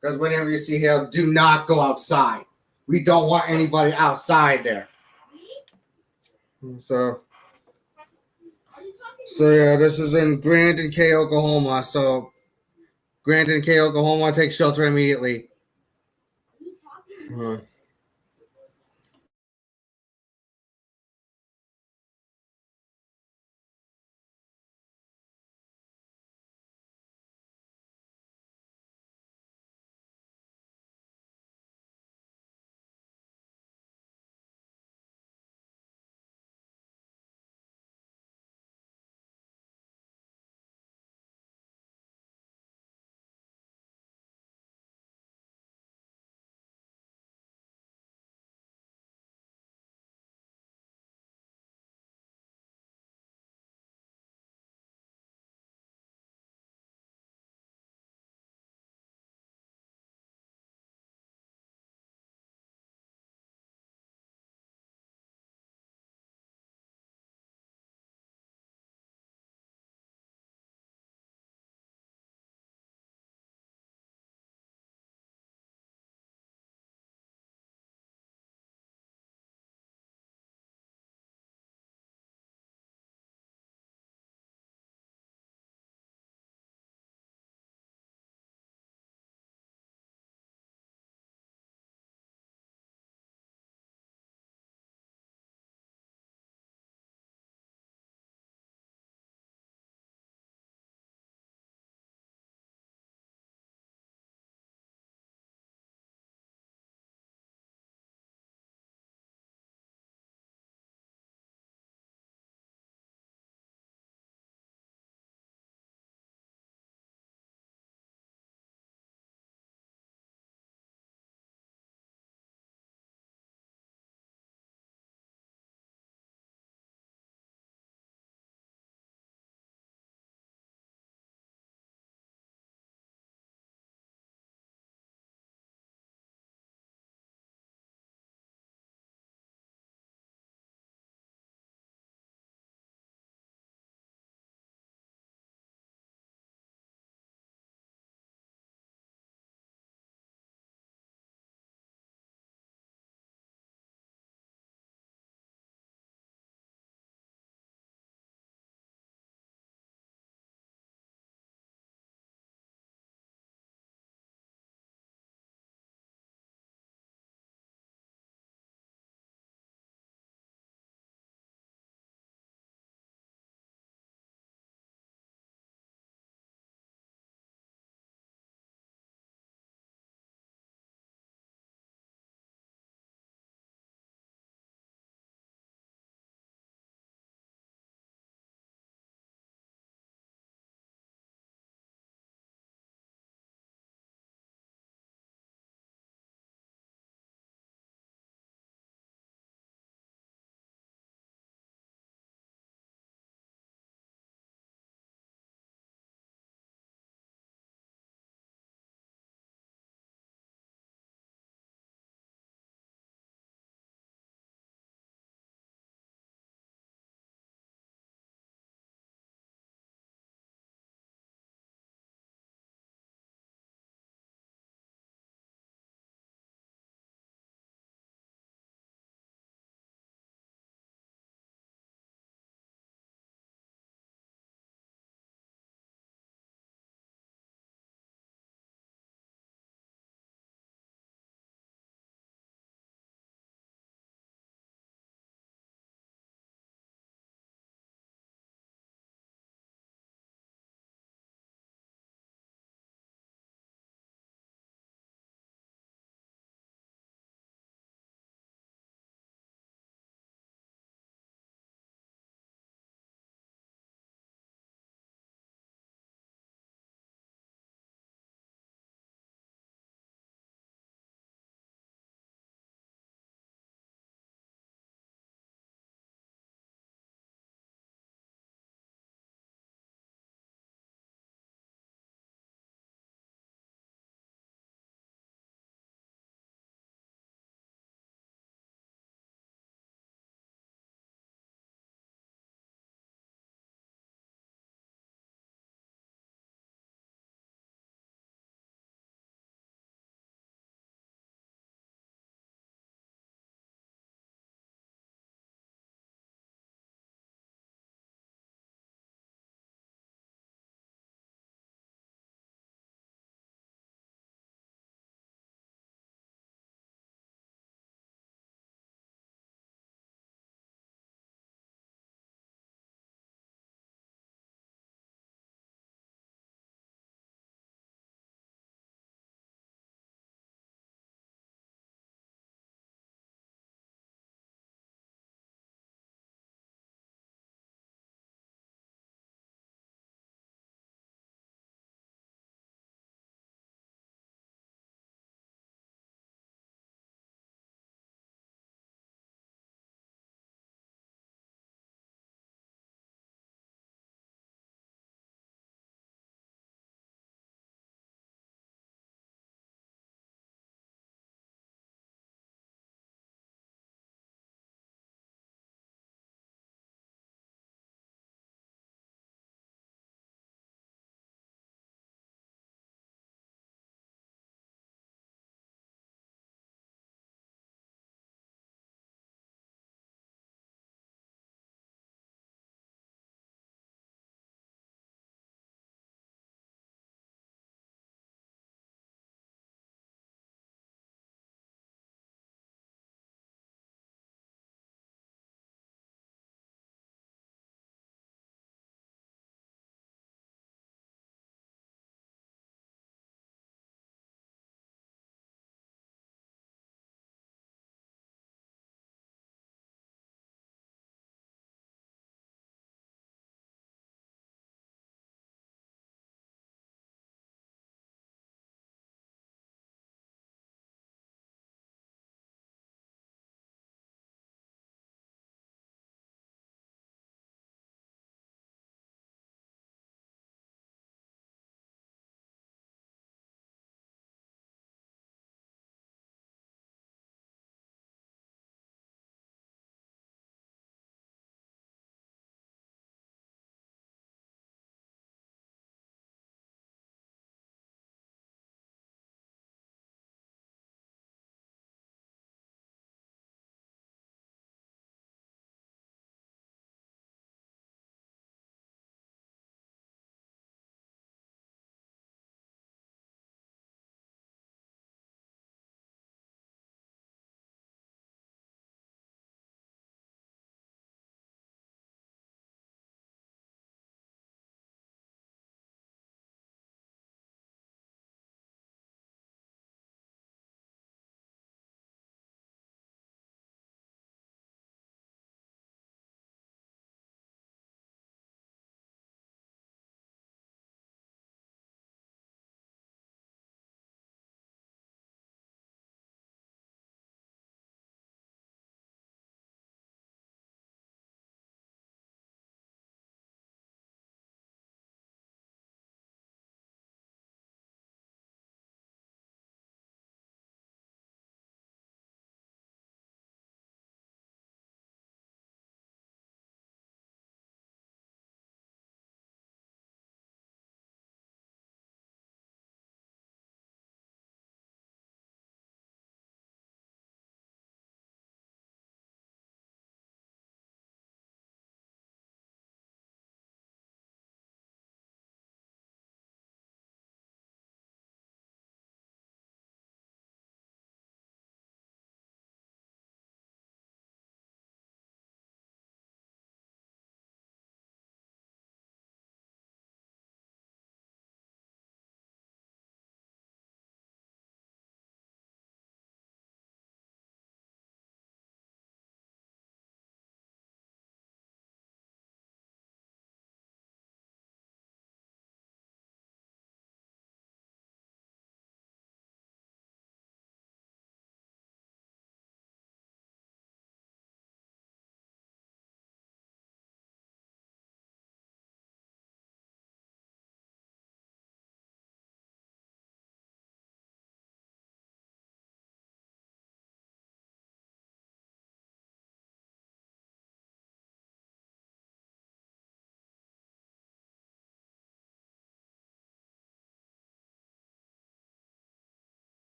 Because whenever you see hail, do not go outside. We don't want anybody outside there. So yeah, this is in Grant and K, Oklahoma. So Grant and K, Oklahoma, take shelter immediately.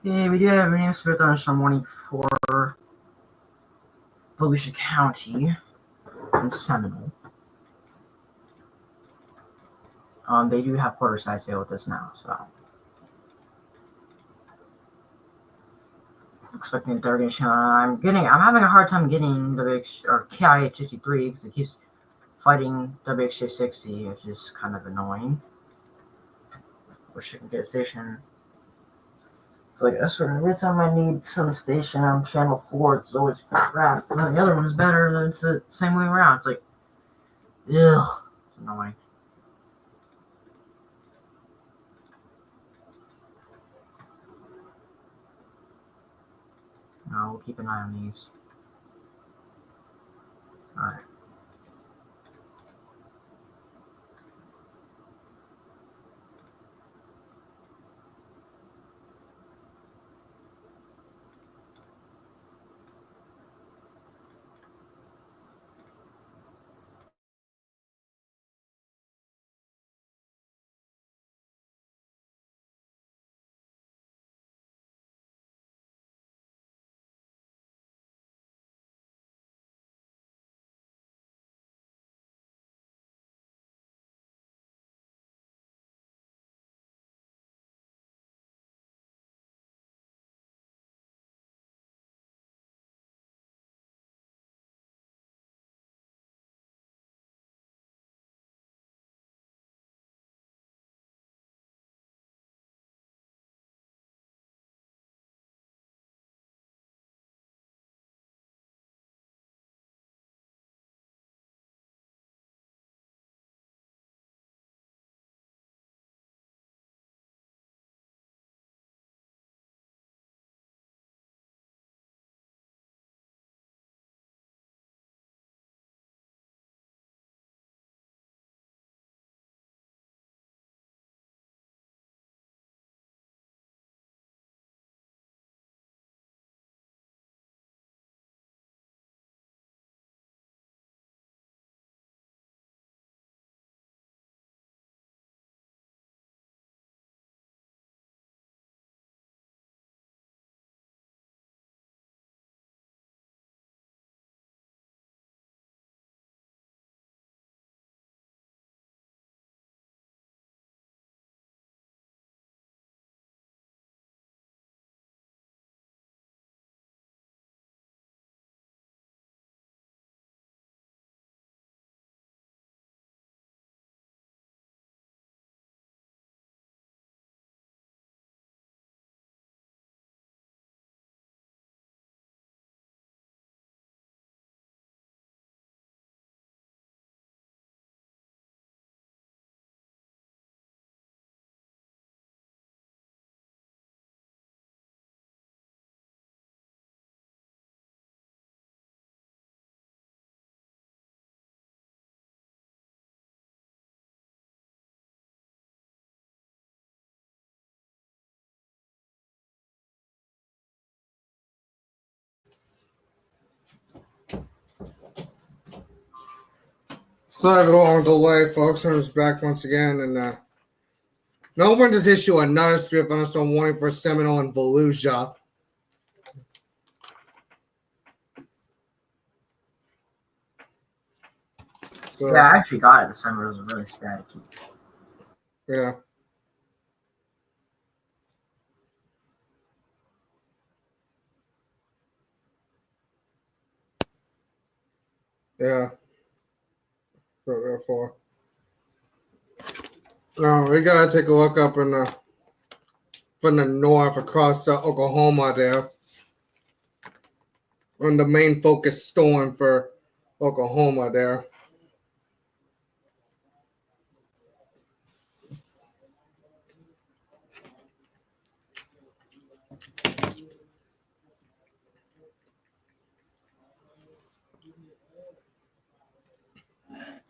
Okay, we do have a new spirit thunderstorm warning for Volusia County and Seminole. They do have quarter size hail with us now, so expecting 30-inch. I'm having a hard time getting KIH 63 because it keeps fighting WXJ 60, which is kind of annoying. Wish I could get a station. It's like every time I need some station on channel 4, it's always crap. And then the other one's better, and it's the same way around. It's like, ugh, it's annoying. No, we'll keep an eye on these. Alright. Sorry for the long delay, folks. I'm just back once again, and Melbourne just issued another strip thunderstorm warning for Seminole and Volusia. So, Yeah, I actually got it this time, but it was really staticky. yeah. Yeah. So therefore, no, we gotta take a look up in the from the north across Oklahoma there, on the main focus storm for Oklahoma there.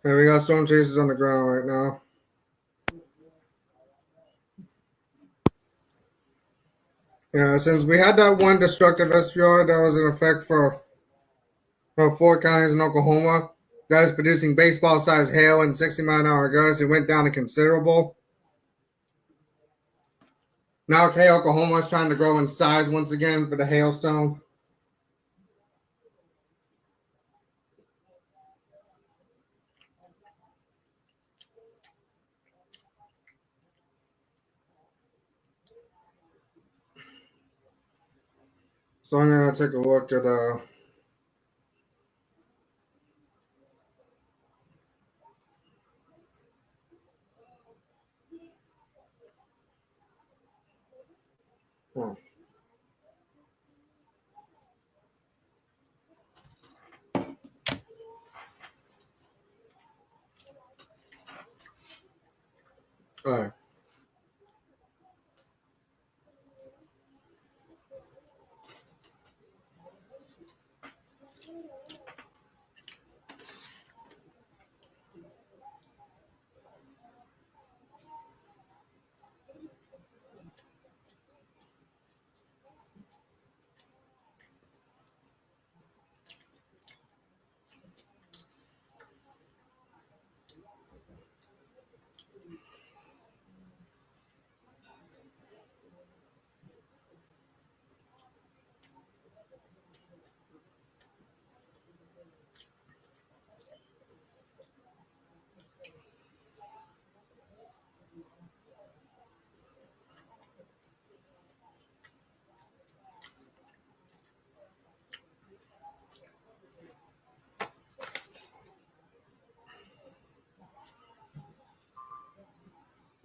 And we got storm chasers on the ground right now. Yeah, since we had that one destructive SPR that was in effect for 4 counties in Oklahoma, that is producing baseball-sized hail and 60-mile-an-hour gusts, it went down to considerable. Now, okay, Oklahoma is trying to grow in size once again for the hailstone. So I'm gonna take a look at oh. All right.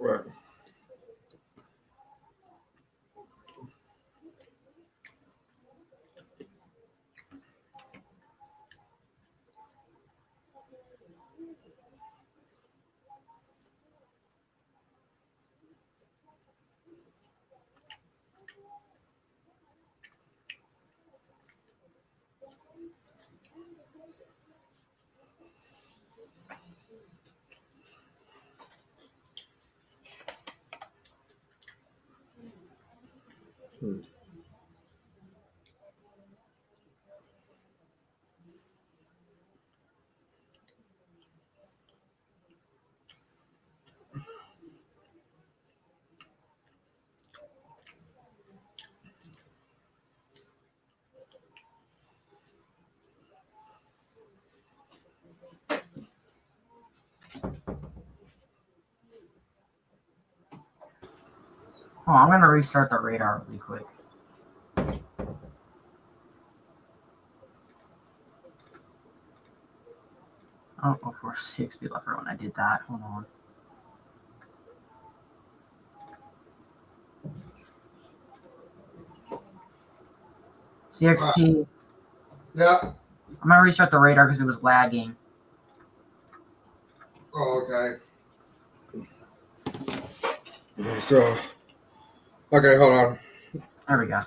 Right. Oh, I'm gonna restart the radar really quick. Oh, of course, Higgsby left right when I did that. Hold on. CXP. Yeah. I'm gonna restart the radar because it was lagging. Oh, okay. So, okay, hold on. There we go.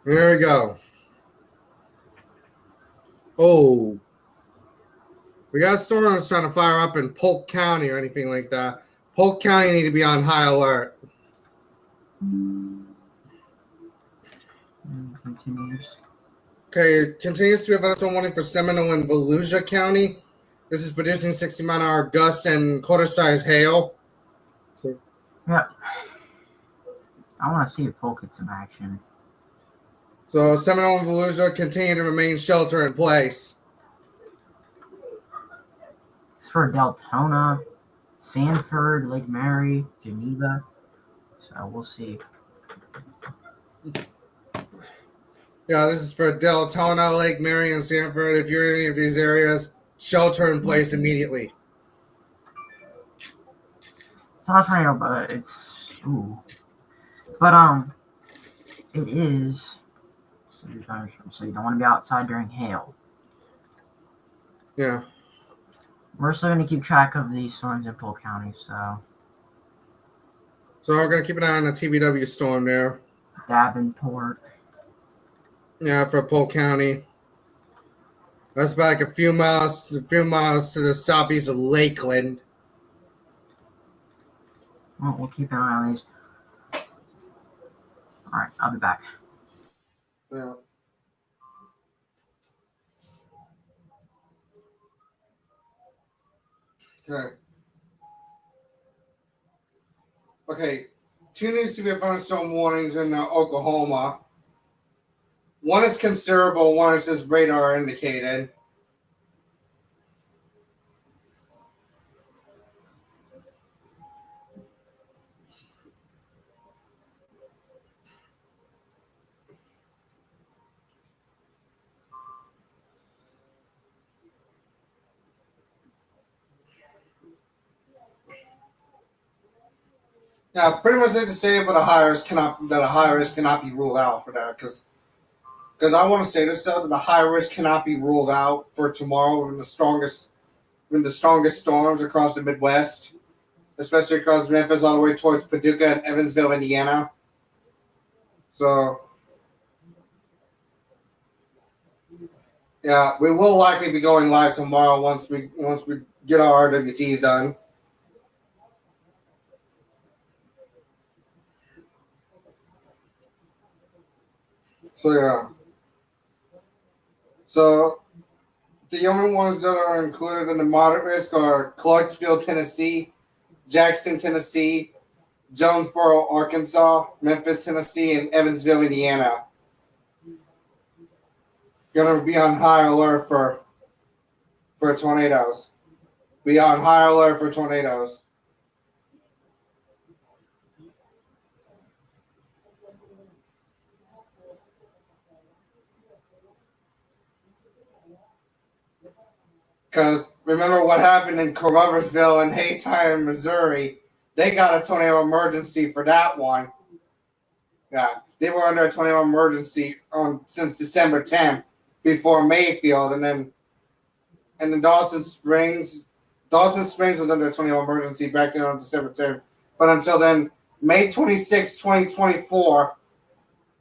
There we go. Oh, we got storms trying to fire up in Polk County or anything like that. Polk County need to be on high alert. Continues. Okay, it continues to be a storm warning for Seminole and Volusia County. This is producing 60-mile-an-hour gusts and quarter-size hail. So, Yep. I want to see if Polk gets some action. so Seminole and Volusia continue to remain shelter in place. It's for Deltona, Sanford, Lake Mary, Geneva. So we'll see. Yeah, this is for Deltona, Lake Mary, and Sanford. If you're in any of these areas, shelter in place immediately. It's not a tornado, but it's But it is. So you don't want to be outside during hail. Yeah. We're still going to keep track of these storms in Polk County. So So we're gonna keep an eye on the TBW storm there. Davenport. Yeah, for Polk County. That's back a few miles to the southeast of Lakeland. Well, we'll keep an eye on these. All right, I'll be back. Yeah. Okay. Okay, 2 needs to be thunderstorm warnings in Oklahoma. 1 is considerable, 1 is just radar indicated. Yeah, pretty much they to say, but a high risk cannot be ruled out for that because I want to say this though that the high risk cannot be ruled out for tomorrow when the strongest storms across the Midwest, especially across Memphis all the way towards Paducah and Evansville, Indiana. So yeah, we will likely be going live tomorrow once we get our RWTs done. So yeah. So the only ones that are included in the moderate risk are Clarksville, Tennessee, Jackson, Tennessee, Jonesboro, Arkansas, Memphis, Tennessee, and Evansville, Indiana. Gonna be on high alert for tornadoes. Be on high alert for tornadoes. Because remember what happened in Coroversville and Haytime, Missouri. They got a tornado emergency for that one. Yeah, they were under a tornado emergency since December 10th before Mayfield, and then Dawson Springs. Dawson Springs was under a tornado emergency back then on December 10th. But until then, May 26, 2024,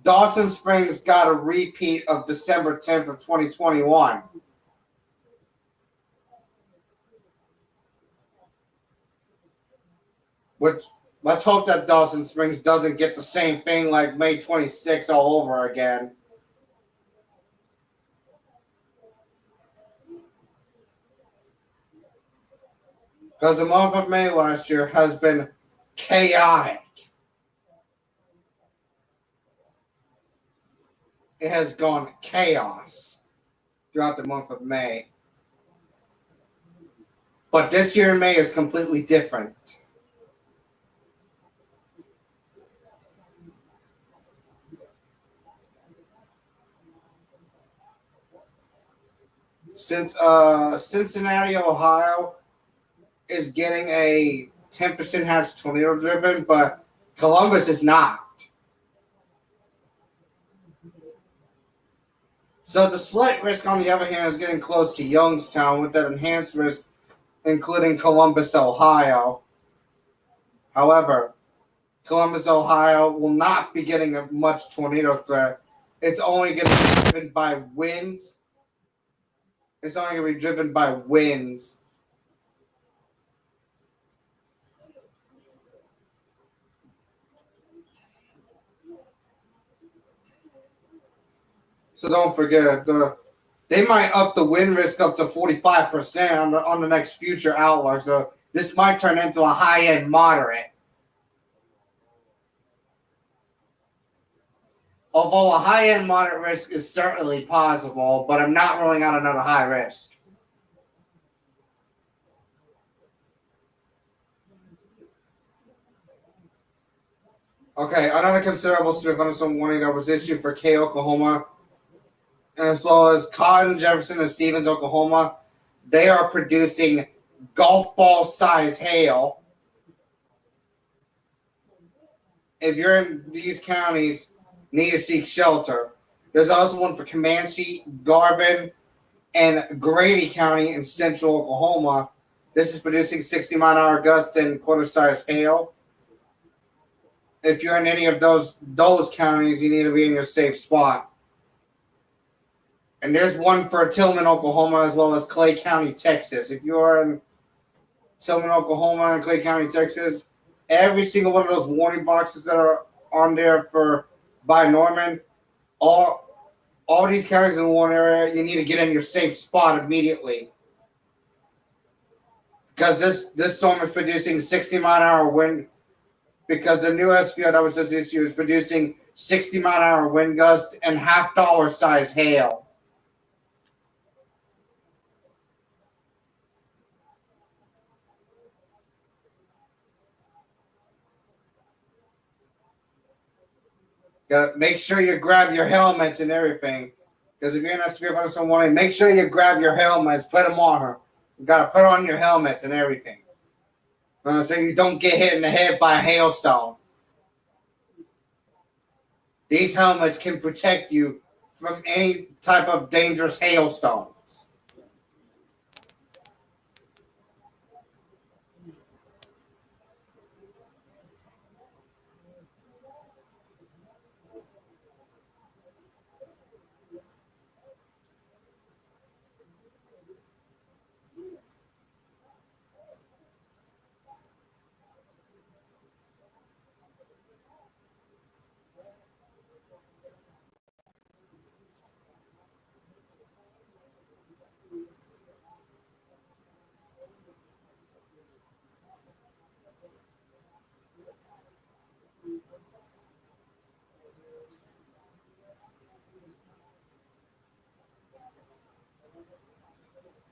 Dawson Springs got a repeat of December 10th of 2021. Which, let's hope that Dawson Springs doesn't get the same thing like May 26 all over again. Because the month of May last year has been chaotic. It has gone chaos throughout the month of May. But this year in May is completely different. Since Cincinnati, Ohio is getting a 10% chance tornado driven, but Columbus is not. So the slight risk, on the other hand, is getting close to Youngstown with that enhanced risk, including Columbus, Ohio. However, Columbus, Ohio will not be getting a much tornado threat. It's only going to be driven by winds. It's only going to be driven by winds. So don't forget, they might up the wind risk up to 45% on the next future outlook. So this might turn into a high-end moderate. Although a high-end moderate risk is certainly possible, but I'm not ruling out another high risk. Okay, another considerable severe thunderstorm warning that was issued for K, Oklahoma, as well as Cotton, Jefferson, and Stevens, Oklahoma. They are producing golf ball size hail. If you're in these counties, need to seek shelter. There's also one for Comanche, Garvin, and Grady County in central Oklahoma. This is producing 60-mile-an-hour gusts and quarter-size hail. If you're in any of those counties, you need to be in your safe spot. And there's one for Tillman, Oklahoma, as well as Clay County, Texas. If you are in Tillman, Oklahoma, and Clay County, Texas, every single one of those warning boxes that are on there by Norman, all these counties in the warning area, you need to get in your safe spot immediately. Because this storm is producing 60-mile-an-hour wind. because the new SPO that was just issued is producing 60-mile-an-hour wind gusts and half-dollar size hail. Make sure you grab your helmets and everything. Because if you're in a severe thunderstorm warning, make sure you grab your helmets, put them on her. You got to put on your helmets and everything. So you don't get hit in the head by a hailstone. These helmets can protect you from any type of dangerous hailstones.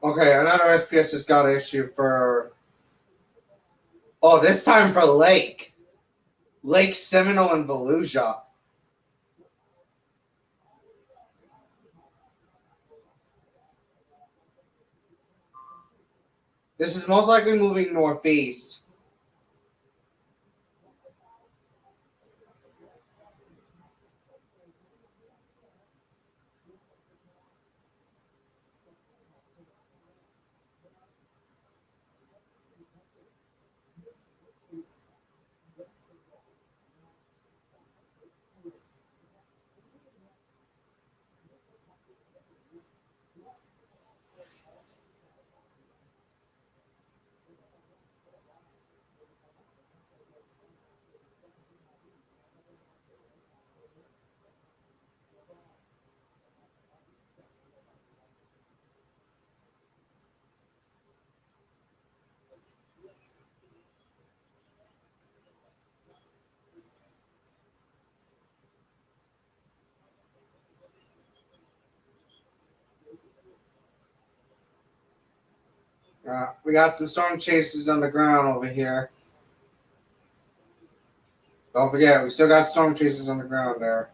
Okay, another SPS just got issued for. Oh, this time for Lake Seminole, and Volusia. This is most likely moving northeast. We got some storm chasers on the ground over here. Don't forget, we still got storm chasers on the ground there.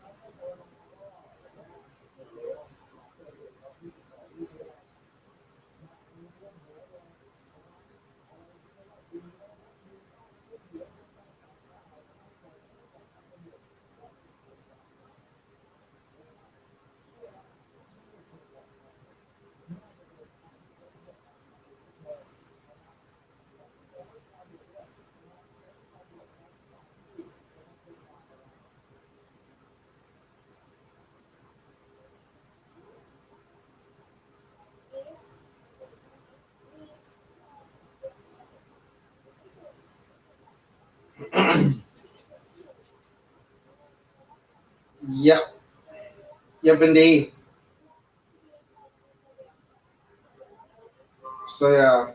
Yep. Yep, indeed. So, yeah.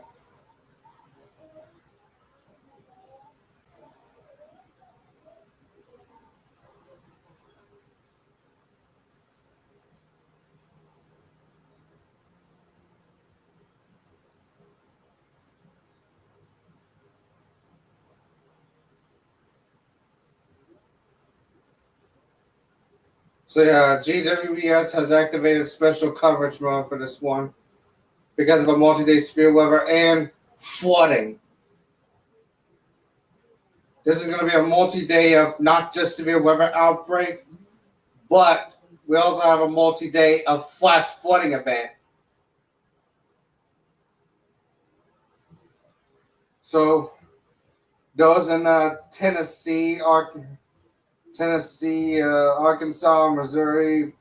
So, yeah, GWBS has activated special coverage mode for this one because of a multi-day severe weather and flooding. This is going to be a multi-day of not just severe weather outbreak, but we also have a multi-day of flash flooding event. So those in Tennessee, Arkansas, Missouri,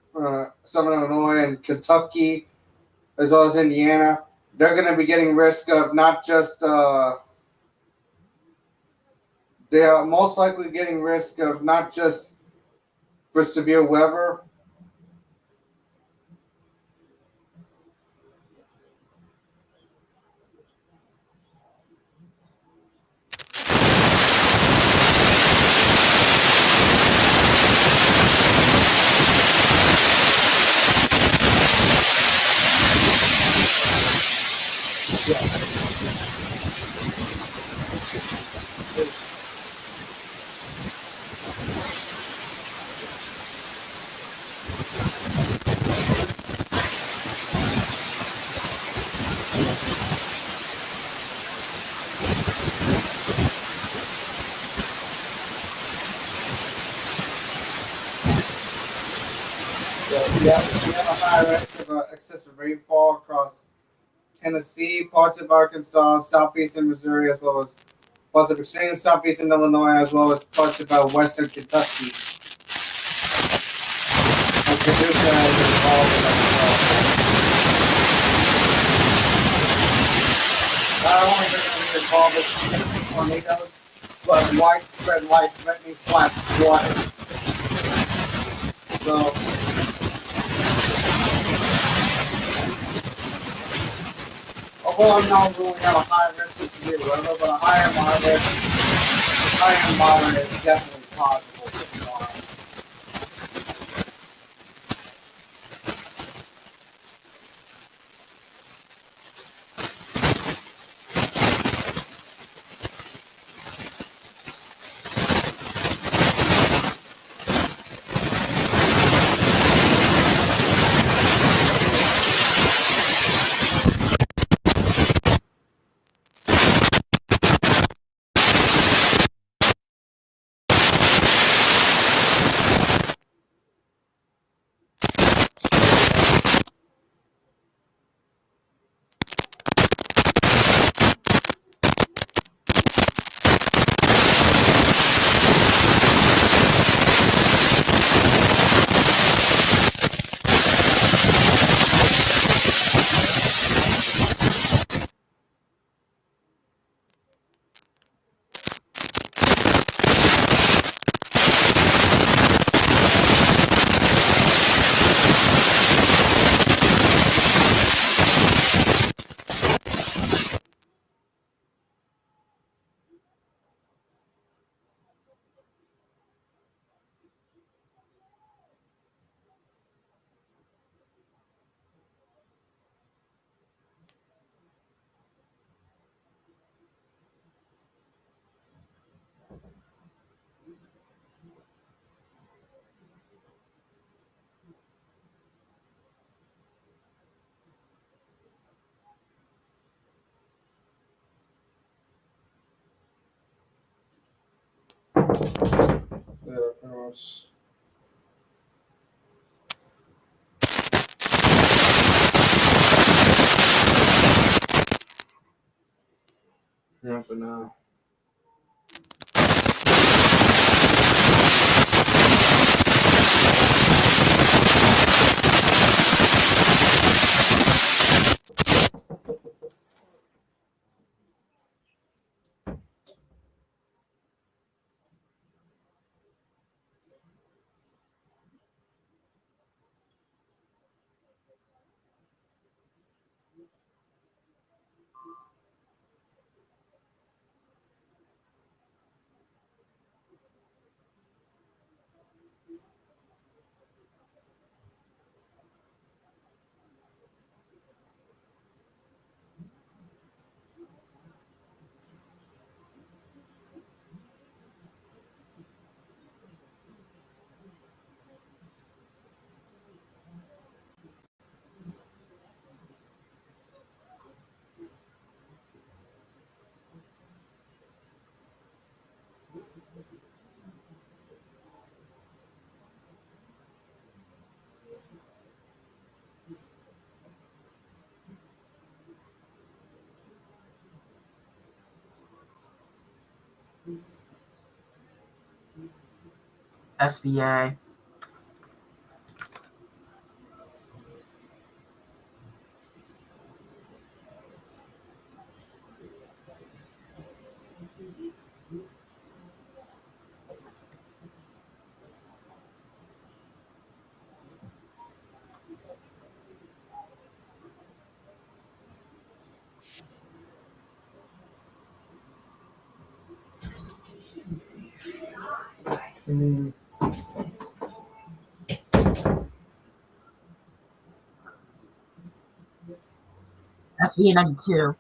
some Illinois, and Kentucky, as well as Indiana, they're going to be getting risk of not just they are most likely getting risk of not just for severe weather. We have a high risk of excessive rainfall across Tennessee, parts of Arkansas, southeastern Missouri, as well as parts of extreme southeastern Illinois, as well as parts of western Kentucky. And Paducah is involved in that as well. Not only are they going to be involved with tornadoes, but widespread life-threatening flash flooding. So, although I'm not going to have a high risk of severe weather, but a higher moderate is definitely possible for tomorrow. Pretty yeah, for now. SVA. SVA 92.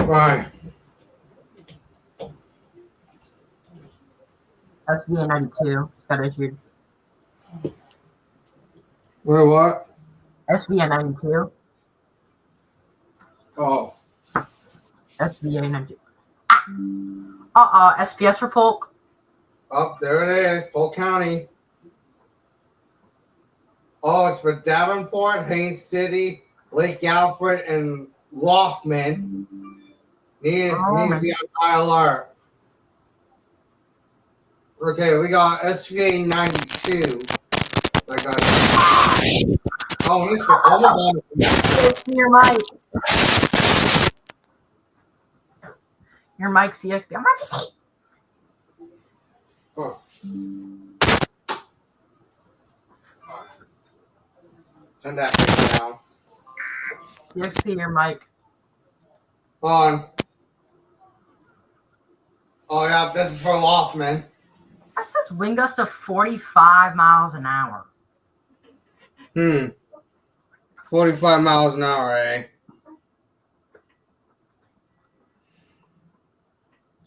Right. SVA 92 just got issued. Where what? SVA 92. Oh. SVA 92. SPS for Polk. Oh, there it is. Polk County. Oh, it's for Davenport, Haines City, Lake Alfred, and Loftman. Need to be on high alert. Okay, we got SVA 92. I got it. Oh, this for Omaha. Your mic. Your mic, CXP. Emergency. Oh. Turn that thing down. CXP, your mic. On. Oh, yeah, this is for Loftman. That says wind gusts of 45 miles an hour. 45 miles an hour, eh?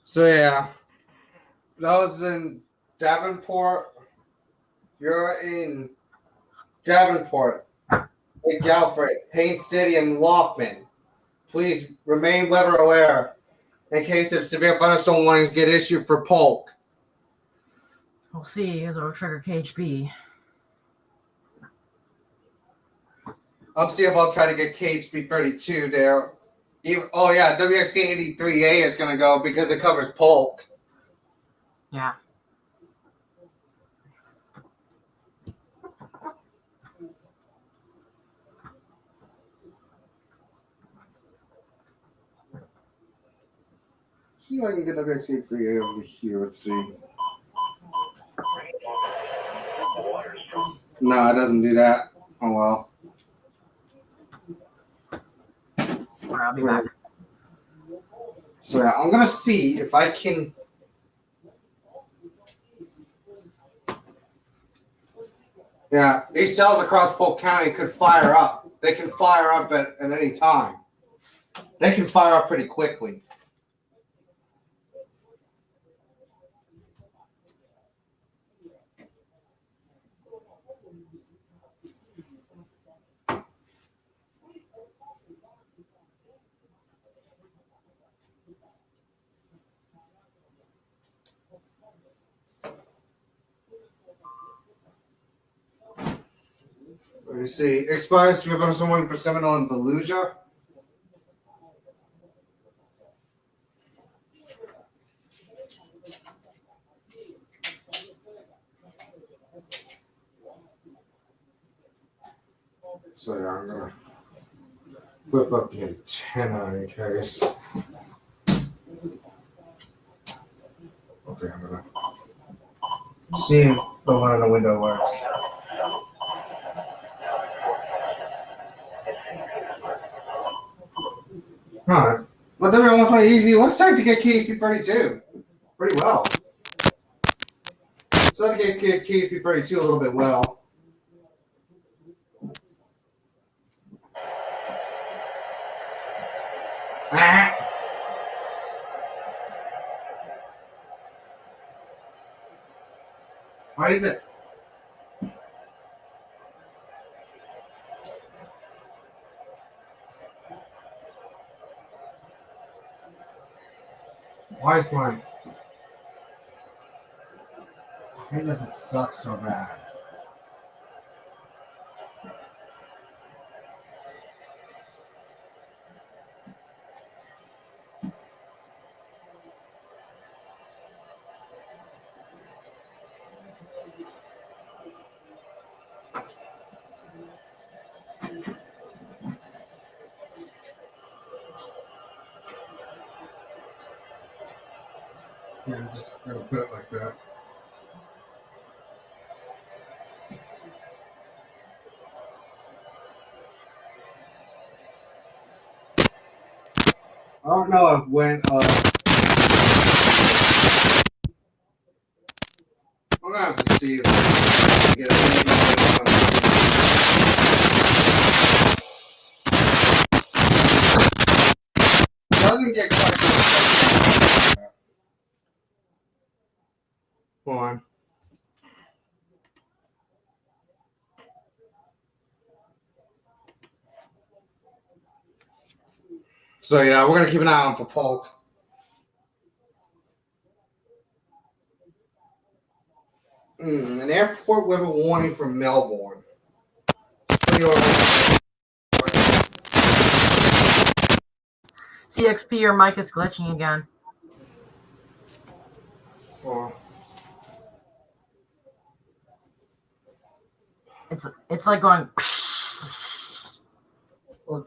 So, yeah. That was in Davenport. You're in Davenport, Lake Alfred, Haines City, and Loftman. Please remain weather aware in case of severe thunderstorm warnings get issued for Polk. We'll see as it'll trigger KHB. I'll see if I'll try to get KHB 32 there. Oh, yeah, WXK 83A is going to go because it covers Polk. Yeah. See if I can get WXK 83A over here. Let's see. No, it doesn't do that. Oh, well. I'll be back. So, yeah, I'm going to see if I can. Yeah, these cells across Polk County could fire up. They can fire up at any time. They can fire up pretty quickly. Let me see. Expires to have someone for Seminole and Volusia. So yeah, I'm gonna flip up the antenna in case. Okay, I'm gonna see if the one in the window works. Alright. But then everyone's my easy website to get KSP 32. Pretty well. So I get KSP 32 a little bit well. Ah. Why is it? Why is mine? Why does it suck so bad? Yeah, I'm just gonna put it like that. I don't know if when I'm gonna have to see if I can get it. Doesn't doesn't get quite. Hold on. So yeah, we're gonna keep an eye on for Polk. An airport weather warning for Melbourne. CXP, your mic is glitching again. Oh, It's like going. of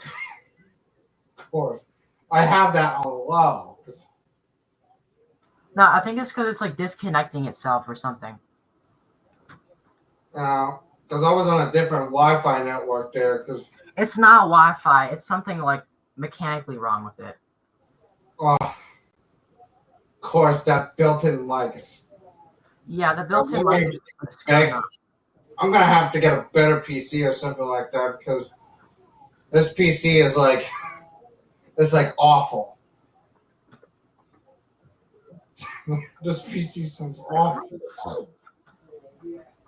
course. I have that on low. No, I think it's because it's like disconnecting itself or something. Because I was on a different Wi-Fi network there. Because It's not Wi-Fi. It's something like mechanically wrong with it. of course that built-in mic is. Yeah, the built-in I'm mic gonna is screwing up. I'm gonna have to get a better PC or something like that because this PC is like it's like awful. This PC sounds awful.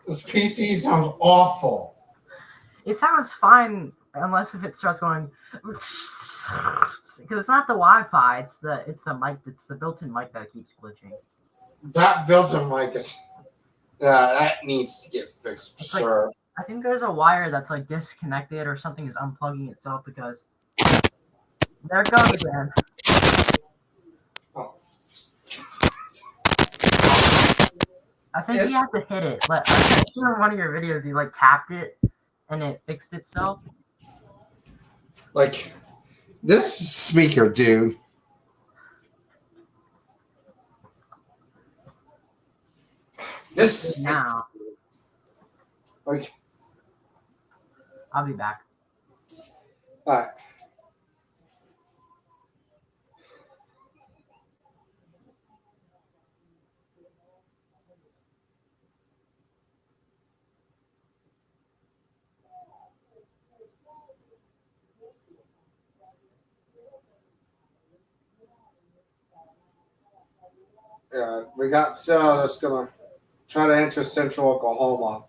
This PC sounds awful. It sounds fine unless if it starts going because it's not the Wi-Fi. It's the mic. It's the built-in mic that keeps glitching. That built-in mic is that needs to get fixed for sure. I think there's a wire that's like disconnected or something is unplugging itself because there it goes again. Oh. I think you have to hit it. But I think in one of your videos you like tapped it and it fixed itself. Like this speaker, dude. This Now like I'll be back. all right. Yeah, we got just gonna try to enter central Oklahoma.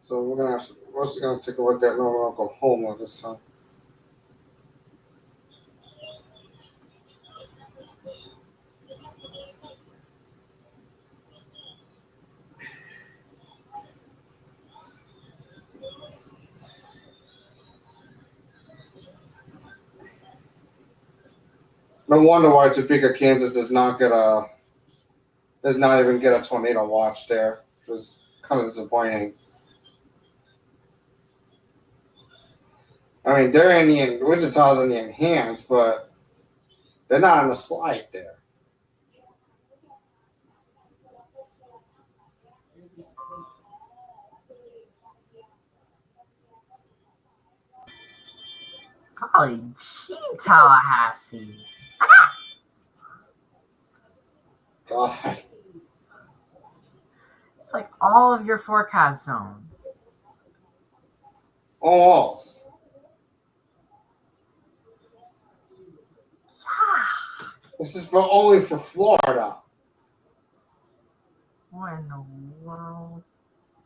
So we're just gonna take a look at Northern Oklahoma this time. No wonder why Topeka, Kansas does not even get a tornado watch there, which is kind of disappointing. I mean, they're in the Wichita's in the enhanced, but they're not on the slide there. Golly gee, Tallahassee. God, It's like all of your forecast zones. almost. Yeah. This is only for Florida. What in the world?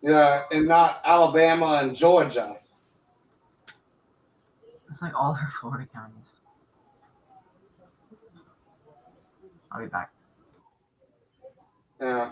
Yeah, and not Alabama and Georgia. It's like all our Florida counties. I'll be back. Yeah.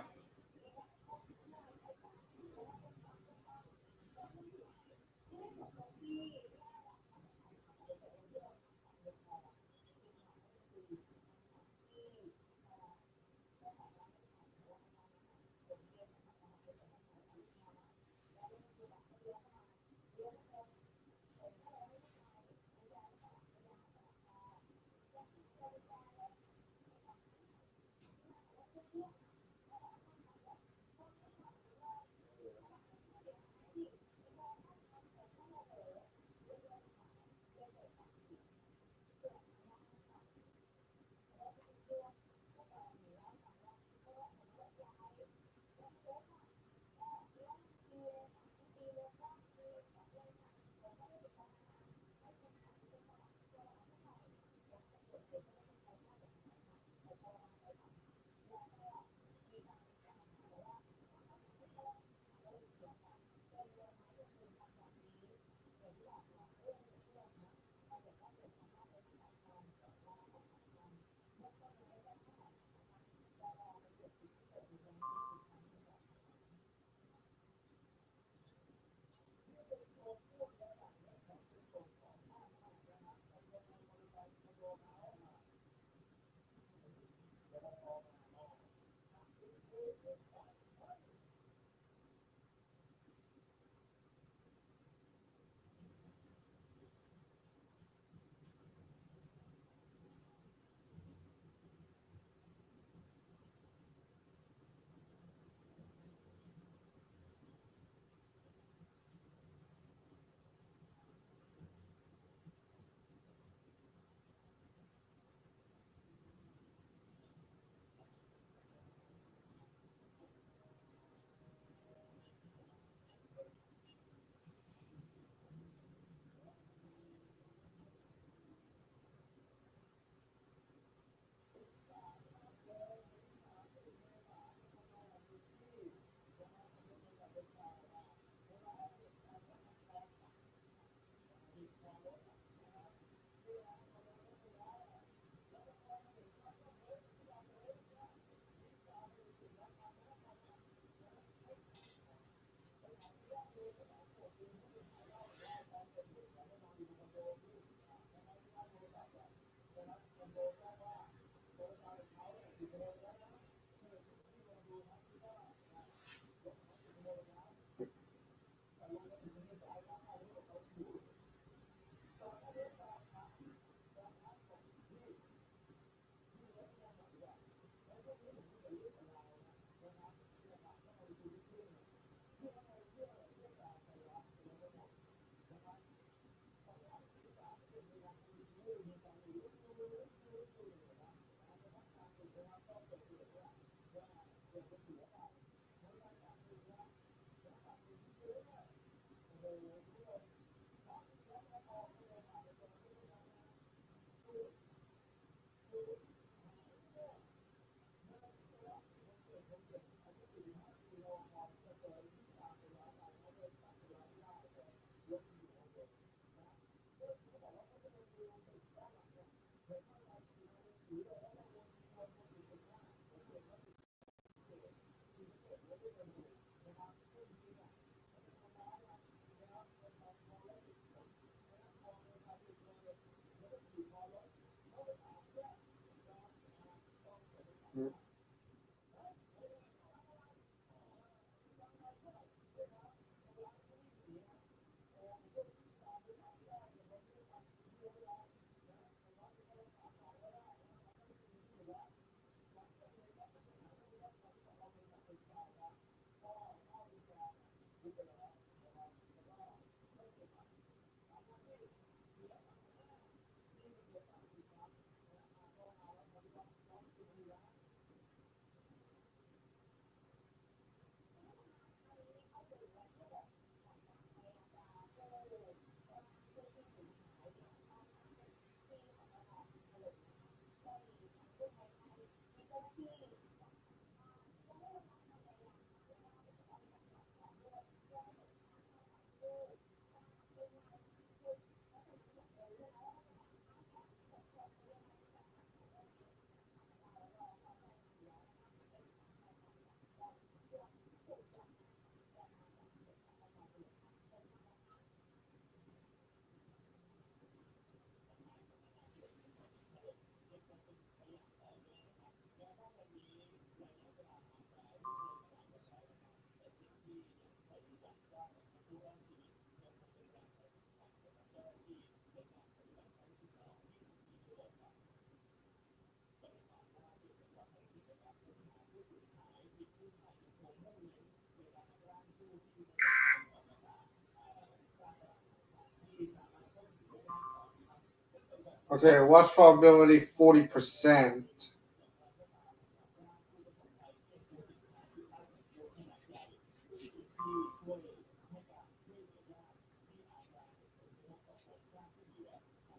Okay, watch probability 40%.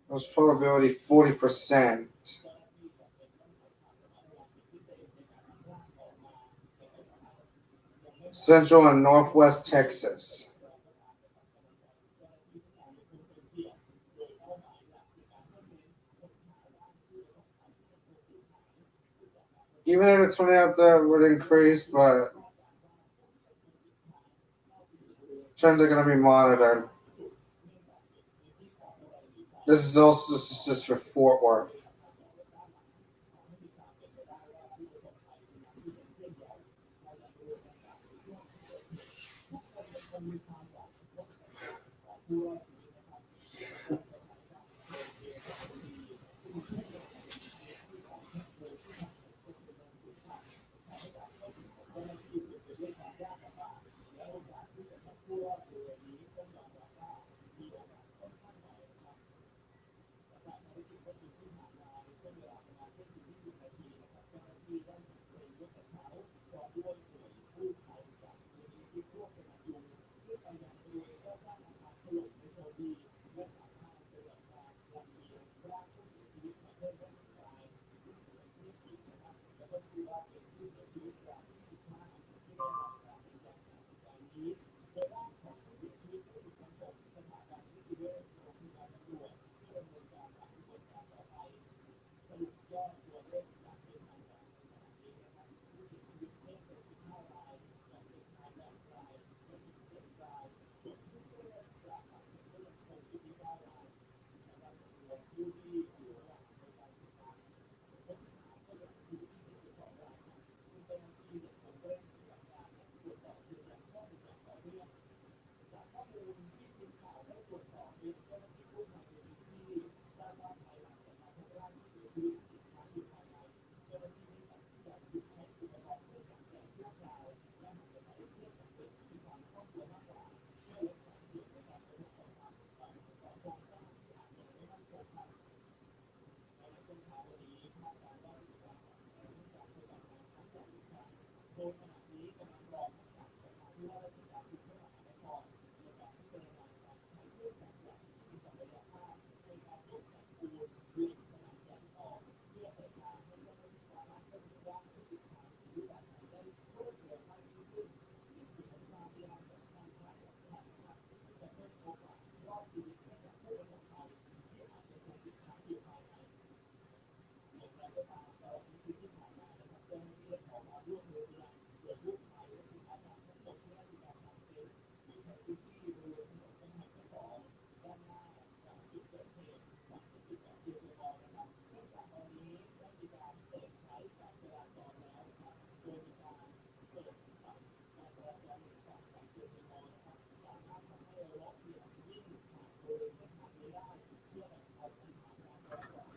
Watch probability 40%. Central and Northwest Texas. Even if it's turning out that would increase, but trends are going to be monitored. This is also just for Fort Worth.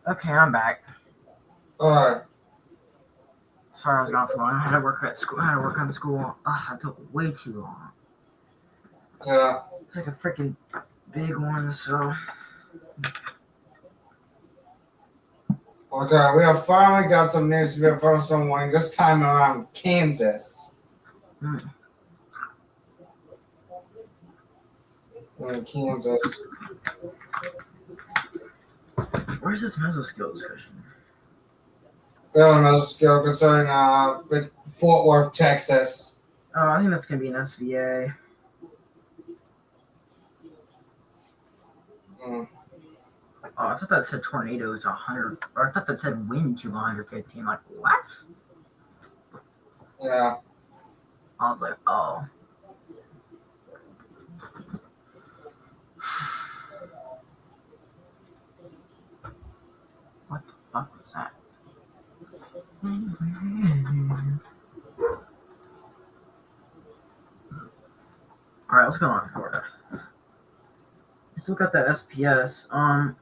Okay, I'm back. Alright. Sorry I was gone for long. I had to work at school. I had to work on the school. Ugh, it took way too long. Yeah. It's like a freaking big one, so. Okay, we have finally got some news to be from someone, this time around Kansas. Kansas. Where's this mesoskill discussion? Another skill concerning with Fort Worth, Texas. Oh, I think that's gonna be an SVA. Mm. Oh, I thought that said tornadoes 100, or I thought that said wind to 115. Like, what? Yeah. I was like, oh. What the fuck was that? Alright, let's go on Florida. Let's look at the SPS. I'm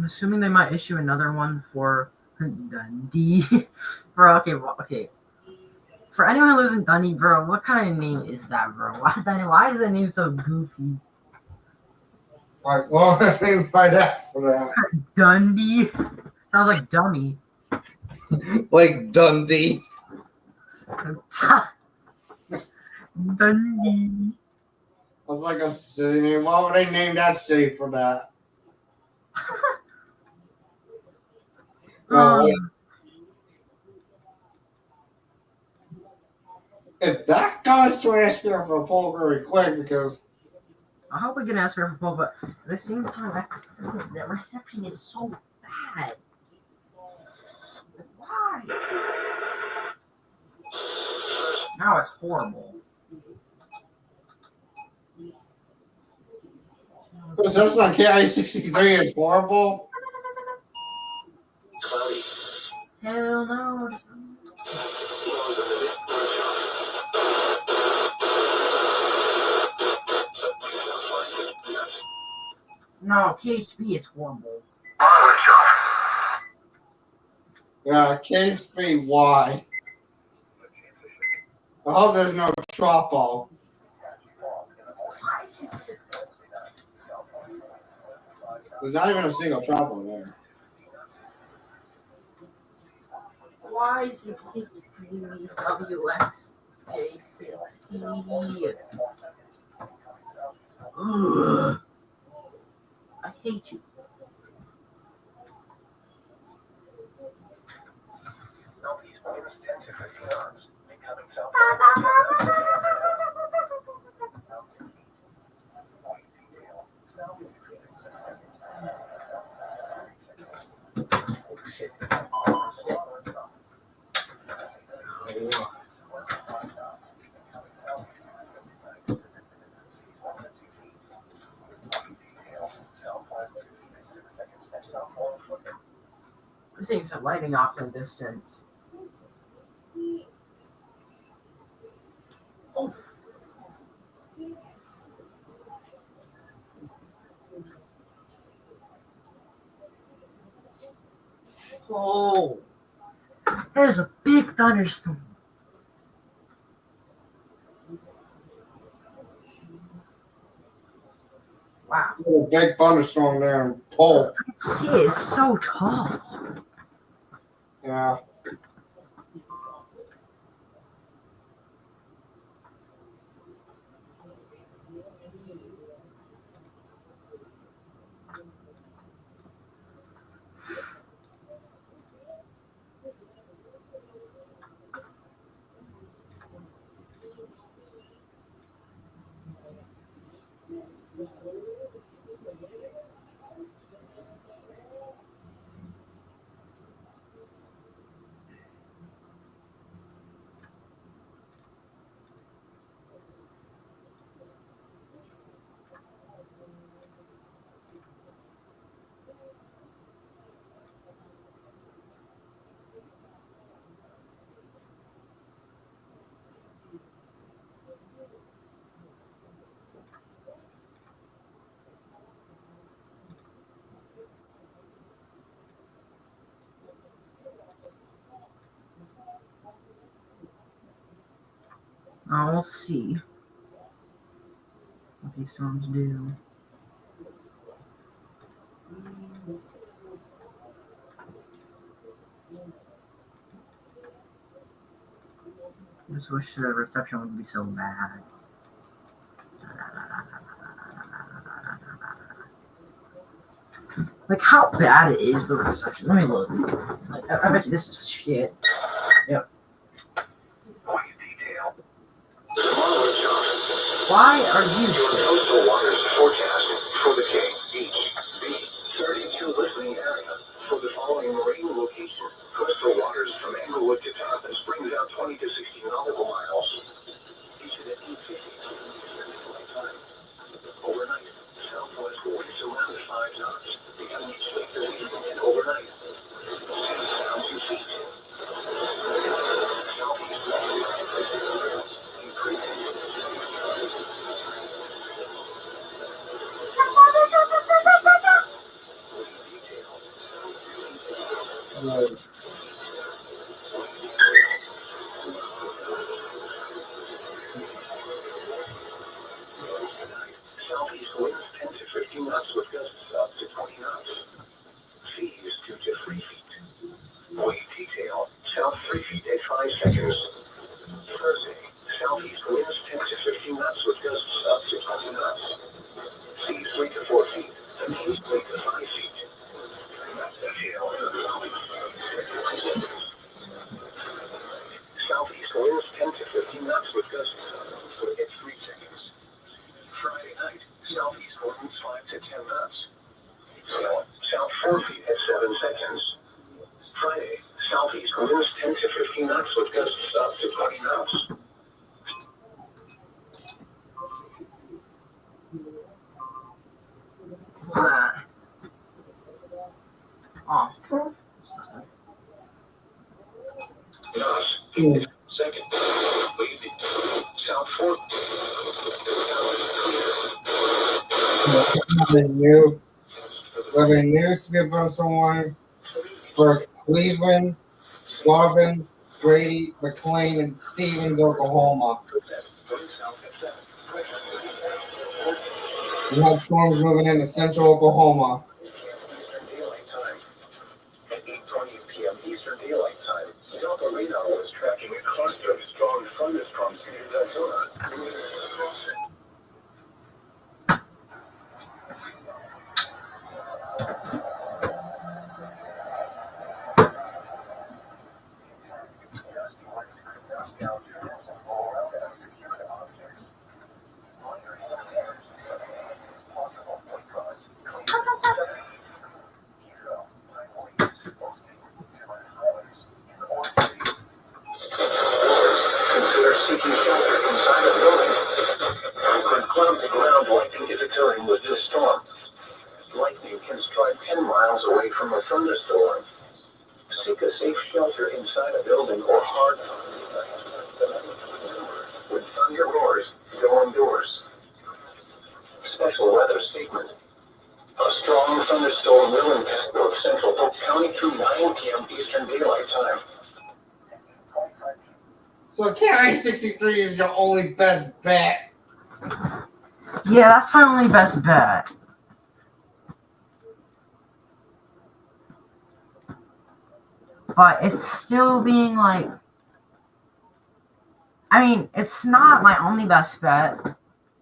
assuming they might issue another one for Dundee. For For anyone who lives in Dundee, bro, what kind of name is that, bro? Why is that name so goofy? Like, well, I didn't find out for that. Dundee? Sounds like dummy. Like Dundee. Dundee. That's like a city name. Why would they name that city for that? No, wait. If that goes to ask her for a poll very quick because I hope we can ask her for poll, but at the same time, the reception is so bad. Why? Now it's horrible. reception on KI-63 is horrible. Cloudy. Hell no. No, KHB is horrible. Yeah, KSP-Y. I hope there's no tropo. Why is it so... There's not even a single tropo there. Why is it WXJ60? Ugh. I hate you. Southeast winds 10 to 15 knots. Becoming south. I'm seeing some lighting off in the distance. Oh. Oh. There's a big thunderstorm. Wow. There's a big thunderstorm there in Pole. I can see it. It's so tall. Yeah. We'll see what these storms do. I just wish the reception wouldn't be so bad. Like, how bad is the reception? Let me look. Like, I bet you this is shit. Yep. Why are you shit? Coastal waters forecast for the KHB 32 listening area for the following marine locations. Coastal waters from Englewood to Tarpon brings out 20 to 60 nautical miles. Each at 8:50 flight time. Overnight, southwest winds around 5 knots. Becoming slicker and overnight. 6,000 feet. Southeast winds increasing. winds 10 to 15 knots with gusts up to 20 knots. Seas 2 to 3 feet. Wave detail, south 3 feet at 5 seconds. Thursday, southeast winds 10 to 15 knots with gusts up to 20 knots. Seas 3 to 4 feet, and winds 3 to 5 feet. Detail, southeast winds 10 to 15 knots with gusts up to 3 seconds. Friday night, southeast winds 5 to 10 knots. South 4 feet at 7 seconds. Friday, southeast winds 10 to 15 knots with gusts up to 20 knots. What's that? Oh. Knots. Second. Wave. South 4. Whether new skip on someone for Cleveland, Garvin, Grady, McLean, and Stevens, Oklahoma. We have storms moving into central Oklahoma. Eastern Daylight Time. At 8:20 p.m. Eastern Daylight Time, Delta radar was tracking a cluster of strong thunderstorms near Daytona. Consider seeking shelter inside a building. Clouds the ground lightning is occurring with this storm. Lightning can strike 10 miles away from a thunderstorm. Seek a safe shelter inside a building or hard. When thunder roars, go indoors. Special weather statement. A strong thunderstorm will impact North Central Polk County through 9 p.m. Eastern Daylight Time. So County 63 is your only best bet. Yeah, that's my only best bet. But it's still being like, I mean, it's not my only best bet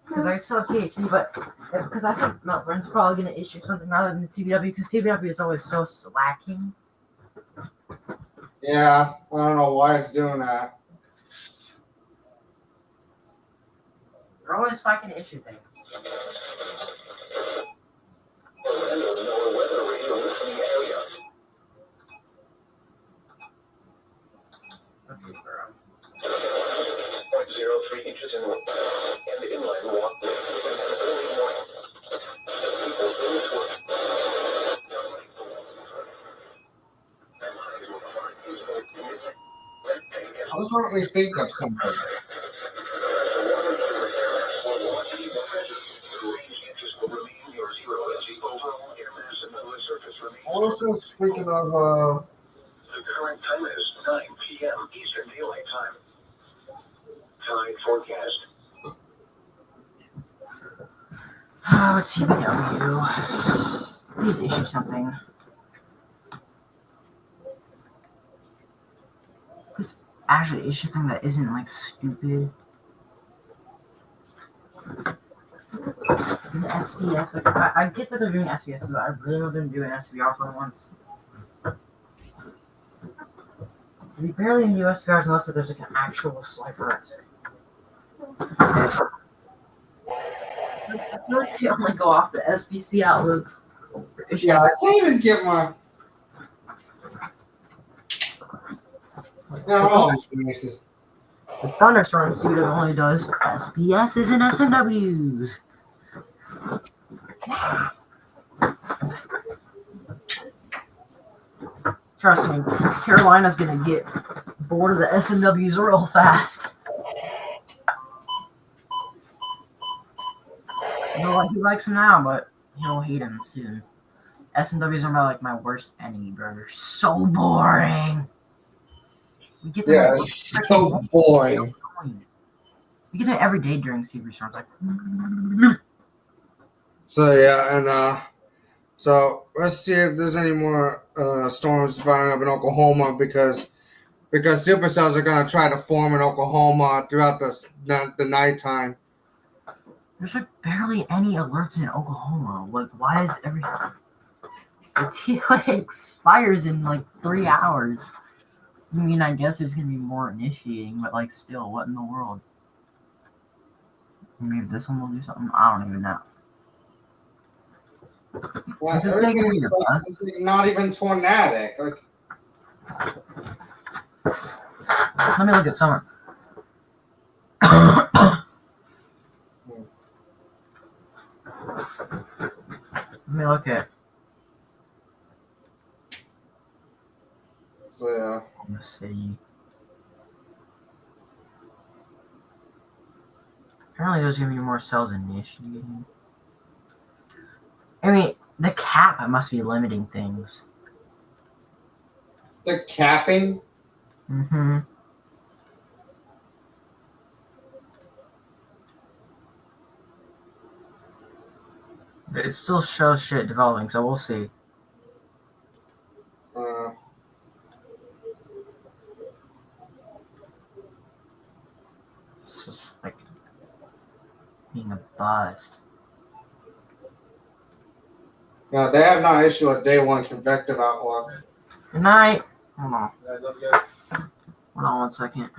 because I still have PhD, but because I think Melbourne's probably going to issue something other than TBW because TBW is always so slacking. Yeah, I don't know why it's doing that. They're always slacking to issue things. Orlando NOAA weather radio listening area. Okay, girl. 0.03 inches in and inland water. Early morning. People finish work. I was trying to think of something. Also, speaking of, The current time is 9 p.m. Eastern Daylight Time. Tide forecast. Oh, TBW. Please issue something. Please actually issue something that isn't like stupid. Doing SBS, like I get that they're doing SBS, but I really want them doing SVR for once. They barely do SVRs unless there's like an actual slight risk. I feel like they only go off the SBC outlooks. yeah, I can't even get my. No, Jesus. The thunderstorm suit only does SBSs and SMWs. Trust me, Carolina's gonna get bored of the SMWs real fast. You know what? He likes them now, but he'll hate them soon. SMWs are like my worst enemy, bro. They're so boring. We get them Yeah, like, it's so boring. we get it every day during Seabreeze storms. Like, So yeah, and so let's see if there's any more storms sprouting up in Oklahoma because supercells are gonna try to form in Oklahoma throughout the nighttime. There's like barely any alerts in Oklahoma. Like, why is everything? The TLA expires in like 3 hours. I mean, I guess there's gonna be more initiating, but like, still, what in the world? Maybe this one will do something. I don't even know. Well, Is this everything gonna be is your like, bus? it's like not even tornadic. Like, Let me look at summer. Let me look at. so yeah. Let's see. Apparently, there's gonna be more cells initiating. I mean, the cap must be limiting things. The capping. Mm-hmm. It still shows shit developing, so we'll see. Uh, It's just like being a bust. yeah, they have not issued a day one convective outlook. Good night. Hold on. Hold on 1 second.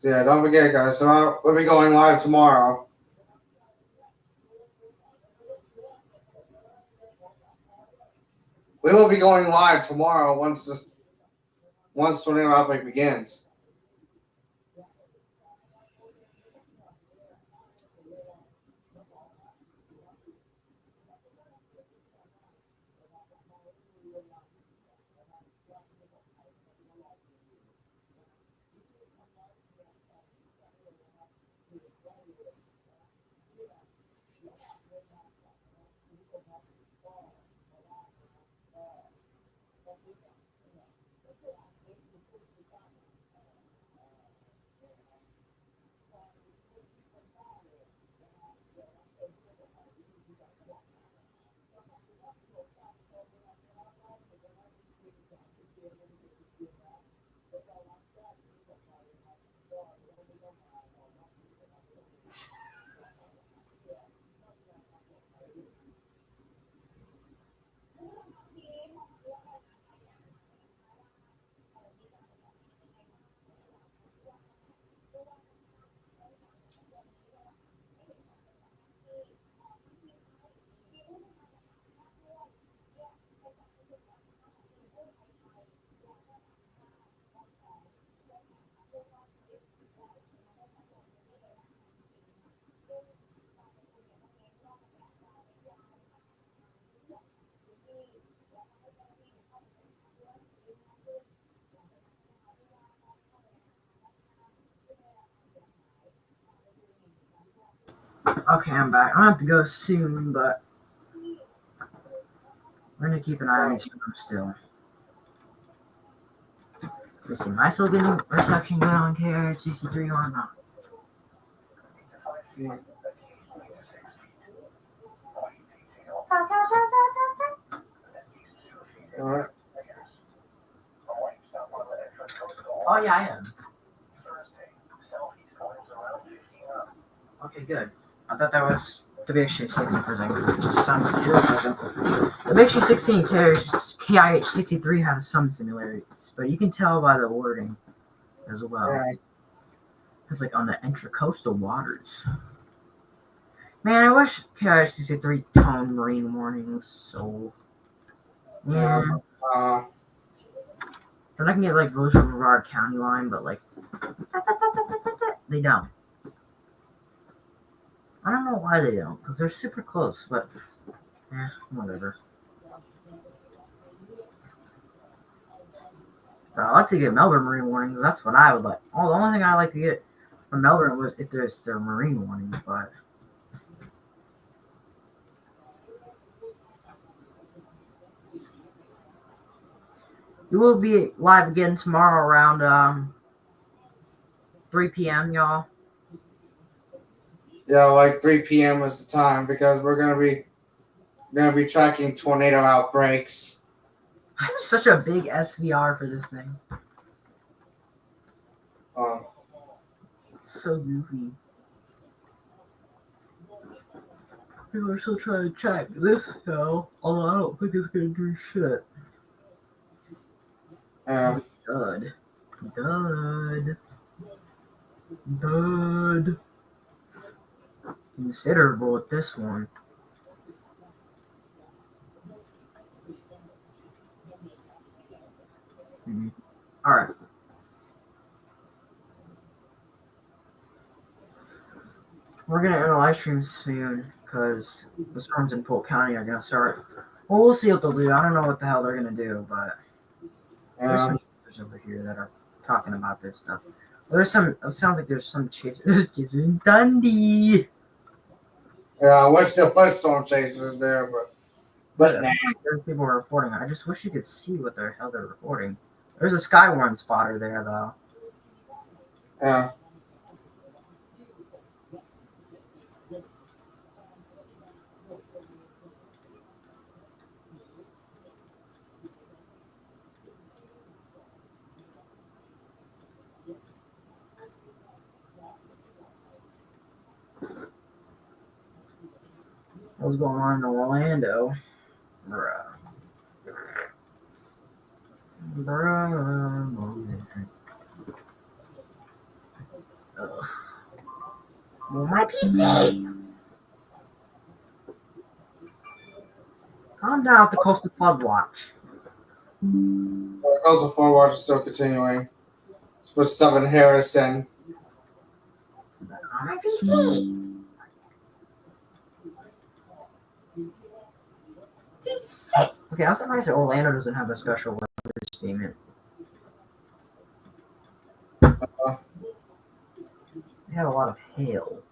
Yeah, don't forget, guys. So we'll be going live tomorrow. We will be going live tomorrow once tornado outbreak begins. Okay, I'm back. I'm gonna have to go soon, but we're gonna keep an eye on these storms still. Let's see, am I still getting reception good on KR63 or not? Yeah. All right. Oh yeah, I am. Okay, good. I thought that was the Big Shit 16 for a second. It just sounded just like them. The Big Shit 16 KIH63 has some similarities, but you can tell by the wording as well. Yeah. It's like on the intracoastal waters. Man, I wish KIH63 toned marine warnings, so yeah. Uh, Then I can get like Volusia Brevard County line, but like they don't. I don't know why they don't, because they're super close, but whatever. But I like to get Melbourne marine warnings. That's what I would like. Oh, the only thing I like to get from Melbourne was if there's their marine warnings, but We will be live again tomorrow around 3 p.m. Y'all. Yeah, like 3 p.m. is the time because we're gonna be tracking tornado outbreaks. This is such a big SVR for this thing. Um, It's so goofy. People are still trying to check this though, although I don't think it's gonna do shit. yeah. Dud. Dud. Dud. Considerable with this one. Alright. We're gonna end the live stream soon because the storms in Polk County are gonna start. Well, we'll see what they'll do. I don't know what the hell they're gonna do, but there's some chasers over here that are talking about this stuff. There's some. It sounds like there's some chasers. in Dundee. Yeah, I wish the put storm chasers there, but nah. There's people reporting. I just wish you could see what the hell they're reporting. There's a Skywarn spotter there though. Yeah. What's going on in Orlando? Bruh. Ugh. Well, my PC! Calm down with the coastal flood watch. Coastal flood watch is still continuing. It's with 7 Harrison. On my PC! Okay, I'm surprised that Orlando doesn't have a special weather statement. They have a lot of hail.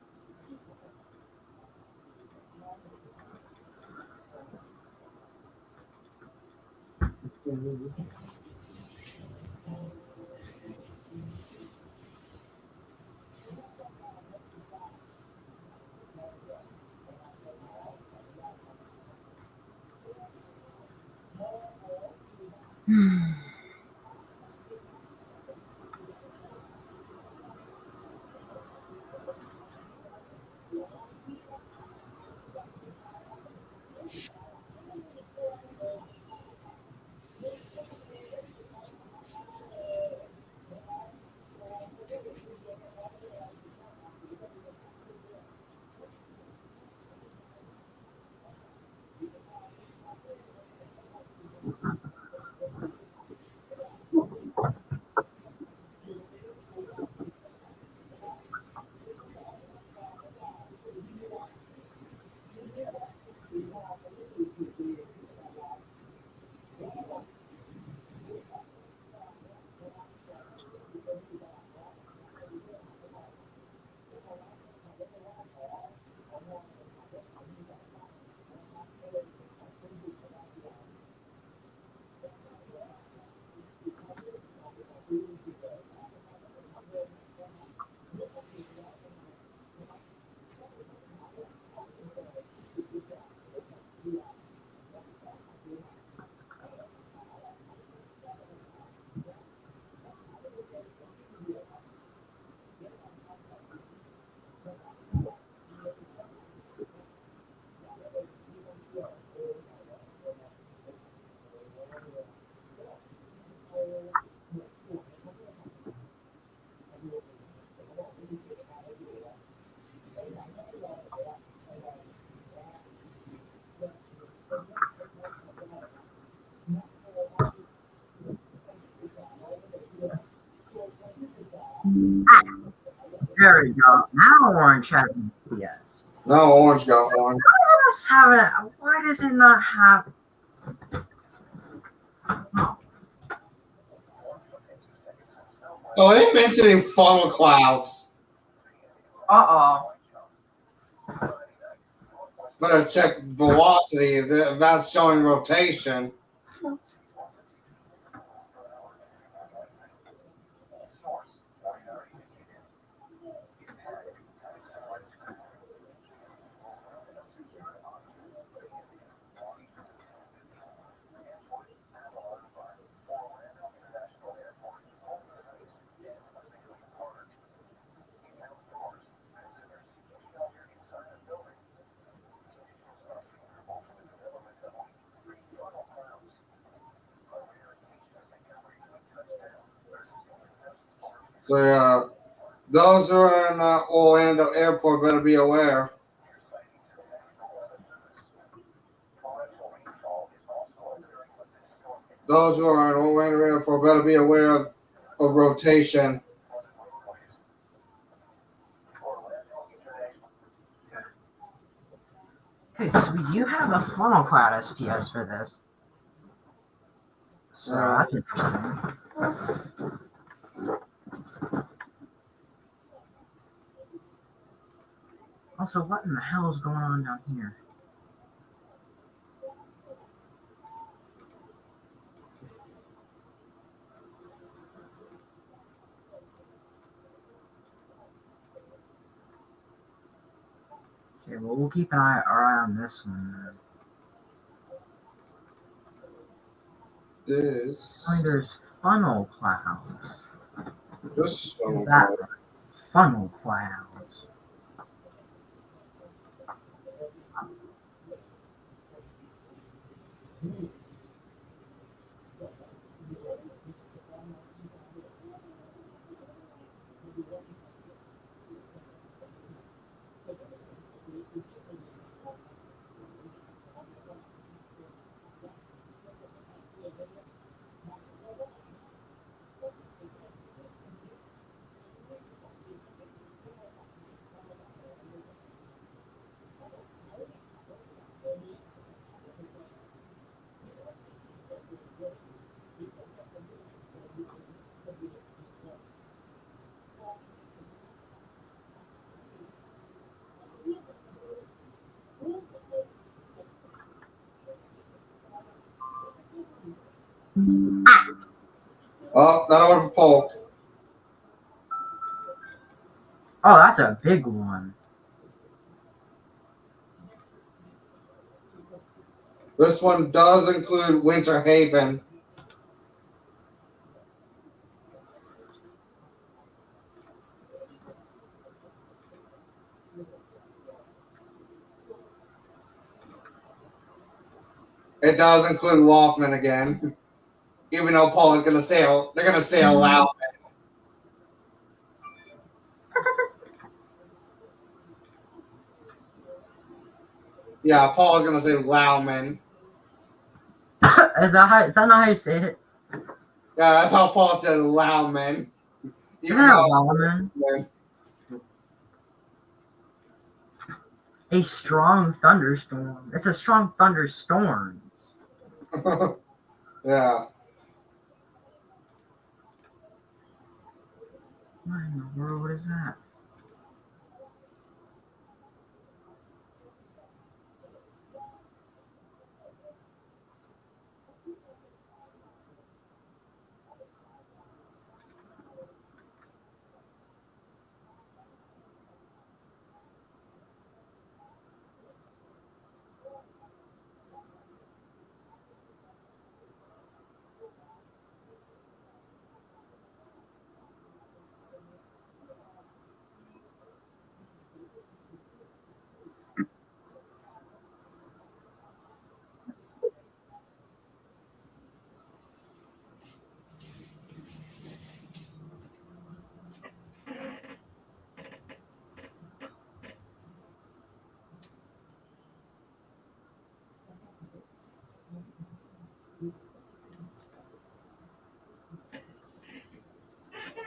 There we go. Now Orange has yes. No, Orange got one. Why does it not have? Oh, they mentioning funnel clouds. Uh-oh. Better check velocity if that's showing rotation. So yeah, those who are in Orlando Airport better be aware. Those who are in Orlando Airport better be aware of rotation. Okay, so we do have a funnel cloud SPS for this. So Yeah. that's interesting. Also, what in the hell is going on down here? Okay, well, we'll keep our eye on this one. This. There's funnel clouds. This funnel That cloud. funnel clouds. Oh, not over for Polk. Oh, that's a big one. This one does include Winter Haven. It does include Walkman again. Even though Paul is gonna sail, they're gonna sail out. Yeah, Paul is gonna say Lauman. Is that not how you say it? Yeah, that's how Paul said Lauman. Isn't that Lawman? A strong thunderstorm. It's a strong thunderstorm. Yeah. What in the world? What is that?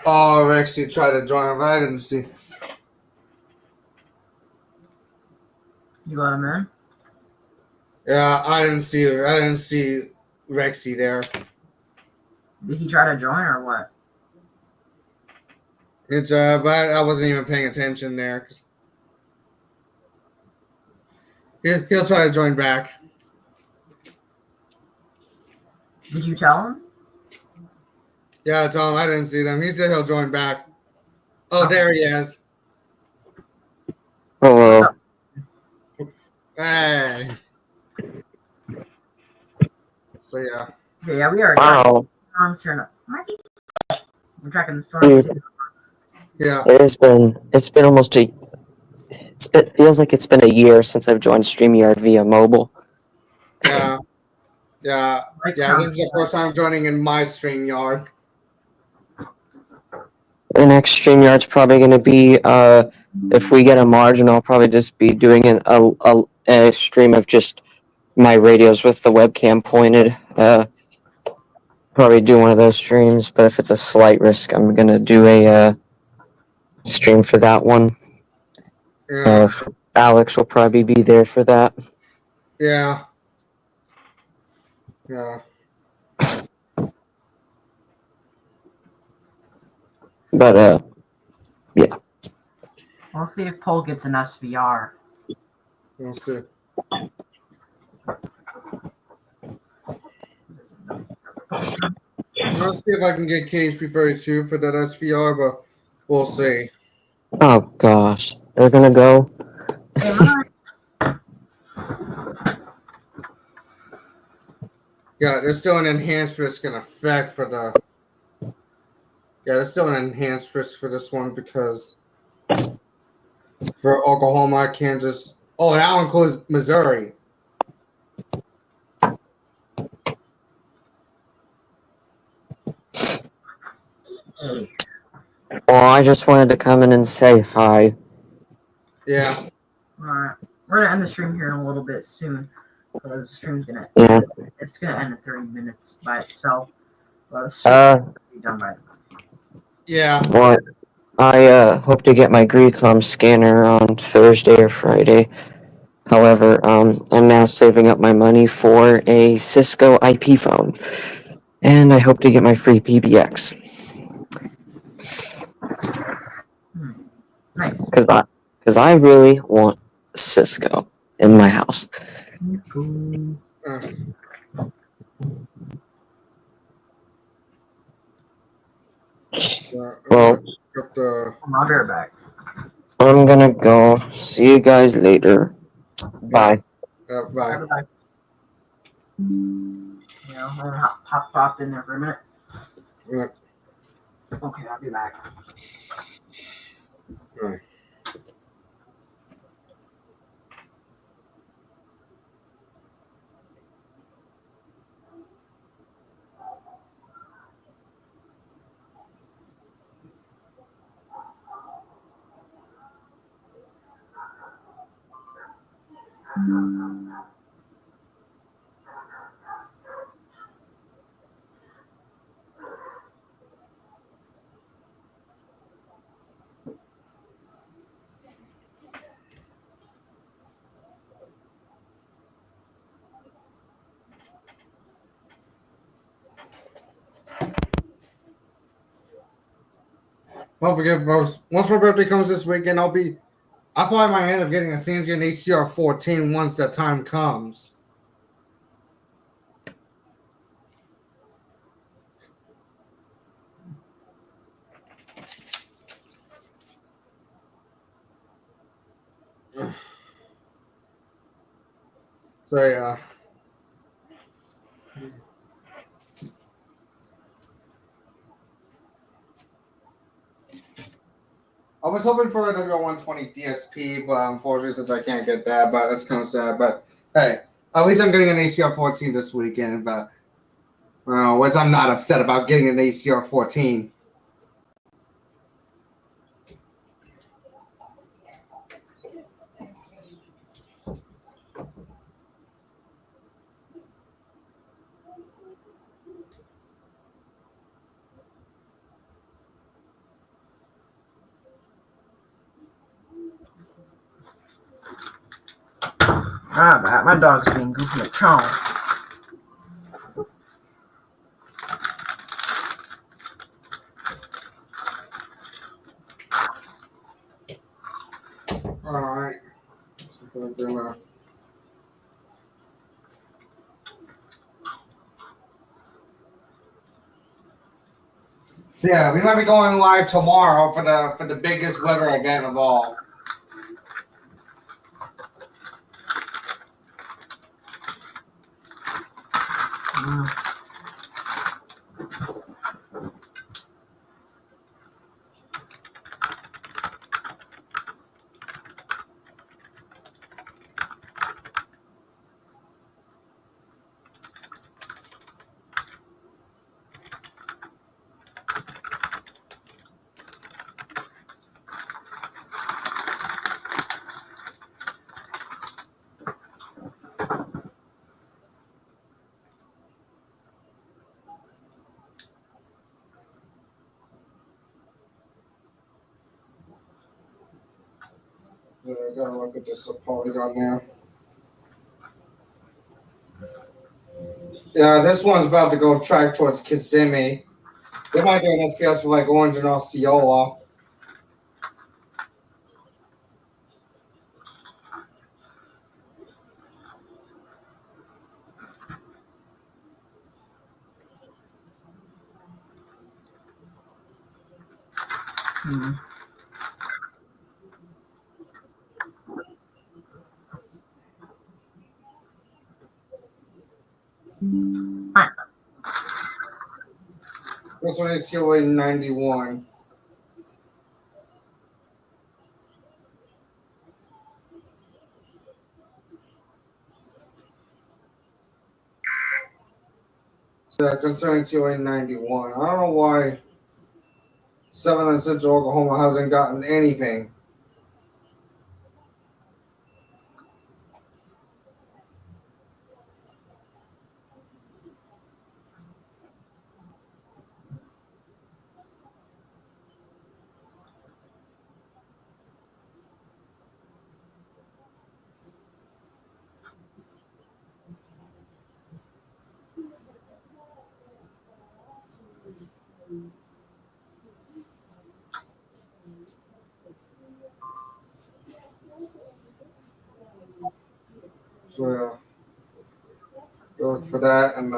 Oh, Rexy tried to join, but I didn't see. You got him in? Yeah, I didn't see her. I didn't see Rexy there. Did he try to join or what? It's but I wasn't even paying attention there. 'Cause he'll try to join back. Did you tell him? Yeah, I told him I didn't see them. He said he'll join back. Oh, Okay. there he is. Hello. Hey. So yeah. Okay, yeah, we are. Wow. Storms turn up. We're tracking the Dude. storms. Yeah. It's been almost feels like it's been a year since I've joined StreamYard via mobile. Yeah. Yeah. Like Yeah. This is the first time joining in my StreamYard. The next StreamYard's probably going to be, if we get a margin, I'll probably just be doing a stream of just my radios with the webcam pointed. Probably do one of those streams, but if it's a slight risk, I'm going to do a stream for that one. Yeah. Alex will probably be there for that. Yeah. Yeah. But, yeah. We'll see if Paul gets an SVR. We'll see. Let's see if I can get KHP32 for that SVR, but we'll see. Oh, gosh. They're going to go. Hey, Ryan. Yeah, there's still an enhanced risk in effect for the. Yeah, there's still an enhanced risk for this one because for Oklahoma, Kansas. Oh, that includes Missouri. Well, I just wanted to come in and say hi. Yeah. Alright. We're gonna end the stream here in a little bit soon. Because the stream's gonna Yeah. it's gonna end in 30 minutes by itself. But the stream's be done by Yeah. Well, I hope to get my Greecom scanner on Thursday or Friday. However, I'm now saving up my money for a Cisco IP phone. And I hope to get my free PBX. Nice. Because I really want Cisco in my house. Well, I'll be right back. I'm gonna go. See you guys later. Bye. Bye. Bye. Yeah, I'm gonna pop in there for a minute. Yeah. Okay, I'll be back. Right. Don't forget, folks. Once my birthday comes this weekend, I'll probably might end up getting a Sandian HDR 14 once that time comes. So yeah. I was hoping for a W120 DSP, but unfortunately, since I can't get that, but that's kind of sad. But hey, at least I'm getting an ACR 14 this weekend. But which I'm not upset about getting an ACR 14. Ah, my dog's being goofy at Chong. All right. So yeah, we might be going live tomorrow for the biggest weather event of all. I gotta look at this polygon now. Yeah, this one's about to go track towards Kissimmee. They might do an SPS for like Orange and Osceola. Hmm. This one is COA 91. So concerning COA 91. I don't know why 7 and Central Oklahoma hasn't gotten anything. So yeah, go look for that and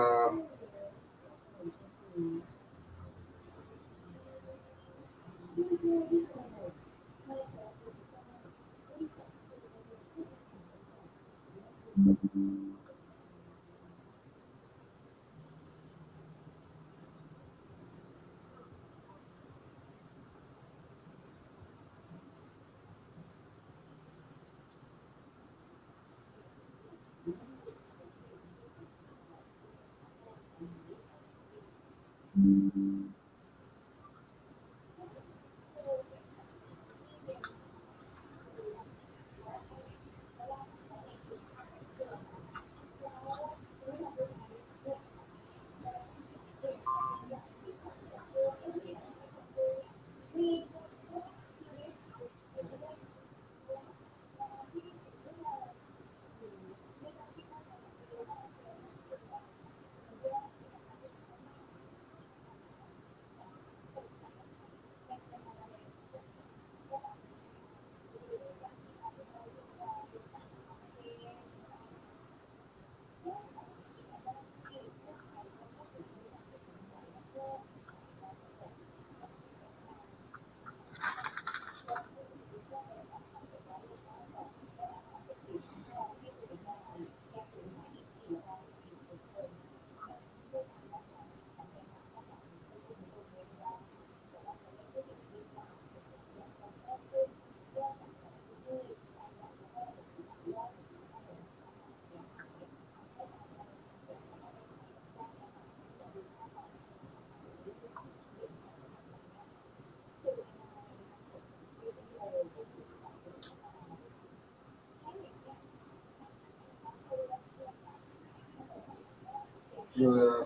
yeah.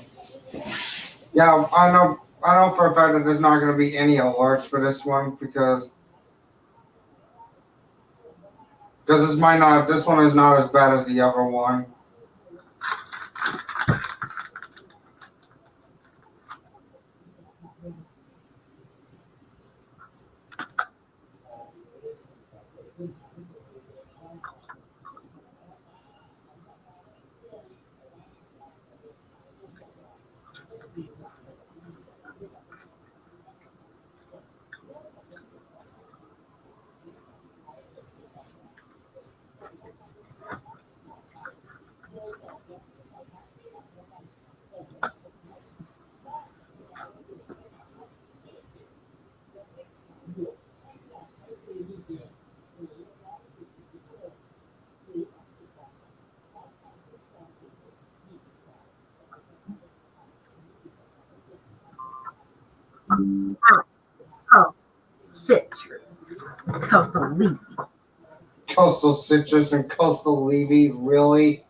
Yeah, I know. I know for a fact that there's not going to be any alerts for this one because this might not. This one is not as bad as the other one. Oh, citrus. Coastal leaf. Coastal Citrus and Coastal Levy, really?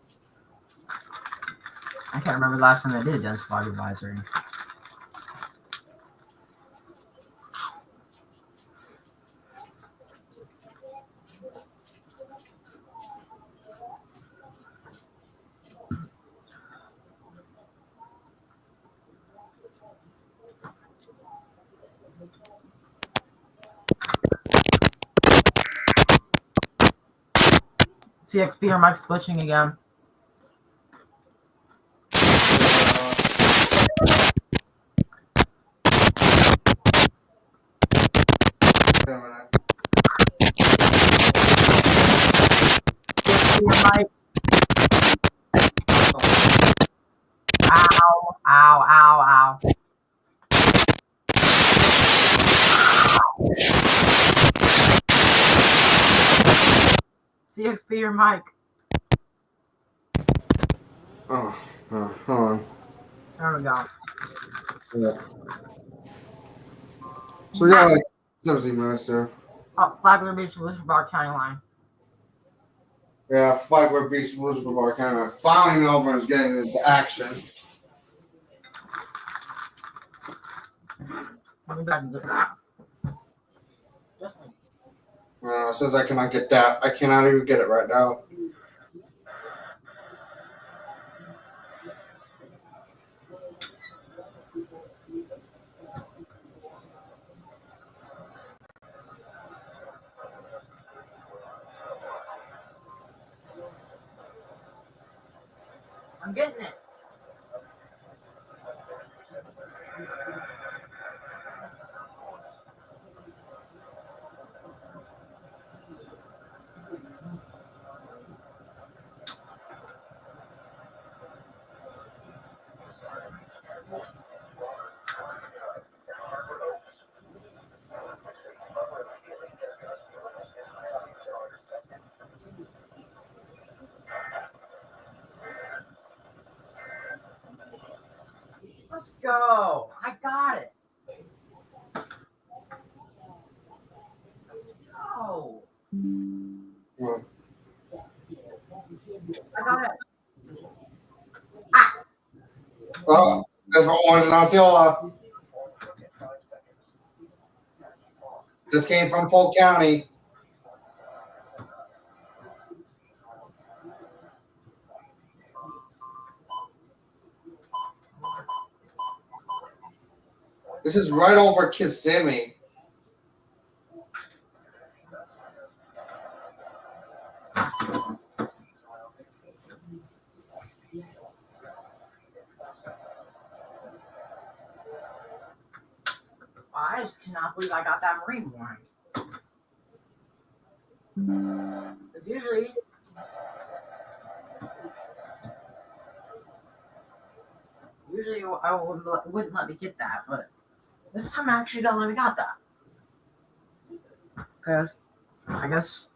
I can't remember the last time I did a dense fog advisory. CXP, your mic's glitching again. CXP, your mic. Ow, ow, ow, ow. CXP, your mic. Oh, hold on. There we go. Yeah. So we got like 17 minutes there. Oh, Flagler Beach, Wilshire Bar County line. Yeah, Flagler Beach, Elizabeth Bar County. Finally, Melbourne's getting into action. We got to get Since I cannot get that, I cannot even get it right now. I'm getting it. Let's go. I got it. Let's go. Well, I got it. oh, that's for Orange and Osceola. This came from Polk County. This is right over Kissimmee. I just cannot believe I got that Marine warning. Because usually I wouldn't let me get that, but this time I actually got that. Because I guess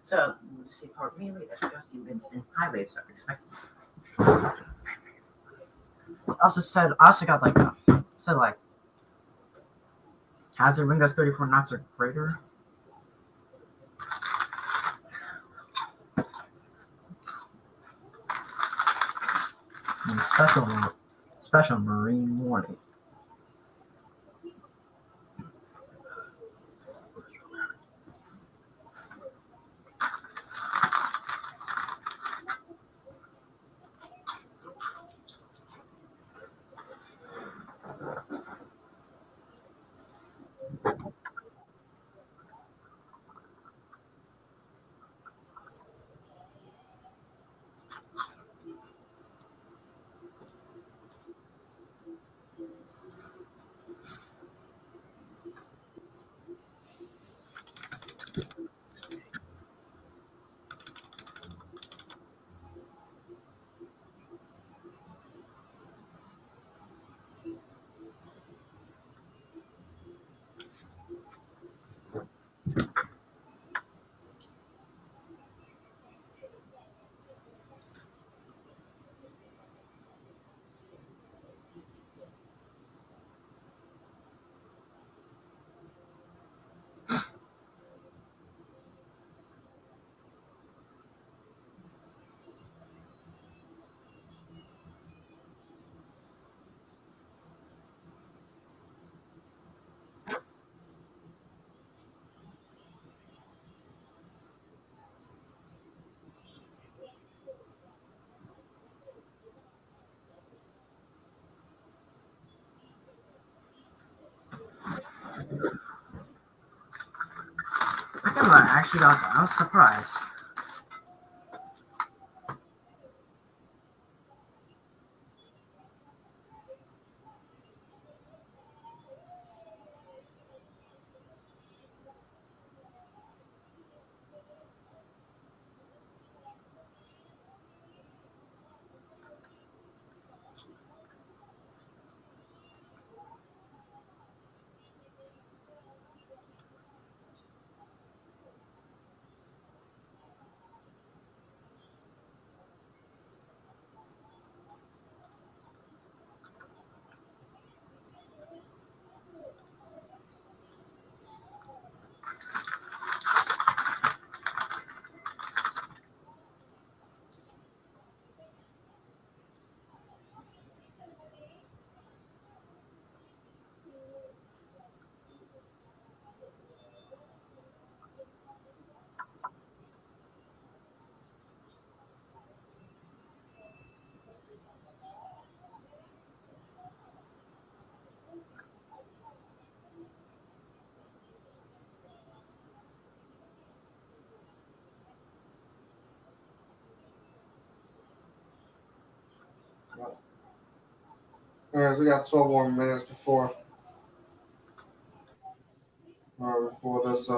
so. You see, part mainly that just events in highways are expected. I also got like hazard windows 34 knots or greater. And special marine warning. I actually got that. I was surprised. Alright, we got 12 more minutes before this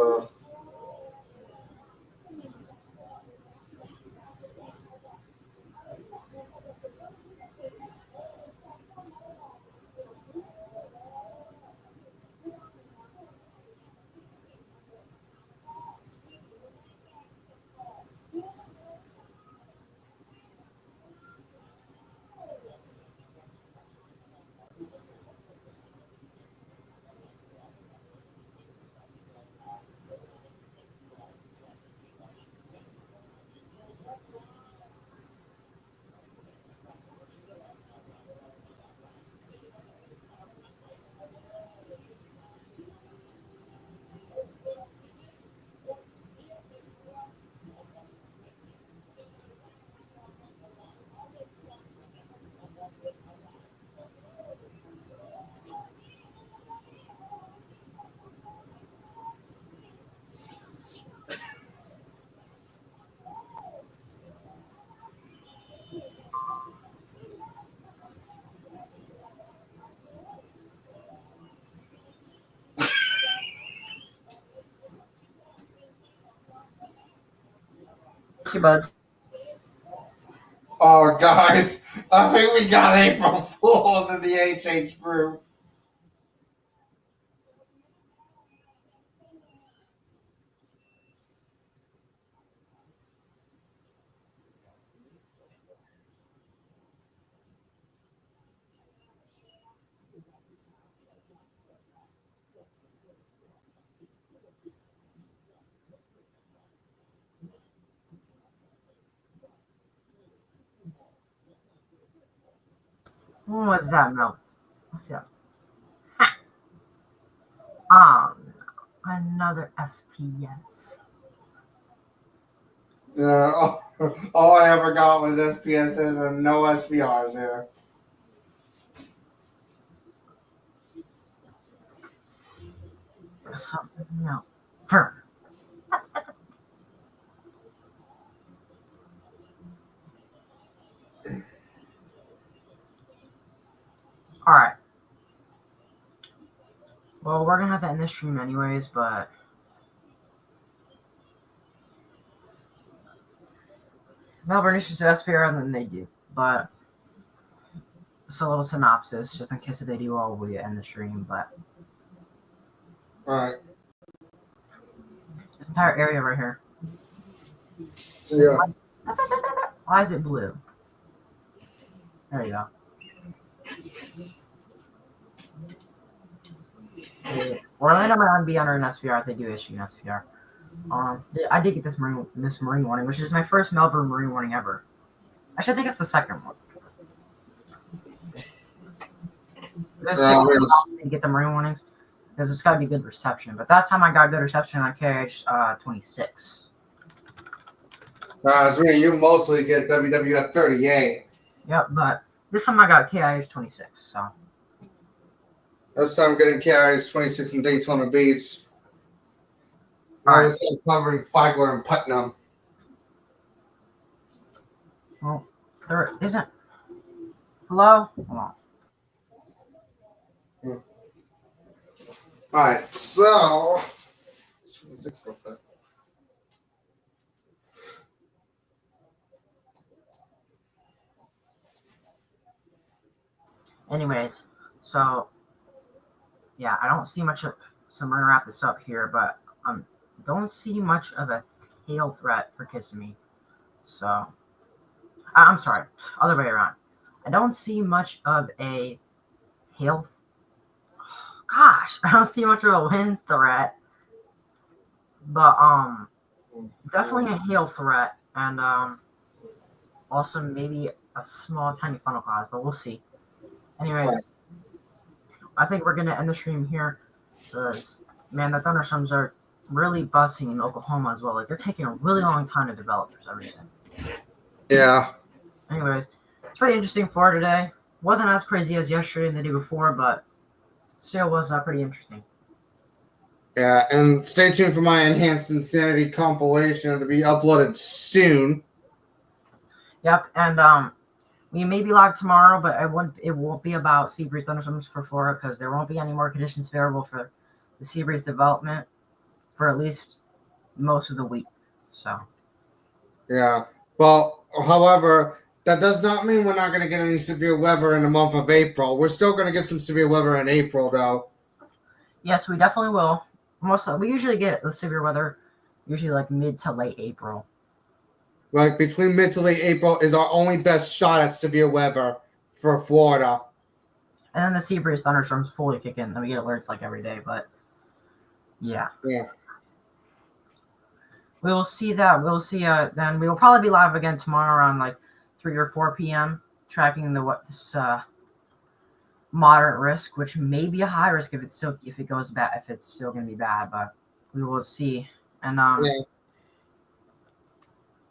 Buds. Oh, guys, I think we got April Fools in the HH group. What's that, Mel? What's that? Another SPS. Yeah, all I ever got was SPSs and no SPRs there. Something, no. Firm. Alright. Well, we're gonna have to end this stream anyways, but Melbourne issues SPR than they do. But it's a little synopsis, just in case if they do, I'll end the stream. But Alright, this entire area right here. so yeah. Why is it blue? There you go. Orlando might be under an SPR if they do issue an SPR. I did get this marine warning, which is my first Melbourne marine warning ever. Actually, I think it's the second one. There's 6 to get the marine warnings because it's got to be good reception. But that time I got good reception on KH 26. So you mostly get WWF 38. Yep, but this time I got KIH 26. So This time I'm getting KIH 26 in Daytona Beach. I Alright. was covering Flagler and Putnam. Well, there isn't. Hello? Hold on. Alright, so. Anyways, so yeah, I don't see much of. So I'm gonna wrap this up here, but don't see much of a hail threat for Kissimmee. So I'm sorry, other way around. I don't see much of a hail. Gosh, I don't see much of a wind threat, but definitely a hail threat, and also maybe a small tiny funnel clouds, but we'll see. Anyways, I think we're gonna end the stream here because man, the thunderstorms are really busting in Oklahoma as well. Like they're taking a really long time to develop for some reason. Yeah. Anyways, it's pretty interesting for today. Wasn't as crazy as yesterday and the day before, but still was pretty interesting. Yeah, and stay tuned for my Enhanced Insanity compilation to be uploaded soon. Yep, and we may be live tomorrow, but it won't be about Seabreeze thunderstorms for Florida because there won't be any more conditions favorable for the Seabreeze development for at least most of the week. So Yeah. Well, however, that does not mean we're not going to get any severe weather in the month of April. We're still going to get some severe weather in April, though. yes, we definitely will. We usually get the severe weather usually like mid to late April. Like between mid to late April is our only best shot at severe weather for Florida. And then the Seabreeze thunderstorms fully kick in. Then we get alerts like every day, but yeah. Yeah. We will see that. We'll see. Then we will probably be live again tomorrow around like 3 or 4 p.m. tracking this moderate risk, which may be a high risk if it goes bad, if it's still going to be bad, but we will see. And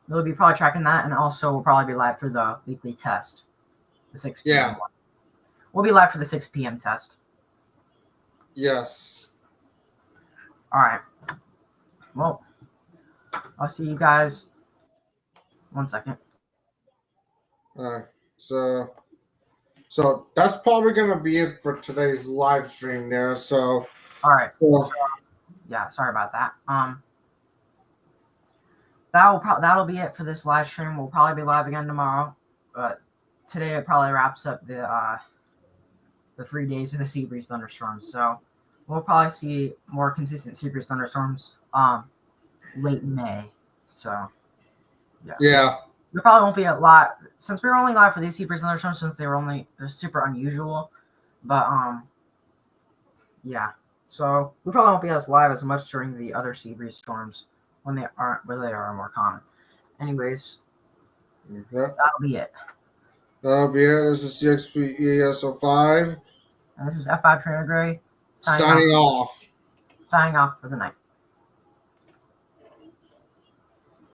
we'll be probably tracking that, and also we'll probably be live for the weekly test, the 6 p.m. Yeah. one. We'll be live for the 6 p.m. test. Yes. All right. Well, I'll see you guys. 1 second. All right. So that's probably going to be it for today's live stream there. So. All right. Well, yeah, sorry about that. That'll be it for this live stream. We'll probably be live again tomorrow, but today it probably wraps up the 3 days of the Seabreeze thunderstorms. So we'll probably see more consistent Seabreeze thunderstorms late May. So yeah. There probably won't be a lot since we were only live for these Seabreeze thunderstorms since they're super unusual. But yeah. So we probably won't be as live as much during the other Seabreeze storms where they are more common. Anyways, that'll be it. That'll be it. This is CXP ESO5. And this is F5 Trainer Gray Signing off. Signing off for the night.